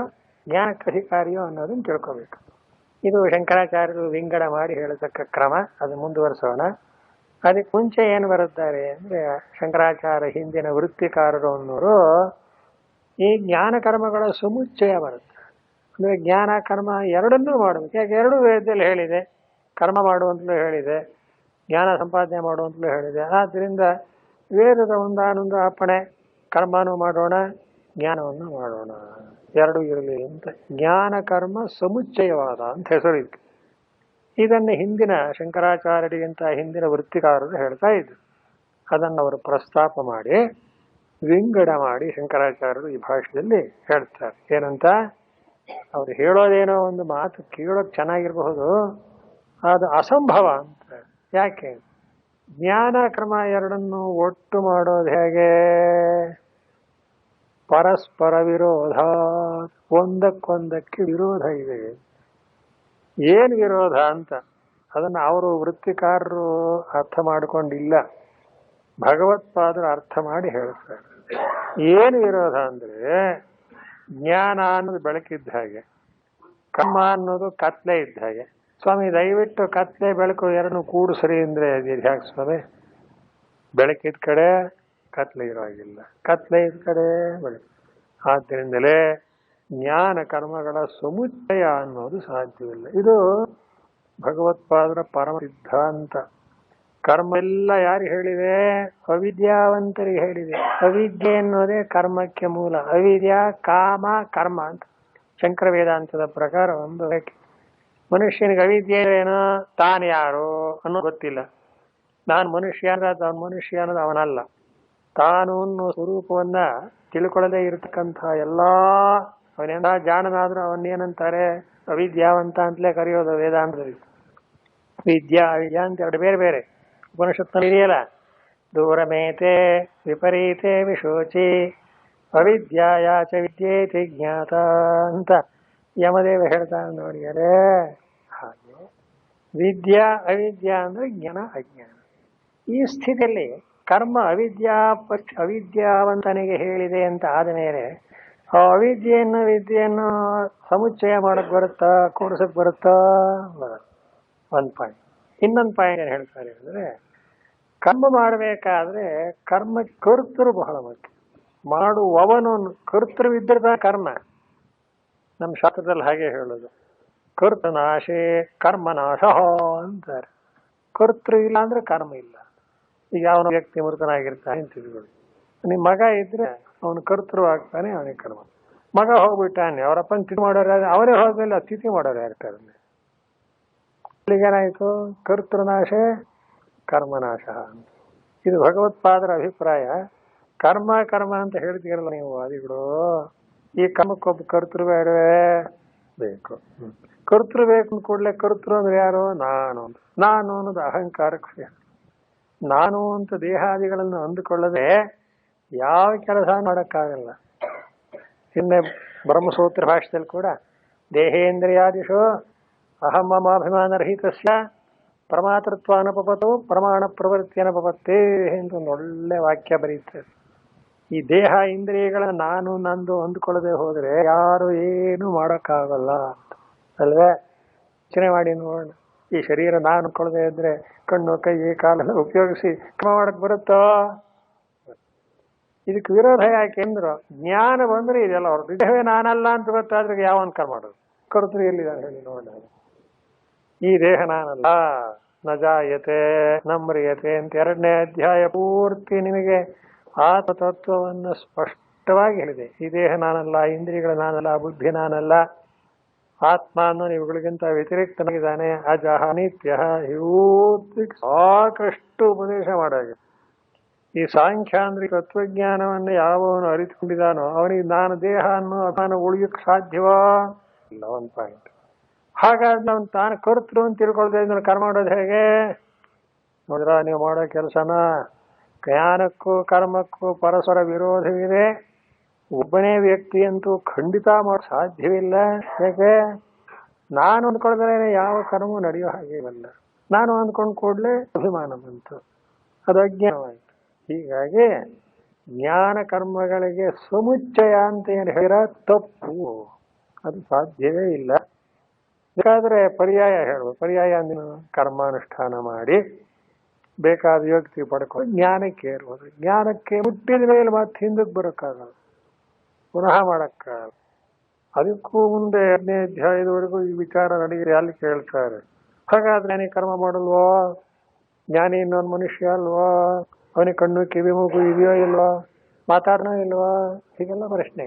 ಜ್ಞಾನಕ್ಕೆ ಅಧಿಕಾರಿಯೋ ಅನ್ನೋದನ್ನ ತಿಳ್ಕೋಬೇಕು. ಇದು ಶಂಕರಾಚಾರ್ಯರು ವಿಂಗಡ ಮಾಡಿ ಹೇಳತಕ್ಕ ಕ್ರಮ. ಅದು ಮುಂದುವರಿಸೋಣ. ಅದಕ್ಕೆ ಮುಂಚೆ ಏನು ಬರುತ್ತಾರೆ ಅಂದ್ರೆ, ಶಂಕರಾಚಾರ್ಯ ಹಿಂದಿನ ವೃತ್ತಿಕಾರರು ಅನ್ನೋರು ಈ ಜ್ಞಾನ ಕರ್ಮಗಳ ಸಮುಚ್ಚಯ ಬರುತ್ತೆ. ಅಂದ್ರೆ ಜ್ಞಾನ ಕರ್ಮ ಎರಡನ್ನೂ ಮಾಡಬೇಕು. ಯಾಕೆ? ಎರಡು ವೇದದಲ್ಲಿ ಹೇಳಿದೆ, ಕರ್ಮ ಮಾಡುವಂತಲೂ ಹೇಳಿದೆ, ಜ್ಞಾನ ಸಂಪಾದನೆ ಮಾಡುವಂತಲೂ ಹೇಳಿದೆ. ಆದ್ದರಿಂದ ವೇದದ ಒಂದಾನೊಂದು ಅಪ್ಪಣೆ, ಕರ್ಮನೂ ಮಾಡೋಣ ಜ್ಞಾನವನ್ನು ಮಾಡೋಣ, ಎರಡೂ ಇರಲಿ ಅಂತ ಜ್ಞಾನ ಕರ್ಮ ಸಮುಚ್ಚಯವಾದ ಅಂತ ಹೆಸರಿತ್ತು. ಇದನ್ನು ಹಿಂದಿನ ಶಂಕರಾಚಾರ್ಯರಿಗಿಂತ ಹಿಂದಿನ ವೃತ್ತಿಕಾರರು ಹೇಳ್ತಾ ಇದ್ರು. ಅದನ್ನು ಅವರು ಪ್ರಸ್ತಾಪ ಮಾಡಿ ವಿಂಗಡ ಮಾಡಿ ಶಂಕರಾಚಾರ್ಯರು ಈ ಭಾಷೆಯಲ್ಲಿ ಹೇಳ್ತಾರೆ. ಏನಂತ, ಅವ್ರು ಹೇಳೋದೇನೋ ಒಂದು ಮಾತು ಕೇಳೋಕೆ ಚೆನ್ನಾಗಿರಬಹುದು, ಅದು ಅಸಂಭವ ಅಂತ. ಯಾಕೆ? ಜ್ಞಾನ ಕ್ರಮ ಎರಡನ್ನು ಒಟ್ಟು ಮಾಡೋದು ಹೇಗೆ? ಪರಸ್ಪರ ವಿರೋಧ, ಒಂದಕ್ಕೊಂದಕ್ಕೆ ವಿರೋಧ ಇದೆ. ಏನು ವಿರೋಧ ಅಂತ ಅದನ್ನು ಅವರು ವೃತ್ತಿಕಾರರು ಅರ್ಥ ಮಾಡಿಕೊಂಡಿಲ್ಲ, ಭಗವತ್ಪಾದರು ಅರ್ಥ ಮಾಡಿ ಹೇಳ್ತಾರೆ. ಏನು ವಿರೋಧ ಅಂದ್ರೆ, ಜ್ಞಾನ ಅನ್ನೋದು ಬೆಳಕಿದ್ದ ಹಾಗೆ, ಕರ್ಮ ಅನ್ನೋದು ಕತ್ಲೆ ಇದ್ದ ಹಾಗೆ. ಸ್ವಾಮಿ ದಯವಿಟ್ಟು ಕತ್ಲೆ ಬೆಳಕು ಎರಡನ್ನು ಕೂಡಿಸ್ರಿ ಅಂದ್ರೆ ಯಾಕೆ ಸ್ವಾಮಿ? ಬೆಳಕಿದ ಕಡೆ ಕತ್ಲೆ ಇರೋ ಹಾಗಿಲ್ಲ, ಕತ್ಲೆ ಇದ್ದ ಕಡೆ ಬೆಳಕು. ಆದ್ದರಿಂದಲೇ ಜ್ಞಾನ ಕರ್ಮಗಳ ಸಮುಚ್ಚಯ ಅನ್ನೋದು ಸಾಧ್ಯವಿಲ್ಲ. ಇದು ಭಗವತ್ಪಾದರ ಪರಮ ಸಿದ್ಧಾಂತ. ಕರ್ಮ ಎಲ್ಲ ಯಾರು ಹೇಳಿದೆ? ಅವಿದ್ಯಾವಂತರಿಗೆ ಹೇಳಿದೆ. ಅವಿದ್ಯೆ ಅನ್ನೋದೇ ಕರ್ಮಕ್ಕೆ ಮೂಲ. ಅವಿದ್ಯಾ ಕಾಮ ಕರ್ಮ ಅಂತ ಶಂಕರ ವೇದಾಂತದ ಪ್ರಕಾರ ಒಂದು ವ್ಯಾಖ್ಯೆ. ಮನುಷ್ಯನಿಗೆ ಅವಿದ್ಯೆ ಏನೋ, ತಾನು ಯಾರು ಅನ್ನೋದು ಗೊತ್ತಿಲ್ಲ. ನಾನು ಮನುಷ್ಯ ಅಂದ್ರೆ ಅವನು ಮನುಷ್ಯ ಅನ್ನೋದು ಅವನಲ್ಲ. ತಾನು ಅನ್ನೋ ಸ್ವರೂಪವನ್ನ ತಿಳ್ಕೊಳ್ಳದೆ ಇರತಕ್ಕಂಥ ಎಲ್ಲಾ, ಅವನೆಲ್ಲ ಜಾಣನಾದ್ರೂ ಅವನ್ನೇನಂತಾರೆ? ಅವಿದ್ಯಾವಂತ ಅಂತಲೇ ಕರೆಯೋದು ವೇದಾಂತದಲ್ಲಿ. ವಿದ್ಯಾ ಅವಿದ್ಯಾ ಅಂತ ಎರಡು ಬೇರೆ ಬೇರೆ ಉಪನಿಷತ್ನಲ್ಲಿ ಇದೆಯಲ್ಲ. ದೂರಮೇತೆ ವಿಪರೀತೆ ವಿಶೋಚಿ ಅವಿದ್ಯಾಯಾಚ ವಿದ್ಯೇತಿ ಜ್ಞಾತ ಅಂತ ಯಮದೇವ ಹೇಳ್ತಾನೆ ನೋಡಿದರೆ. ಹಾಗೆ ವಿದ್ಯಾ ಅವಿದ್ಯಾ ಅಂದ್ರೆ ಜ್ಞಾನ ಅಜ್ಞಾನ. ಈ ಸ್ಥಿತಿಯಲ್ಲಿ ಕರ್ಮ ಅವಿದ್ಯಾವಂತನಿಗೆ ಹೇಳಿದೆ ಅಂತ ಆದ ಮೇಲೆ ಆ ವಿದ್ಯೆಯನ್ನು ಸಮುಚ್ಚಯ ಮಾಡಕ್ ಬರುತ್ತಾ, ಕೂಡಿಸಕ್ ಬರುತ್ತಾ? ಒಂದು ಪಾಯಿಂಟ್. ಇನ್ನೊಂದು ಪಾಯಿಂಟ್ ಏನು ಹೇಳ್ತಾರೆ ಅಂದ್ರೆ, ಕರ್ಮ ಮಾಡಬೇಕಾದ್ರೆ ಕರ್ಮ ಕರ್ತೃ ಬಹಳ ಮುಖ್ಯ. ಮಾಡುವವನು ಕರ್ತೃವಿದ್ರದ ಕರ್ಮ. ನಮ್ಮ ಶಾಸ್ತ್ರದಲ್ಲಿ ಹಾಗೆ ಹೇಳೋದು, ಕರ್ತೃನಾಶೇ ಕರ್ಮನಾಶ ಅಂತಾರೆ. ಕರ್ತೃ ಇಲ್ಲ ಅಂದ್ರೆ ಕರ್ಮ ಇಲ್ಲ. ಈಗ ಅವನ ವ್ಯಕ್ತಿ ಮೃತನಾಗಿರ್ತಾನೆ ಅಂತ ತಿಳ್ಕೊಳ್ಳಿ. ನಿಮ್ಮ ಮಗ ಇದ್ರೆ ಅವನು ಕರ್ತೃ ಆಗ್ತಾನೆ, ಅವನಿಗೆ ಕರ್ಮ. ಮಗ ಹೋಗ್ಬಿಟ್ಟಾನೆ, ಅವರಪ್ಪನ ತಿಥಿ ಮಾಡೋರು, ಅವರೇ ಹೋದ್ಮೇಲೆ ತಿಥಿ ಮಾಡೋರು ಯಾರ್ತಾರೆ? ಏನಾಯ್ತು? ಕರ್ತೃನಾಶ ಕರ್ಮನಾಶ ಅಂತ. ಇದು ಭಗವತ್ಪಾದರ ಅಭಿಪ್ರಾಯ. ಕರ್ಮ ಕರ್ಮ ಅಂತ ಹೇಳ್ತೀರಲ್ಲ ನೀವು ವಾದಿಗಳು, ಈ ಕರ್ಮಕ್ಕೊಬ್ಬ ಕರ್ತೃ ಬೇಡವೇ? ಬೇಕು. ಕರ್ತೃ ಬೇಕು ಕೂಡಲೇ ಕರ್ತೃ ಅಂದ್ರೆ ಯಾರು? ನಾನು ಅನ್ನೋದು ಅಹಂಕಾರಕ್ಕೆ. ನಾನು ಅಂತ ದೇಹಾದಿಗಳನ್ನು ಅಂದುಕೊಳ್ಳದೆ ಯಾವ ಕೆಲಸ ಮಾಡೋಕ್ಕಾಗಲ್ಲ. ಹಿಂದೆ ಬ್ರಹ್ಮಸೂತ್ರ ಭಾಷೆಯಲ್ಲಿ ಕೂಡ ದೇಹೇಂದ್ರಿಯಾದಿಶು ಅಹಂ ಮಮಾಭಿಮಾನ ರಹಿತಸ್ಯ ಪ್ರಮಾತೃತ್ವ ಅನುಪಪತ್ತು ಪ್ರಮಾಣ ಪ್ರವೃತ್ತಿ ಅನುಪಪತ್ತೇ ಅಂತ ಒಂದು ಒಳ್ಳೆ ವಾಕ್ಯ ಬರೀತಾರೆ. ಈ ದೇಹ ಇಂದ್ರಿಯಗಳನ್ನ ನಾನು ನಂದು ಅಂದುಕೊಳ್ಳದೆ ಹೋದ್ರೆ ಯಾರು ಏನು ಮಾಡೋಕ್ಕಾಗಲ್ಲ ಅಲ್ವೇ? ಯೋಚನೆ ಮಾಡಿ ನೋಡೋಣ. ಈ ಶರೀರ ನಾನು ಅಂದ್ಕೊಳ್ಳದೆ ಇದ್ರೆ ಕಣ್ಣು ಕೈ ಕಾಲೆಲ್ಲ ಉಪಯೋಗಿಸಿ ಕ್ರಮ ಮಾಡಕ್ ಬರುತ್ತೋ? ಇದಕ್ಕೆ ವಿರೋಧ ಯಾಕೆ ಅಂದ್ರು, ಜ್ಞಾನ ಬಂದ್ರೆ ಇದೆಲ್ಲ ಹೊರತು ದೇಹವೇ ನಾನಲ್ಲ ಅಂತ ಗೊತ್ತಾದ್ರೆ ಯಾವನ್ ಕರ್ಮ ಮಾಡೋದು? ಕರ್ತೃ ಎಲ್ಲಿದ್ದಾನೆ ಹೇಳಿ ನೋಡೋಣ. ಈ ದೇಹ ನಾನಲ್ಲ, ನಜಾಯತೆ ನಮ್ರಿಯತೆ ಅಂತ 2ನೇ ಅಧ್ಯಾಯ ಪೂರ್ತಿ ನಿಮಗೆ ಆತ್ಮತತ್ವವನ್ನು ಸ್ಪಷ್ಟವಾಗಿ ಹೇಳಿದೆ. ಈ ದೇಹ ನಾನಲ್ಲ, ಇಂದ್ರಿಯಗಳು ನಾನಲ್ಲ, ಬುದ್ಧಿ ನಾನಲ್ಲ, ಆತ್ಮ ಅನ್ನೋ ಇವುಗಳಿಗಿಂತ ವ್ಯತಿರಿಕ್ತನಾಗಿದ್ದಾನೆ, ಅಜಃ ನಿತ್ಯ, ಸಾಕಷ್ಟು ಉಪದೇಶ ಮಾಡಾಗಿದೆ. ಈ ಸಾಂಖ್ಯಾಂದ್ರಿ ತತ್ವಜ್ಞಾನವನ್ನು ಯಾವನು ಅರಿತುಕೊಂಡಿದ್ದಾನೋ ಅವನಿಗೆ ನಾನು ದೇಹ ಅನ್ನೋ ಅಭಿಮಾನ ಉಳಿಯಕ್ಕೆ ಸಾಧ್ಯವಾ ಇಲ್ಲ. ಒಂದು ಪಾಯಿಂಟ್. ಹಾಗಾದ್ರೆ ಅವನು ತಾನು ಕರ್ತೃ ಅಂತ ತಿಳ್ಕೊಳ್ದೆ ಕರ್ಮ ಮಾಡೋದು ಹೇಗೆ? ನೋಡಿದ್ರ, ನೀವು ಮಾಡೋ ಕೆಲಸನ ಜ್ಞಾನಕ್ಕೂ ಕರ್ಮಕ್ಕೂ ಪರಸ್ಪರ ವಿರೋಧವಿದೆ. ಒಬ್ಬನೇ ವ್ಯಕ್ತಿ ಅಂತೂ ಖಂಡಿತ ಮಾಡೋ ಸಾಧ್ಯವಿಲ್ಲ. ಯಾಕೆ? ನಾನು ಅಂದ್ಕೊಳ್ದ್ರೆ ಯಾವ ಕರ್ಮವೂ ನಡೆಯೋ ಹಾಗೆ ಇಲ್ಲ. ನಾನು ಅಂದ್ಕೊಂಡ್ ಕೂಡಲೇ ಅಭಿಮಾನ ಬಂತು, ಅದು ಅಜ್ಞಾನವಾಯಿತು. ಹೀಗಾಗಿ ಜ್ಞಾನ ಕರ್ಮಗಳಿಗೆ ಸಮುಚ್ಚಯ ಅಂತ ಏನು ಹೇಳಿರ ತಪ್ಪು, ಅದು ಸಾಧ್ಯವೇ ಇಲ್ಲ. ಬೇಕಾದ್ರೆ ಪರ್ಯಾಯ ಹೇಳುವ, ಪರ್ಯಾಯ ಅಂದಿನ ಕರ್ಮಾನುಷ್ಠಾನ ಮಾಡಿ ಬೇಕಾದ ಯೋಗ್ಯತೆ ಪಡ್ಕೊಂಡು ಜ್ಞಾನಕ್ಕೆ ಇರ್ಬೋದು. ಜ್ಞಾನಕ್ಕೆ ಮುಟ್ಟಿದ ಮೇಲೆ ಮತ್ತೆ ಹಿಂದಕ್ಕೆ ಬರೋಕ್ಕಾಗಲ್ಲ, ಪುನಃ ಮಾಡೋಕ್ಕಾಗಲ್ಲ. ಅದಕ್ಕೂ ಮುಂದೆ 2ನೇ ಅಧ್ಯಾಯದವರೆಗೂ ಈ ವಿಚಾರ ನಡೆಯಿರಿ ಅಲ್ಲಿ ಕೇಳ್ತಾರೆ. ಹಾಗಾದ್ರೆ ಜ್ಞಾನಿ ಕರ್ಮ ಮಾಡಲ್ವೋ? ಜ್ಞಾನಿ ಇನ್ನೊಂದು ಮನುಷ್ಯ ಅಲ್ವೋ? ಅವನಿಗೆ ಕಣ್ಣು ಕಿವಿ ಮೂಗು ಇದೆಯೋ ಇಲ್ವೋ? ಮಾತಾಡೋಣ ಇಲ್ವೋ? ಹೀಗೆಲ್ಲ ಪ್ರಶ್ನೆ.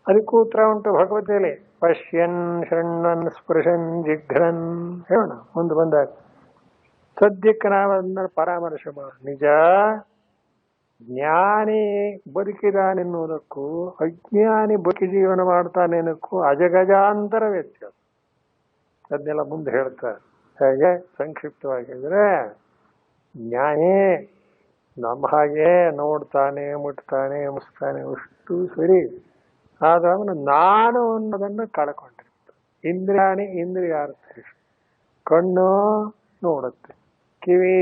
ಅದಕ್ಕೂ ಉತ್ತರ ಉಂಟು ಭಗವದ್ಗೀತೆಯಲ್ಲಿ. ಪಶ್ಯನ್ ಶೃಣ್ವನ್ ಸ್ಪೃಶನ್ ಜಿಘ್ರನ್. ಹೇಳೋಣ ಮುಂದೆ ಬಂದಾಗ. ಸದ್ಯಕ್ಕೆ ನಾವನ್ನ ಪರಾಮರ್ಶ ಮಾಡ. ನಿಜ ಜ್ಞಾನಿ ಬದುಕಿದಾನೆನ್ನುವುದಕ್ಕೂ ಅಜ್ಞಾನಿ ಬದುಕಿ ಜೀವನ ಮಾಡ್ತಾನೆನ್ನಕ್ಕೂ ಅಜಗಜಾಂತರ ವ್ಯತ್ಯಾಸ. ಅದನ್ನೆಲ್ಲ ಮುಂದೆ ಹೇಳ್ತಾರೆ. ಹೇಗೆ ಸಂಕ್ಷಿಪ್ತವಾಗಿ ಅಂದ್ರೆ, ಜ್ಞಾನಿ ನಮ್ಮ ಹಾಗೆ ನೋಡ್ತಾನೆ, ಮುಟ್ತಾನೆ, ಮುಸ್ತಾನೆ, ಅಷ್ಟು ಸರಿ. ಆದ್ರೆ ಅವನು ನಾನು ಅನ್ನೋದನ್ನು ಕಳ್ಕೊಂಡಿರ್ತಾನೆ. ಇಂದ್ರಿಯಾರ್ಥ. ಕಣ್ಣು ನೋಡುತ್ತೆ, ಕಿವಿ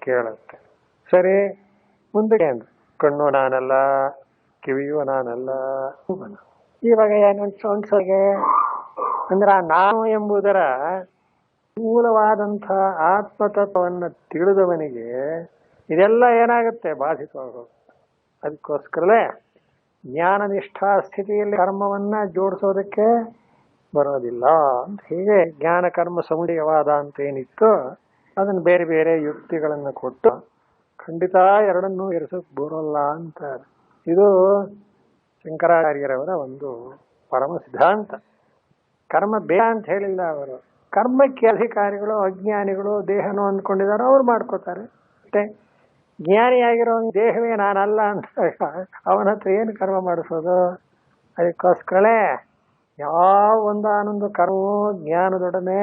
ಕೇಳುತ್ತೆ, ಸರಿ. ಮುಂದಕ್ಕೆ ಅಂದ್ರೆ ಕಣ್ಣು ನಾನಲ್ಲ, ಕಿವಿಯೂ ನಾನಲ್ಲ. ಇವಾಗ ಅನ್ಸೋಗೆ ಅಂದ್ರೆ ನಾನು ಎಂಬುದರ ಮೂಲವಾದಂಥ ಆತ್ಮತತ್ವವನ್ನು ತಿಳಿದವನಿಗೆ ಇದೆಲ್ಲ ಏನಾಗುತ್ತೆ? ಬಾಧಿತವಾಗೋಗುತ್ತೆ. ಅದಕ್ಕೋಸ್ಕರಲೇ ಜ್ಞಾನ ನಿಷ್ಠಾ ಸ್ಥಿತಿಯಲ್ಲಿ ಕರ್ಮವನ್ನ ಜೋಡಿಸೋದಕ್ಕೆ ಬರೋದಿಲ್ಲ ಅಂತ. ಹೀಗೆ ಜ್ಞಾನ ಕರ್ಮ ಸಮುದಯವಾದ ಅಂತ ಏನಿತ್ತು ಅದನ್ನು ಬೇರೆ ಬೇರೆ ಯುಕ್ತಿಗಳನ್ನು ಕೊಟ್ಟು ಖಂಡಿತ ಎರಡನ್ನೂ ಎರಿಸೋಕ್ ಬರೋಲ್ಲ ಅಂತ. ಇದು ಶಂಕರಾಚಾರ್ಯರವರ ಒಂದು ಪರಮ ಸಿದ್ಧಾಂತ. ಕರ್ಮ ಬೇಡ ಅಂತ ಹೇಳಿಲ್ಲ ಅವರು. ಕರ್ಮಕ್ಕೆ ಅಧಿಕಾರಿಗಳು ಅಜ್ಞಾನಿಗಳು ದೇಹನೂ ಅಂದ್ಕೊಂಡಿದಾರೋ ಅವ್ರು ಮಾಡ್ಕೋತಾರೆ ಅಷ್ಟೇ. ಜ್ಞಾನಿಯಾಗಿರೋ ದೇಹವೇ ನಾನಲ್ಲ ಅಂತ ಅವನ ಹತ್ರ ಏನು ಕರ್ಮ ಮಾಡಿಸೋದು? ಅದಕ್ಕೋಸ್ಕರಲೇ ಯಾವ ಒಂದಾನೊಂದು ಕರ್ಮವು ಜ್ಞಾನದೊಡನೆ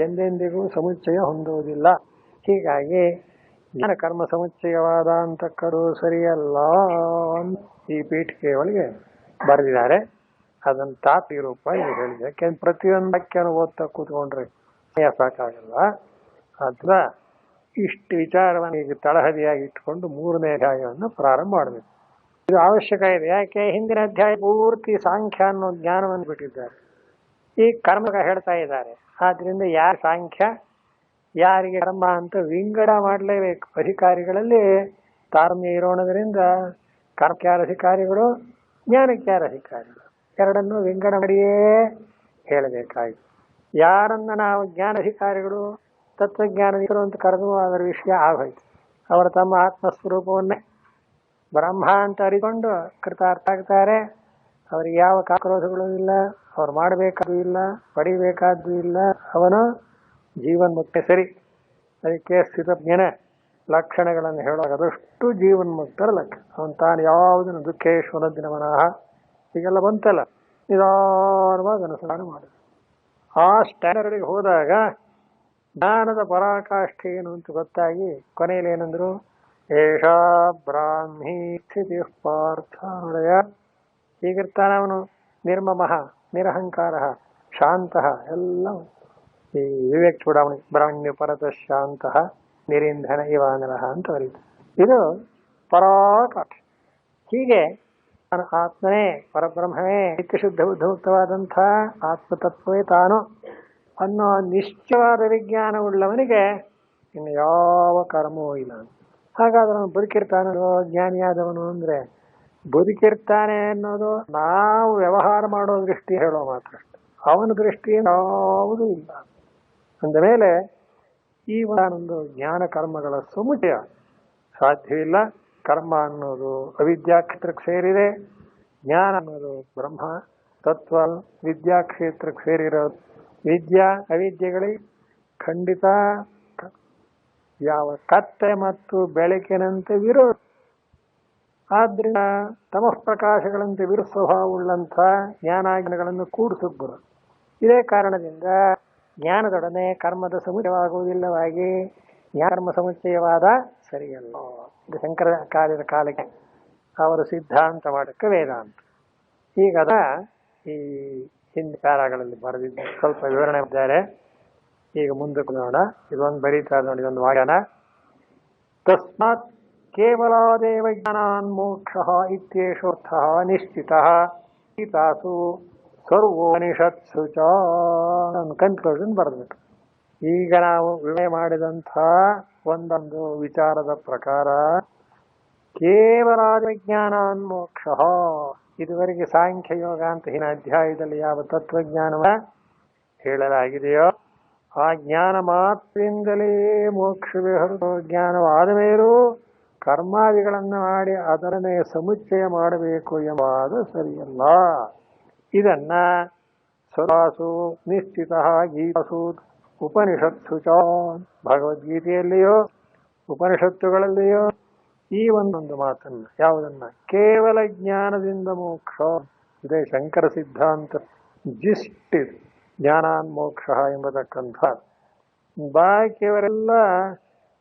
ಎಂದೆಂದಿಗೂ ಸಮುಚ್ಚಯ ಹೊಂದುವುದಿಲ್ಲ. ಹೀಗಾಗಿ ಜ್ಞಾನ ಕರ್ಮ ಸಮುಚ್ಚಯವಾದ ಅಂತ ಕರು ಸರಿಯಲ್ಲ ಈ ಪೀಠಿಕೆ ಒಳಗೆ ಬರೆದಿದ್ದಾರೆ. ಅದನ್ನು ತಾಪಿ ರೂಪ ಈಗ ಹೇಳಿದೆ. ಯಾಕೆಂದ್ರೆ ಪ್ರತಿಯೊಂದು ವಾಕ್ಯನ ಓದ್ತಾ ಕೂತ್ಕೊಂಡ್ರೆ ಸಾಕಾಗಲ್ಲ. ಅದ್ರ ಇಷ್ಟು ವಿಚಾರವನ್ನು ಈಗ ತಳಹದಿಯಾಗಿ ಇಟ್ಕೊಂಡು 3ನೇ ಅಧ್ಯಾಯವನ್ನು ಪ್ರಾರಂಭ ಮಾಡಬೇಕು. ಇದು ಅವಶ್ಯಕ ಇದೆ. ಯಾಕೆ? ಹಿಂದಿನ ಅಧ್ಯಾಯ ಪೂರ್ತಿ ಸಾಂಖ್ಯ ಅನ್ನೋ ಜ್ಞಾನವನ್ನು ಬಿಟ್ಟಿದ್ದಾರೆ, ಈ ಕರ್ಮ ಹೇಳ್ತಾ ಇದ್ದಾರೆ. ಆದ್ರಿಂದ ಯಾರ ಸಾಂಖ್ಯ ಯಾರಿಗೆ ಕರ್ಮ ಅಂತ ವಿಂಗಡ ಮಾಡಲೇಬೇಕು. ಅಧಿಕಾರಿಗಳಲ್ಲಿ ತಾರಮ್ಯ ಇರೋಣದ್ರಿಂದ ಕರ್ಮಕ್ಕೆ ಯಾರ ಅಧಿಕಾರಿಗಳು, ಜ್ಞಾನಕ್ಕೆ ಯಾರ ಅಧಿಕಾರಿಗಳು, ಎರಡನ್ನೂ ವಿಂಗಡ ಮಾಡಿಯೇ ಹೇಳಬೇಕಾಗಿ. ಯಾರನ್ನ ನಾವು ಜ್ಞಾನಾಧಿಕಾರಿಗಳು ತತ್ವಜ್ಞಾನಿಗಳು ಅಂತ ಕರೆದು ಅದರ ವಿಷಯ ಆಗೋಯ್ತು. ಅವರ ತಮ್ಮ ಆತ್ಮಸ್ವರೂಪವನ್ನೇ ಬ್ರಹ್ಮ ಅಂತ ಅರಿಕೊಂಡು ಕೃತಾರ್ಥ ಆಗ್ತಾರೆ. ಅವರಿಗೆ ಯಾವ ಕಾಕ್ರೋಧಗಳು ಇಲ್ಲ, ಅವ್ರು ಮಾಡಬೇಕಾದ್ದು ಇಲ್ಲ, ಪಡಿಬೇಕಾದ್ದು ಇಲ್ಲ. ಅವನು ಜೀವನ್ಮುಕ್ತ. ಸರಿ, ಅದಕ್ಕೆ ಸ್ಥಿತಜ್ಞನ ಲಕ್ಷಣಗಳನ್ನು ಹೇಳುವಾಗ ಅದಷ್ಟು ಜೀವನ್ಮುಕ್ತರ ಲಕ್ಷಣ. ಅವನು ತಾನು ಯಾವುದನ್ನು ದುಃಖೇಶ್ವರ ದಿನಮನಃ ಹೀಗೆಲ್ಲ ಬಂತಲ್ಲ, ನಿಧಾನವಾಗಿ ಅನುಸರಣೆ ಮಾಡುದು. ಆ ಸ್ಟ್ಯಾಂಡರ್ಡ್ಗೆ ಹೋದಾಗ ಜ್ಞಾನದ ಪರಾಕಾಷ್ಠೆ ಏನು ಅಂತ ಗೊತ್ತಾಗಿ ಕೊನೆಯಲ್ಲಿ ಏನಂದ್ರು? ಏಷಾ ಬ್ರಾಹ್ಮೀ ಸ್ಥಿತಿ ಪಾರ್ಥ. ಹೀಗಿರ್ತಾನ ಅವನು. ನಿರ್ಮಮಃ, ನಿರಹಂಕಾರ, ಶಾಂತ. ಎಲ್ಲ ಈ ವಿವೇಕ್ ಚೂಡಾವಣಿ ಬ್ರಹ್ಮಣ್ಯ ಪರತ ಶಾಂತ ನಿರಿಂಧನ ಇವಾನರಹ ಅಂತ ಬರೀತು. ಇದು ಪರಾಕಾಷ್ಠೆ. ಹೀಗೆ ಆತ್ಮನೇ, ಪರಬ್ರಹ್ಮವೇ, ನಿತ್ಯಶುದ್ಧ ಬುದ್ಧಮುಕ್ತವಾದಂಥ ಆತ್ಮತತ್ವವೇ ತಾನು ಅನ್ನೋ ನಿಶ್ಚಯವಾದ ವಿಜ್ಞಾನವುಳ್ಳವನಿಗೆ ಇನ್ನು ಯಾವ ಕರ್ಮವೂ ಇಲ್ಲ. ಹಾಗಾದ್ರೆ ಅವನು ಬದುಕಿರ್ತಾನೋ ಜ್ಞಾನಿಯಾದವನು ಅಂದ್ರೆ, ಬದುಕಿರ್ತಾನೆ ಅನ್ನೋದು ನಾವು ವ್ಯವಹಾರ ಮಾಡೋ ದೃಷ್ಟಿ ಹೇಳೋ ಮಾತ್ರ ಅಷ್ಟೆ. ಅವನ ದೃಷ್ಟಿ ಯಾವುದೂ ಇಲ್ಲ. ಅಂದ ಮೇಲೆ ಈ ಒಂದು ಜ್ಞಾನ ಕರ್ಮಗಳ ಸಮುಚ್ಚಯ ಸಾಧ್ಯವಿಲ್ಲ. ಕರ್ಮ ಅನ್ನೋದು ಅವಿದ್ಯಾ ಕ್ಷೇತ್ರಕ್ಕೆ ಸೇರಿದೆ, ಜ್ಞಾನ ಅನ್ನೋದು ಬ್ರಹ್ಮ ತತ್ವ ವಿದ್ಯಾ ಕ್ಷೇತ್ರಕ್ಕೆ ಸೇರಿರೋದು. ವಿದ್ಯಾ ಅವಿದ್ಯೆಗಳಿಗೆ ಖಂಡಿತ ಯಾವ ಕತ್ತೆ ಮತ್ತು ಬೆಳಕಿನಂತೆ ವಿರೋಧ. ಆದ್ರಿಂದ ತಮಃ ಪ್ರಕಾಶಗಳಂತೆ ವಿರುದ್ಧ ಸ್ವಭಾವವುಳ್ಳಂಥ ಜ್ಞಾನಾಜ್ಞಗಳನ್ನು ಕೂಡಿಸೋಕೆ ಬರೋದು. ಇದೇ ಕಾರಣದಿಂದ ಜ್ಞಾನದೊಡನೆ ಕರ್ಮದ ಸಮುಚ್ಚಯವಾಗುವುದಿಲ್ಲವಾಗಿ ಕರ್ಮ ಸಮುಚ್ಚಯವಾದ ಸರಿಯಲ್ಲ. ಇದು ಶಂಕರಾಚಾರ್ಯರ ಕಾಲಕ್ಕೆ ಅವರು ಸಿದ್ಧಾಂತ ಮಾಡಕ್ಕೆ ವೇದಾಂತ. ಈಗದ ಈ ಹಿಂದಿ ಪ್ಯಾರಾಗಳಲ್ಲಿ ಬರೆದಿದ್ದ ಸ್ವಲ್ಪ ವಿವರಣೆ ಇದ್ದಾರೆ. ಈಗ ಮುಂದಕ್ಕೆ ನೋಡೋಣ. ಇದೊಂದು ಬರೀತಾ ನೋಡಿ, ಇದೊಂದು ವಾಕ್ಯನ. ತಸ್ಮಾತ್ ಕೇವಲಾದೇವ ಜ್ಞಾನಾನ್ ಮೋಕ್ಷಃ ಇತ್ಯೇಷೋರ್ಥಃ ನಿಶ್ಚಿತಃ ಗೀತಾಸು ಸರ್ವೋಪನಿಷತ್ಸು ಚ. ಕನ್ಕ್ಲೂಷನ್ ಬರೆದ್ಬಿಟ್ಟು ಈಗ ನಾವು ವಿಮೆ ಮಾಡಿದಂಥ ಒಂದೊಂದು ವಿಚಾರದ ಪ್ರಕಾರ ಕೇವಲ ವಿಜ್ಞಾನಾನ್ ಮೋಕ್ಷಃ, ಇದುವರೆಗೆ ಸಾಂಖ್ಯ ಯೋಗ ಅಂತ ಹಿನ ಅಧ್ಯಾಯದಲ್ಲಿ ಯಾವ ತತ್ವಜ್ಞಾನವ ಹೇಳಲಾಗಿದೆಯೋ ಆ ಜ್ಞಾನ ಮಾತ್ರದಿಂದಲೇ ಮೋಕ್ಷವೇ ಹೊರತು ಜ್ಞಾನವಾದ ಮೇಲೂ ಕರ್ಮಾದಿಗಳನ್ನು ಮಾಡಿ ಅದರನ್ನೇ ಸಮುಚ್ಚಯ ಮಾಡಬೇಕು ಎಂಬುದು ಸರಿಯಲ್ಲ. ಇದನ್ನ ಸ್ವರಾಸು ನಿಶ್ಚಿತ ಗೀತಾಸು ಉಪನಿಷತ್ಸು ಚ, ಭಗವದ್ಗೀತೆಯಲ್ಲಿಯೋ ಉಪನಿಷತ್ತುಗಳಲ್ಲಿಯೋ ಈ ಒಂದೊಂದು ಮಾತನ್ನ, ಯಾವುದನ್ನ, ಕೇವಲ ಜ್ಞಾನದಿಂದ ಮೋಕ್ಷ, ಇದೇ ಶಂಕರ ಸಿದ್ಧಾಂತ ಜಿಸ್ಟ್ ಇದು, ಜ್ಞಾನಾನ್ ಮೋಕ್ಷ ಎಂಬತಕ್ಕಂಥ. ಬಾಕಿಯವರೆಲ್ಲ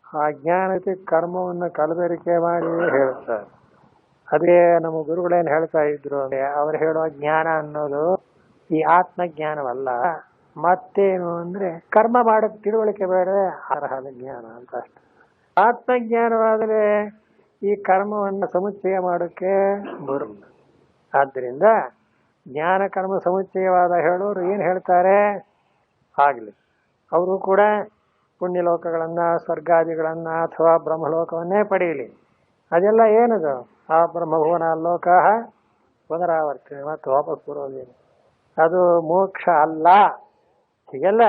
ಆ ಜ್ಞಾನಕ್ಕೆ ಕರ್ಮವನ್ನು ಕಲಬೆರಕೆ ಮಾಡಿ ಹೇಳ್ತಾರೆ. ಅದೇ ನಮ್ಮ ಗುರುಗಳೇನು ಹೇಳ್ತಾ ಇದ್ರು ಅಂದ್ರೆ, ಅವ್ರು ಹೇಳುವ ಜ್ಞಾನ ಅನ್ನೋದು ಈ ಆತ್ಮಜ್ಞಾನವಲ್ಲ, ಮತ್ತೇನು ಅಂದ್ರೆ ಕರ್ಮ ಮಾಡೋಕ್ ತಿಳುವಳಿಕೆ ಬೇಡ ಅರ್ಹದ ಜ್ಞಾನ ಅಂತ ಅಷ್ಟೆ. ಆತ್ಮಜ್ಞಾನವಾದರೆ ಈ ಕರ್ಮವನ್ನು ಸಮುಚ್ಚಯ ಮಾಡೋಕ್ಕೆ ಬರುಲ್ಲ. ಆದ್ದರಿಂದ ಜ್ಞಾನ ಕರ್ಮ ಸಮುಚ್ಚಯವಾದ ಹೇಳೋರು ಏನು ಹೇಳ್ತಾರೆ ಆಗ್ಲಿ, ಅವರು ಕೂಡ ಪುಣ್ಯಲೋಕಗಳನ್ನ, ಸ್ವರ್ಗಾದಿಗಳನ್ನ ಅಥವಾ ಬ್ರಹ್ಮಲೋಕವನ್ನೇ ಪಡೆಯಲಿ. ಅದೆಲ್ಲ ಏನದು? ಆ ಬ್ರಹ್ಮಭುವನ ಲೋಕ ಪುನರಾವರ್ತನೆ ಮತ್ತು ವಾಪಸ್ ಬರೋದೇನು, ಅದು ಮೋಕ್ಷ ಅಲ್ಲ. ಹೀಗೆಲ್ಲ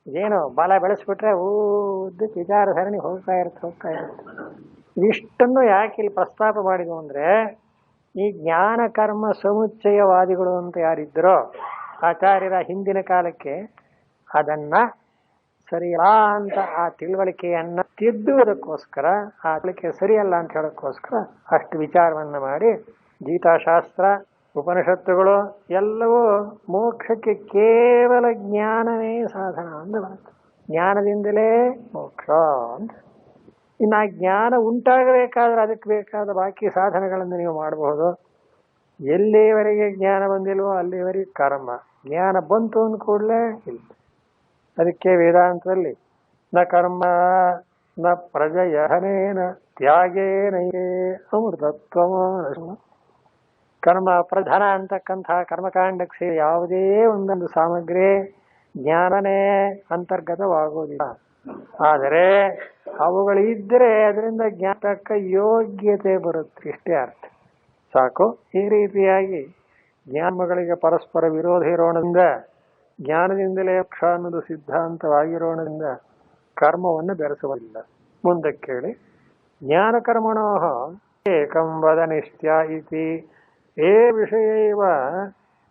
ಏನು ಬಲ ಬೆಳೆಸ್ಬಿಟ್ರೆ ಉದ್ದಕ್ಕೆ ವಿಚಾರ ಸರಣಿ ಹೋಗ್ತಾ ಇರುತ್ತೆ. ಇಷ್ಟನ್ನು ಯಾಕೆ ಇಲ್ಲಿ ಪ್ರಸ್ತಾಪ ಮಾಡಿದ್ವು ಅಂದ್ರೆ, ಈ ಜ್ಞಾನ ಕರ್ಮ ಸಮುಚ್ಚಯವಾದಿಗಳು ಅಂತ ಯಾರಿದ್ದರೋ ಆಚಾರ್ಯರ ಹಿಂದಿನ ಕಾಲಕ್ಕೆ ಅದನ್ನ ಸರಿಯಲ್ಲ ಅಂತ ಆ ತಿಳುವಳಿಕೆಯನ್ನ ತಿದ್ದುವುದಕ್ಕೋಸ್ಕರ, ಆ ತಿಳುವಳಿಕೆ ಸರಿಯಲ್ಲ ಅಂತ ಹೇಳೋಕ್ಕೋಸ್ಕರ ಅಷ್ಟು ವಿಚಾರವನ್ನ ಮಾಡಿ ಗೀತಾಶಾಸ್ತ್ರ ಉಪನಿಷತ್ತುಗಳು ಎಲ್ಲವೂ ಮೋಕ್ಷಕ್ಕೆ ಕೇವಲ ಜ್ಞಾನವೇ ಸಾಧನ ಅಂತ ಬರುತ್ತೆ. ಜ್ಞಾನದಿಂದಲೇ ಮೋಕ್ಷ ಅಂತ. ಇನ್ನು ಆ ಜ್ಞಾನ ಉಂಟಾಗಬೇಕಾದ್ರೆ ಅದಕ್ಕೆ ಬೇಕಾದ ಬಾಕಿ ಸಾಧನಗಳನ್ನು ನೀವು ಮಾಡಬಹುದು. ಎಲ್ಲಿವರೆಗೆ ಜ್ಞಾನ ಬಂದಿಲ್ವೋ ಅಲ್ಲಿವರೆಗೆ ಕರ್ಮ. ಜ್ಞಾನ ಬಂತು ಅಂದ ಕೂಡಲೇ ಇಲ್ಲ. ಅದಕ್ಕೆ ವೇದಾಂತದಲ್ಲಿ ನ ಕರ್ಮ ನ ಪ್ರಜಯಹನೇನ ತ್ಯಾಗೇನೈರೇ ಅಮೃತತ್ವ. ಕರ್ಮ ಪ್ರಧಾನ ಅಂತಕ್ಕಂಥ ಕರ್ಮಕಾಂಡಕ್ಕೆ ಸೇರಿ ಯಾವುದೇ ಒಂದೊಂದು ಸಾಮಗ್ರಿ ಜ್ಞಾನನೇ ಅಂತರ್ಗತವಾಗುವುದಿಲ್ಲ. ಆದರೆ ಅವುಗಳಿದ್ದರೆ ಅದರಿಂದ ಜ್ಞಾಪಕ ಯೋಗ್ಯತೆ ಬರುತ್ತೆ, ಇಷ್ಟೇ ಅರ್ಥ ಸಾಕು. ಈ ರೀತಿಯಾಗಿ ಜ್ಞಾನಗಳಿಗೆ ಪರಸ್ಪರ ವಿರೋಧ ಇರೋಣದಿಂದ, ಜ್ಞಾನದಿಂದಲೇ ಮೋಕ್ಷ ಅನ್ನೋದು ಸಿದ್ಧಾಂತವಾಗಿರೋಣದಿಂದ ಕರ್ಮವನ್ನು ಬೆರೆಸುವುದಿಲ್ಲ. ಮುಂದಕ್ಕೆ ಕೇಳಿ, ಜ್ಞಾನ ಕರ್ಮಣೋ ಏಕಂ ವದ ನಿಶ್ಚಯ ಇತಿ ಏ ವಿಷಯೈವ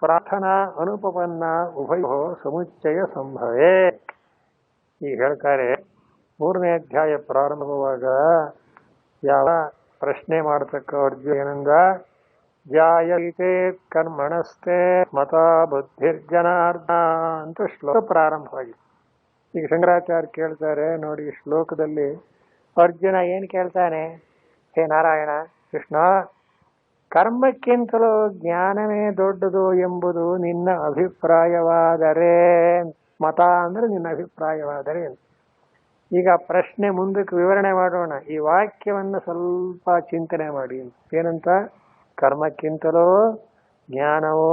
ಪ್ರಾರ್ಥನಾ ಅನುಪಪನ್ನ ಉಭಯೋ ಸಮುಚ್ಚಯ ಸಂಭವೇ. ಈಗ ಹೇಳ್ತಾರೆ, 3ನೇ ಅಧ್ಯಾಯ ಪ್ರಾರಂಭವಾಗ ಯಾವ ಪ್ರಶ್ನೆ ಮಾಡತಕ್ಕ ಅರ್ಜುನ ಏನಂದ, ಜಾಯತೆ ಕರ್ಮಣಸ್ತೆ ಮತ ಬುದ್ಧಿರ್ಜನಾರ್ದ ಅಂತ ಶ್ಲೋಕ ಪ್ರಾರಂಭವಾಗಿದೆ. ಈಗ ಶಂಕರಾಚಾರ್ಯ ಕೇಳ್ತಾರೆ ನೋಡಿ, ಶ್ಲೋಕದಲ್ಲಿ ಅರ್ಜುನ ಏನು ಕೇಳ್ತಾನೆ, ಹೇ ನಾರಾಯಣ ಕೃಷ್ಣ, ಕರ್ಮಕ್ಕಿಂತಲೂ ಜ್ಞಾನವೇ ದೊಡ್ಡದು ಎಂಬುದು ನಿನ್ನ ಅಭಿಪ್ರಾಯವಾದರೆ, ಮತ ಅಂದ್ರೆ ನಿನ್ನ ಅಭಿಪ್ರಾಯವಾದರೆ. ಈಗ ಪ್ರಶ್ನೆ ಮುಂದಕ್ಕೆ ವಿವರಣೆ ಮಾಡೋಣ. ಈ ವಾಕ್ಯವನ್ನು ಸ್ವಲ್ಪ ಚಿಂತನೆ ಮಾಡಿ. ಏನಂತ? ಕರ್ಮಕ್ಕಿಂತಲೂ ಜ್ಞಾನವೂ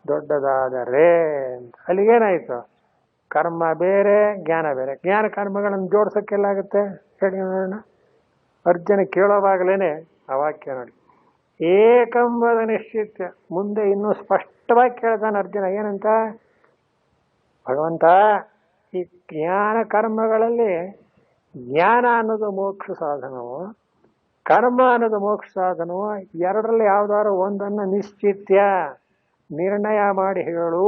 ದೊಡ್ಡದಾದರೆ ಅಂತ. ಅಲ್ಲಿಗೇನಾಯ್ತು? ಕರ್ಮ ಬೇರೆ, ಜ್ಞಾನ ಬೇರೆ. ಜ್ಞಾನ ಕರ್ಮಗಳನ್ನು ಜೋಡ್ಸಕ್ಕೆಲ್ಲಾಗುತ್ತೆ ಹೇಳಿ ನೋಡೋಣ. ಅರ್ಜುನ ಕೇಳೋವಾಗಲೇನೆ ಆ ವಾಕ್ಯ ನೋಡಿ, ಏಕಂಬದ ನಿಶ್ಚಿತ್ಯ. ಮುಂದೆ ಇನ್ನೂ ಸ್ಪಷ್ಟವಾಗಿ ಕೇಳ್ತಾನೆ ಅರ್ಜುನ. ಏನಂತ? ಭಗವಂತ, ಈ ಜ್ಞಾನ ಕರ್ಮಗಳಲ್ಲಿ ಜ್ಞಾನ ಅನ್ನೋದು ಮೋಕ್ಷ ಸಾಧನವು, ಕರ್ಮ ಅನ್ನೋದು ಮೋಕ್ಷ ಸಾಧನವು, ಎರಡರಲ್ಲಿ ಯಾವ್ದಾದ್ರು ಒಂದನ್ನು ನಿಶ್ಚಿತ್ಯ ನಿರ್ಣಯ ಮಾಡಿ ಹೇಳು.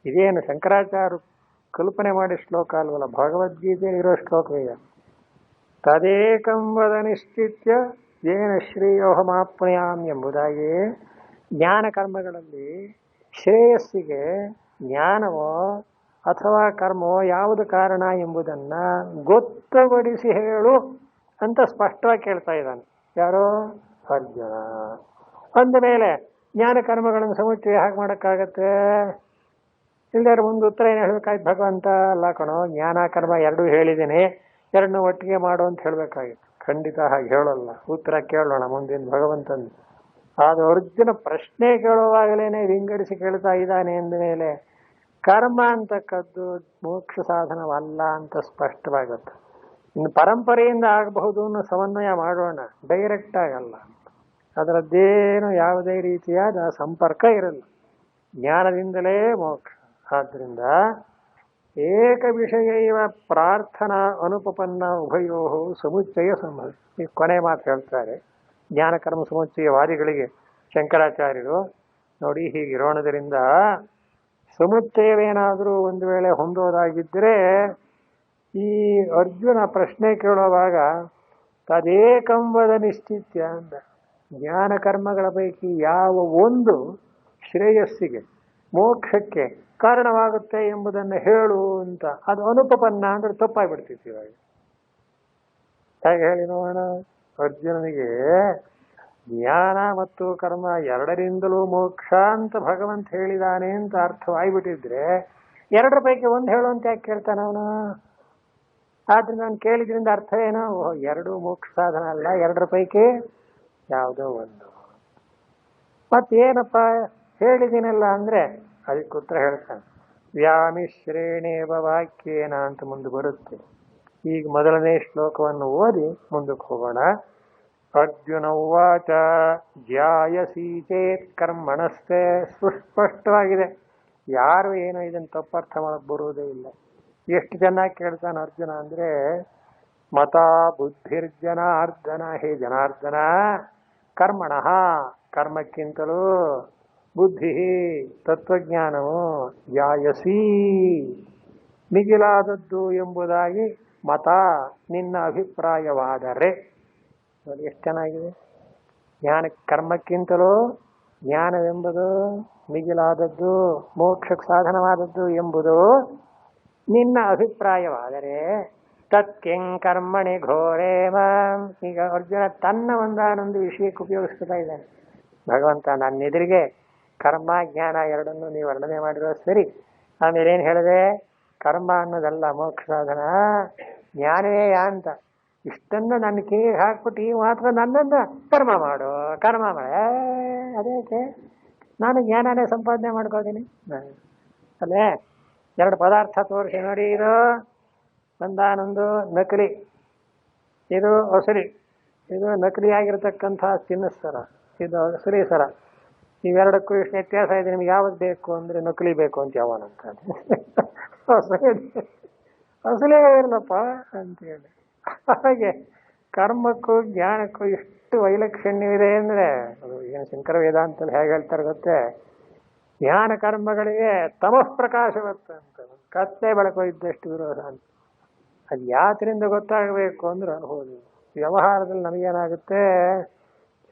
ಇದೇನು ಶಂಕರಾಚಾರ್ಯ ಕಲ್ಪನೆ ಮಾಡಿ ಶ್ಲೋಕ ಅಲ್ವಲ್ಲ, ಭಗವದ್ಗೀತೆಯಲ್ಲಿ ಇರೋ ಶ್ಲೋಕವೇ. ತದೇಕಂಬದ ನಿಶ್ಚಿತ್ಯ ಏನ ಶ್ರೇಯೋಹಮಾಪ್ನುಯಾಮ್ ಎಂಬುದಾಗಿ ಜ್ಞಾನ ಕರ್ಮಗಳಲ್ಲಿ ಶ್ರೇಯಸ್ಸಿಗೆ ಜ್ಞಾನವೋ ಅಥವಾ ಕರ್ಮವೋ ಯಾವುದು ಕಾರಣ ಎಂಬುದನ್ನ ಗೊತ್ತುಪಡಿಸಿ ಹೇಳು ಅಂತ ಸ್ಪಷ್ಟವಾಗಿ ಕೇಳ್ತಾ ಇದ್ದಾನೆ. ಯಾರೋ? ಅರ್ಜುನ. ಅಂದ ಮೇಲೆ ಜ್ಞಾನ ಕರ್ಮಗಳನ್ನು ಸಮುಚ್ಚಯ ಹಾಗೆ ಮಾಡೋಕ್ಕಾಗತ್ತೆ? ಇಲ್ಲದಾದ್ರೆ ಒಂದು ಉತ್ತರ ಏನು ಹೇಳ್ಬೇಕಾಯ್ತು? ಭಗವಂತ ಅಲ್ಲ ಕಣೋ, ಜ್ಞಾನ ಕರ್ಮ ಎರಡೂ ಹೇಳಿದ್ದೀನಿ, ಎರಡನ್ನೂ ಒಟ್ಟಿಗೆ ಮಾಡು ಅಂತ ಹೇಳ್ಬೇಕಾಗಿತ್ತು. ಖಂಡಿತ ಹಾಗೆ ಹೇಳೋಲ್ಲ. ಉತ್ತರ ಕೇಳೋಣ ಮುಂದಿನ ಭಗವಂತನ. ಆದ್ರೆ ಅರ್ಜುನ ಪ್ರಶ್ನೆ ಕೇಳುವಾಗಲೇನೆ ವಿಂಗಡಿಸಿ ಕೇಳ್ತಾ ಇದ್ದಾನೆ ಅಂದ ಮೇಲೆ ಕರ್ಮ ಅಂತಕ್ಕದ್ದು ಮೋಕ್ಷ ಸಾಧನವಲ್ಲ ಅಂತ ಸ್ಪಷ್ಟವಾಗುತ್ತೆ. ಇನ್ನು ಪರಂಪರೆಯಿಂದ ಆಗಬಹುದು ಅನ್ನೋ ಸಮನ್ವಯ ಮಾಡೋಣ, ಡೈರೆಕ್ಟ್ ಆಗಲ್ಲ. ಅದರದ್ದೇನು ಯಾವುದೇ ರೀತಿಯಾದ ಸಂಪರ್ಕ ಇರಲ್ಲ. ಜ್ಞಾನದಿಂದಲೇ ಮೋಕ್ಷ. ಆದ್ರಿಂದ ಏಕ ವಿಷಯ ಇವ ಪ್ರಾರ್ಥನಾ ಅನುಪಪನ್ನ ಉಭಯೋ ಸಮುಚ್ಚಯ ಸಂಭವ. ಈ ಕೊನೆ ಮಾತು ಹೇಳ್ತಾರೆ ಜ್ಞಾನಕರ್ಮ ಸಮುಚ್ಚಯವಾದಿಗಳಿಗೆ ಶಂಕರಾಚಾರ್ಯರು. ನೋಡಿ, ಹೀಗಿರೋಣದರಿಂದ ಸಮುಚ್ಚಯವೇನಾದರೂ ಒಂದು ವೇಳೆ ಹೊಂದೋದಾಗಿದ್ದರೆ ಈ ಅರ್ಜುನ ಪ್ರಶ್ನೆ ಕೇಳುವಾಗ ತದೇಕಂಬದ ನಿಶ್ಚಿತ್ಯ ಅಂದ. ಜ್ಞಾನ ಕರ್ಮಗಳ ಪೈಕಿ ಯಾವ ಒಂದು ಶ್ರೇಯಸ್ಸಿಗೆ ಮೋಕ್ಷಕ್ಕೆ ಕಾರಣವಾಗುತ್ತೆ ಎಂಬುದನ್ನು ಹೇಳು ಅಂತ. ಅದು ಅನುಪಪನ್ನ ಅಂದ್ರೆ ತಪ್ಪಾಗ್ಬಿಡ್ತಿತ್ತು. ಇವಾಗ ಹೇಗೆ ಹೇಳಿ ನೋಡೋಣ. ಅರ್ಜುನನಿಗೆ ಜ್ಞಾನ ಮತ್ತು ಕರ್ಮ ಎರಡರಿಂದಲೂ ಮೋಕ್ಷ ಅಂತ ಭಗವಂತ ಹೇಳಿದಾನೆ ಅಂತ ಅರ್ಥವಾಗ್ಬಿಟ್ಟಿದ್ರೆ ಎರಡರ ಪೈಕಿ ಒಂದು ಹೇಳು ಅಂತ ಯಾಕೆ ಕೇಳ್ತಾನ ಅವನು? ಆದ್ರೆ ನಾನು ಕೇಳಿದ್ರಿಂದ ಅರ್ಥ ಏನೋ, ಎರಡು ಮೋಕ್ಷ ಸಾಧನ ಅಲ್ಲ, ಎರಡರ ಪೈಕಿ ಯಾವುದೋ ಒಂದು. ಮತ್ತೇನಪ್ಪ ಹೇಳಿದ್ದೀನಲ್ಲ ಅಂದ್ರೆ ಅದಕ್ಕೆ ಉತ್ತರ ಹೇಳ್ತಾನೆ. ವ್ಯಾಮಿಶ್ರೇಣೇವ ವಾಕ್ಯೇನ ಅಂತ ಮುಂದೆ ಬರುತ್ತೆ. ಈಗ ಮೊದಲನೇ ಶ್ಲೋಕವನ್ನು ಓದಿ ಮುಂದಕ್ಕೆ ಹೋಗೋಣ. ಅರ್ಜುನ ಉವಾಚ ಜ್ಯಾಯಸಿ ಚೇತ್ ಕರ್ಮಣಸ್ತೆ. ಸುಸ್ಪಷ್ಟವಾಗಿದೆ, ಯಾರು ಏನೋ ಇದನ್ನು ತಪ್ಪರ್ಥ ಮಾಡಕ್ ಬರುವುದೇ ಇಲ್ಲ. ಎಷ್ಟು ಚೆನ್ನಾಗಿ ಕೇಳ್ತಾನೆ ಅರ್ಜುನ ಅಂದ್ರೆ, ಮತಾ ಬುದ್ಧಿರ್ಜನಾರ್ದನ, ಹೇ ಜನಾರ್ದನ, ಕರ್ಮಣಃ ಕರ್ಮಕ್ಕಿಂತಲೂ ಬುದ್ಧಿ ತತ್ವಜ್ಞಾನವು ಜಾಯಸಿ ಮಿಗಿಲಾದದ್ದು ಎಂಬುದಾಗಿ ಮತ ನಿನ್ನ ಅಭಿಪ್ರಾಯವಾದರೆ. ನೋಡಿ ಎಷ್ಟು ಚೆನ್ನಾಗಿದೆ. ಜ್ಞಾನ ಕರ್ಮಕ್ಕಿಂತಲೂ ಜ್ಞಾನವೆಂಬುದು ಮಿಗಿಲಾದದ್ದು, ಮೋಕ್ಷಕ್ಕೆ ಸಾಧನವಾದದ್ದು ಎಂಬುದು ನಿನ್ನ ಅಭಿಪ್ರಾಯವಾದರೆ ತತ್ಕೆಂ ಕರ್ಮಣಿ ಘೋರೇಮ. ಈಗ ಅರ್ಜುನ ತನ್ನ ಒಂದಾನೊಂದು ವಿಷಯಕ್ಕೆ ಉಪಯೋಗಿಸ್ತಾ ಇದ್ದಾನೆ. ಭಗವಂತ ನನ್ನ ಎದುರಿಗೆ ಕರ್ಮ ಜ್ಞಾನ ಎರಡನ್ನು ನೀವು ವರ್ಣನೆ ಮಾಡಿರೋ ಸರಿ, ಆಮೇಲೆ ಏನು ಹೇಳಿದೆ? ಕರ್ಮ ಅನ್ನೋದಲ್ಲ ಮೋಕ್ಷ ಸಾಧನ, ಜ್ಞಾನವೇ ಅಂತ. ಇಷ್ಟನ್ನು ನನ್ನ ಕಿವಿಗೆ ಹಾಕ್ಬಿಟ್ಟು ಈ ಮಾತ್ರ ನನ್ನನ್ನು ಕರ್ಮ ಮಾಡು ಕರ್ಮ ಮಾಡ, ಅದೇಕೆ ನಾನು ಜ್ಞಾನನೇ ಸಂಪಾದನೆ ಮಾಡ್ಕೋತೀನಿ ಅಲ್ಲೇ. ಎರಡು ಪದಾರ್ಥ ತೋರಿಸಿ ನೋಡಿ, ಇದು ಒಂದಾನೊಂದು ನಕಲಿ, ಇದು ಅಸಲಿ. ಇದು ನಕಲಿ ಆಗಿರತಕ್ಕಂಥ ಚಿನ್ನದ ಸರ, ಇದು ಅಸಲಿ ಸರ. ಇವೆರಡಕ್ಕೂ ಇಷ್ಟು ವ್ಯತ್ಯಾಸ ಇದೆ. ನಿಮ್ಗೆ ಯಾವ್ದು ಬೇಕು ಅಂದ್ರೆ ನಕಲಿ ಬೇಕು ಅಂತ ಯಾವನಂತ, ಅಸಲೇ ಇರಲಪ್ಪ ಅಂತೇಳಿ. ಹಾಗೆ ಕರ್ಮಕ್ಕೂ ಜ್ಞಾನಕ್ಕೂ ಎಷ್ಟು ವೈಲಕ್ಷಣ್ಯವಿದೆ ಅಂದ್ರೆ, ಅದು ಏನು ಶಂಕರ ವೇದಾಂತಲ್ಲಿ ಹೇಗೆ ಹೇಳ್ತಾರೆ ಗೊತ್ತೇ? ಜ್ಞಾನ ಕರ್ಮಗಳಿಗೆ ತಮಃ ಪ್ರಕಾಶವತ್ತ ಅಂತ, ಕತ್ತೆ ಬೆಳಕು ಇದ್ದಷ್ಟು ವಿರೋಧ ಅಂತ. ಅದು ಯಾತ್ರಿಂದ ಗೊತ್ತಾಗಬೇಕು ಅಂದ್ರೆ ಹೌದು, ವ್ಯವಹಾರದಲ್ಲಿ ನಮಗೇನಾಗುತ್ತೆ,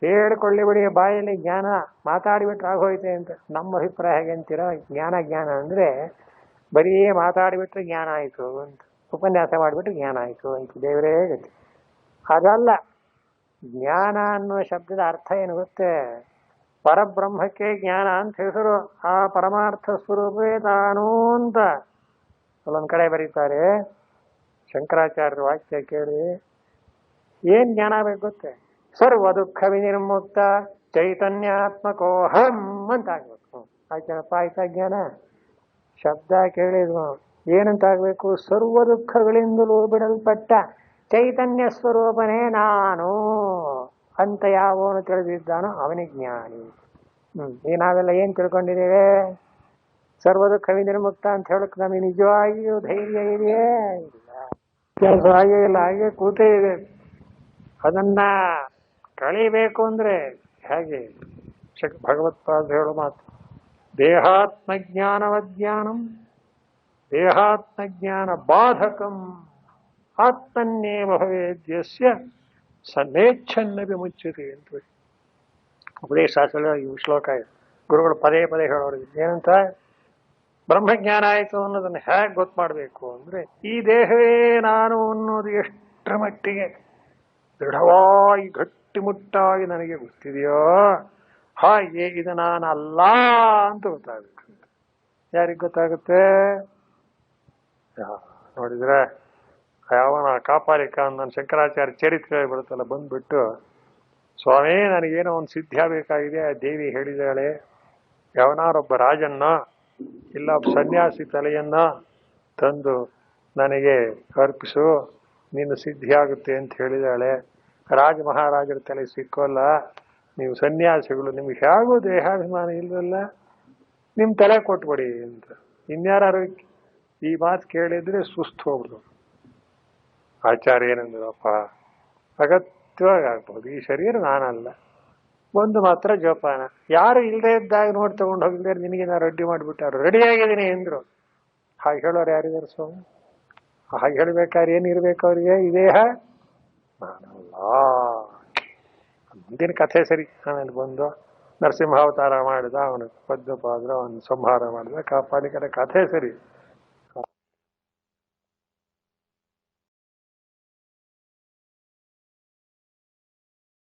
ಹೇಳಿಕೊಳ್ಳಿ ಬಿಡಿ ಬಾಯಲ್ಲಿ ಜ್ಞಾನ ಮಾತಾಡಿಬಿಟ್ರೆ ಆಗೋಯ್ತೆ ಅಂತ. ನಮ್ಮ ಅಭಿಪ್ರಾಯ ಹೇಗೆ ಅಂತೀರ? ಜ್ಞಾನ ಅಂದ್ರೆ ಬರೀ ಮಾತಾಡಿಬಿಟ್ರೆ ಜ್ಞಾನ ಆಯಿತು ಅಂತ, ಉಪನ್ಯಾಸ ಮಾಡಿಬಿಟ್ರೆ ಜ್ಞಾನ ಆಯಿತು ಅಂತ, ದೇವರೇ ಗತಿ. ಅದಲ್ಲ. ಜ್ಞಾನ ಅನ್ನುವ ಶಬ್ದದ ಅರ್ಥ ಏನು ಗೊತ್ತೇ? ಪರಬ್ರಹ್ಮಕ್ಕೆ ಜ್ಞಾನ ಅಂತ ಹೆಸರು. ಆ ಪರಮಾರ್ಥ ಸ್ವರೂಪವೇ ತಾನು ಅಂತ ಅಲ್ಲೊಂದು ಕಡೆ ಬರೀತಾರೆ. ಶಂಕರಾಚಾರ್ಯರ ವಾಕ್ಯ ಕೇಳಿ, ಏನ್ ಜ್ಞಾನ ಬೇಕು ಗೊತ್ತೇ? ಸರ್ವ ದುಃಖ ವಿನಿರ್ಮುಕ್ತ ಚೈತನ್ಯಾತ್ಮಕೋಹಂ ಅಂತ ಆಗ್ಬೇಕು. ಆಯ್ತೇನಪ್ಪ, ಆಯ್ತಾ ಜ್ಞಾನ? ಶಬ್ದ ಕೇಳಿದ್ವು, ಏನಂತ ಆಗ್ಬೇಕು? ಸರ್ವ ದುಃಖಗಳಿಂದಲೂ ಬಿಡಲ್ಪಟ್ಟ ಚೈತನ್ಯ ಸ್ವರೂಪನೇ ನಾನು ಅಂತ ಯಾವನು ತಿಳಿದಿದ್ದಾನೋ ಅವನಿಗೆ ಜ್ಞಾನಿ. ಈಗ ನಾವೆಲ್ಲ ಏನ್ ತಿಳ್ಕೊಂಡಿದ್ದೇವೆ? ಸರ್ವ ದುಃಖ ವಿನಿರ್ಮುಕ್ತ ಅಂತ ಹೇಳಕ್ ನಮಗೆ ನಿಜವಾಗಿಯೂ ಧೈರ್ಯ ಇದೆಯೇ? ಇಲ್ಲ. ಕೆಲಸ ಹಾಗೆ ಇಲ್ಲ, ಹಾಗೆ ಕೂತೇ ಇದೆ. ಅದನ್ನ ಕಳಿಬೇಕು ಅಂದ್ರೆ ಹೇಗೆ? ಭಗವತ್ಪಾದ ಹೇಳೋ ಮಾತು, ದೇಹಾತ್ಮಜ್ಞಾನವಜ್ಞಾನಂ ದೇಹಾತ್ಮಜ್ಞಾನ ಬಾಧಕಂ ಆತ್ಮನ್ನೇವ ಭವೇದ್ಯಸ್ಯ ಸನ್ನೇಚ್ಛನ್ನಪಿ ಮುಚ್ಯತೆ ಅಂತ ಉಪದೇಶ ಶಾಸ್ತ್ರ ಈ ಶ್ಲೋಕ ಇದೆ. ಗುರುಗಳು ಪದೇ ಪದೇ ಹೇಳೋರಿಗೆ ಏನಂತ? ಬ್ರಹ್ಮಜ್ಞಾನ ಆಯಿತು ಅನ್ನೋದನ್ನ ಹೇಗೆ ಗೊತ್ತು ಮಾಡಬೇಕು ಅಂದ್ರೆ, ಈ ದೇಹವೇ ನಾನು ಅನ್ನೋದು ಎಷ್ಟರ ಮಟ್ಟಿಗೆ ದೃಢವಾಗಿ ಗಟ್ಟಿಮುಟ್ಟಾಗಿ ನನಗೆ ಗೊತ್ತಿದೆಯೋ ಹಾಗೆ ಇದು ನಾನಲ್ಲ ಅಂತ ಗೊತ್ತಾಗುತ್ತೆ. ಯಾರಿಗೆ ಗೊತ್ತಾಗುತ್ತೆ? ನೋಡಿದ್ರೆ ಯಾವನ ಕಾಪಾಲಿಕ ನನ್ನ ಶಂಕರಾಚಾರ್ಯ ಚರಿತ್ರೆ ಬರುತ್ತಲ್ಲ, ಬಂದ್ಬಿಟ್ಟು ಸ್ವಾಮಿ ನನಗೇನೋ ಒಂದು ಸಿದ್ಧಿ ಆಗಬೇಕಾಗಿದೆ, ದೇವಿ ಹೇಳಿದಾಳೆ, ಯಾವನಾರೊಬ್ಬ ರಾಜನ್ನ ಇಲ್ಲ ಸನ್ಯಾಸಿ ತಲೆಯನ್ನ ತಂದು ನನಗೆ ಅರ್ಪಿಸು, ನೀನು ಸಿದ್ಧಿ ಆಗುತ್ತೆ ಅಂತ ಹೇಳಿದಾಳೆ. ರಾಜ ಮಹಾರಾಜರ ತಲೆ ಸಿಕ್ಕೋಲ್ಲ, ನೀವು ಸನ್ಯಾಸಿಗಳು, ನಿಮ್ಗೆ ಹೇಗೂ ದೇಹಾಭಿಮಾನ ಇಲ್ವಲ್ಲ, ನಿಮ್ಮ ತಲೆ ಕೊಟ್ಬಿಡಿ ಅಂತ. ಇನ್ಯಾರು ಈ ಮಾತು ಕೇಳಿದ್ರೆ ಸುಸ್ತು ಹೋಗ್ಬಿಡು. ಆಚಾರ್ಯ ಏನಂದ್ರಪ್ಪ, ಅಗತ್ಯವಾಗಿ ಆಗ್ಬಹುದು, ಈ ಶರೀರ ನಾನಲ್ಲ. ಒಂದು ಮಾತ್ರ ಜೋಪಾನ, ಯಾರು ಇಲ್ಲದೆ ಇದ್ದಾಗ ನೋಡಿ ತಗೊಂಡು ಹೋಗಿದ್ರೆ ನಿನಗೆ ನಾ ರೆಡಿ ಮಾಡಿಬಿಟ್ಟಾರು, ರೆಡಿ ಆಗಿದ್ದೀನಿ ಎಂದ್ರು. ಹಾಗೆ ಹೇಳೋರು ಯಾರಿದ್ದಾರೆ ಸ್ವಾಮಿ? ಹಾಗೆ ಹೇಳ್ಬೇಕಾದ್ರೆ ಏನಿರ್ಬೇಕು ಅವ್ರಿಗೆ? ಈ ದೇಹ ನಾನಲ್ಲ. ಮುಂದಿನ ಕಥೆ ಸರಿ. ಆಮೇಲೆ ಬಂದು ನರಸಿಂಹಾವತಾರ ಮಾಡಿದ, ಅವನು ಪದ್ಮಪಾದ್ರ, ಅವನು ಸಂಹಾರ ಮಾಡಿದ, ಕಾಪಾಲಿಕರ ಕಥೆ ಸರಿ.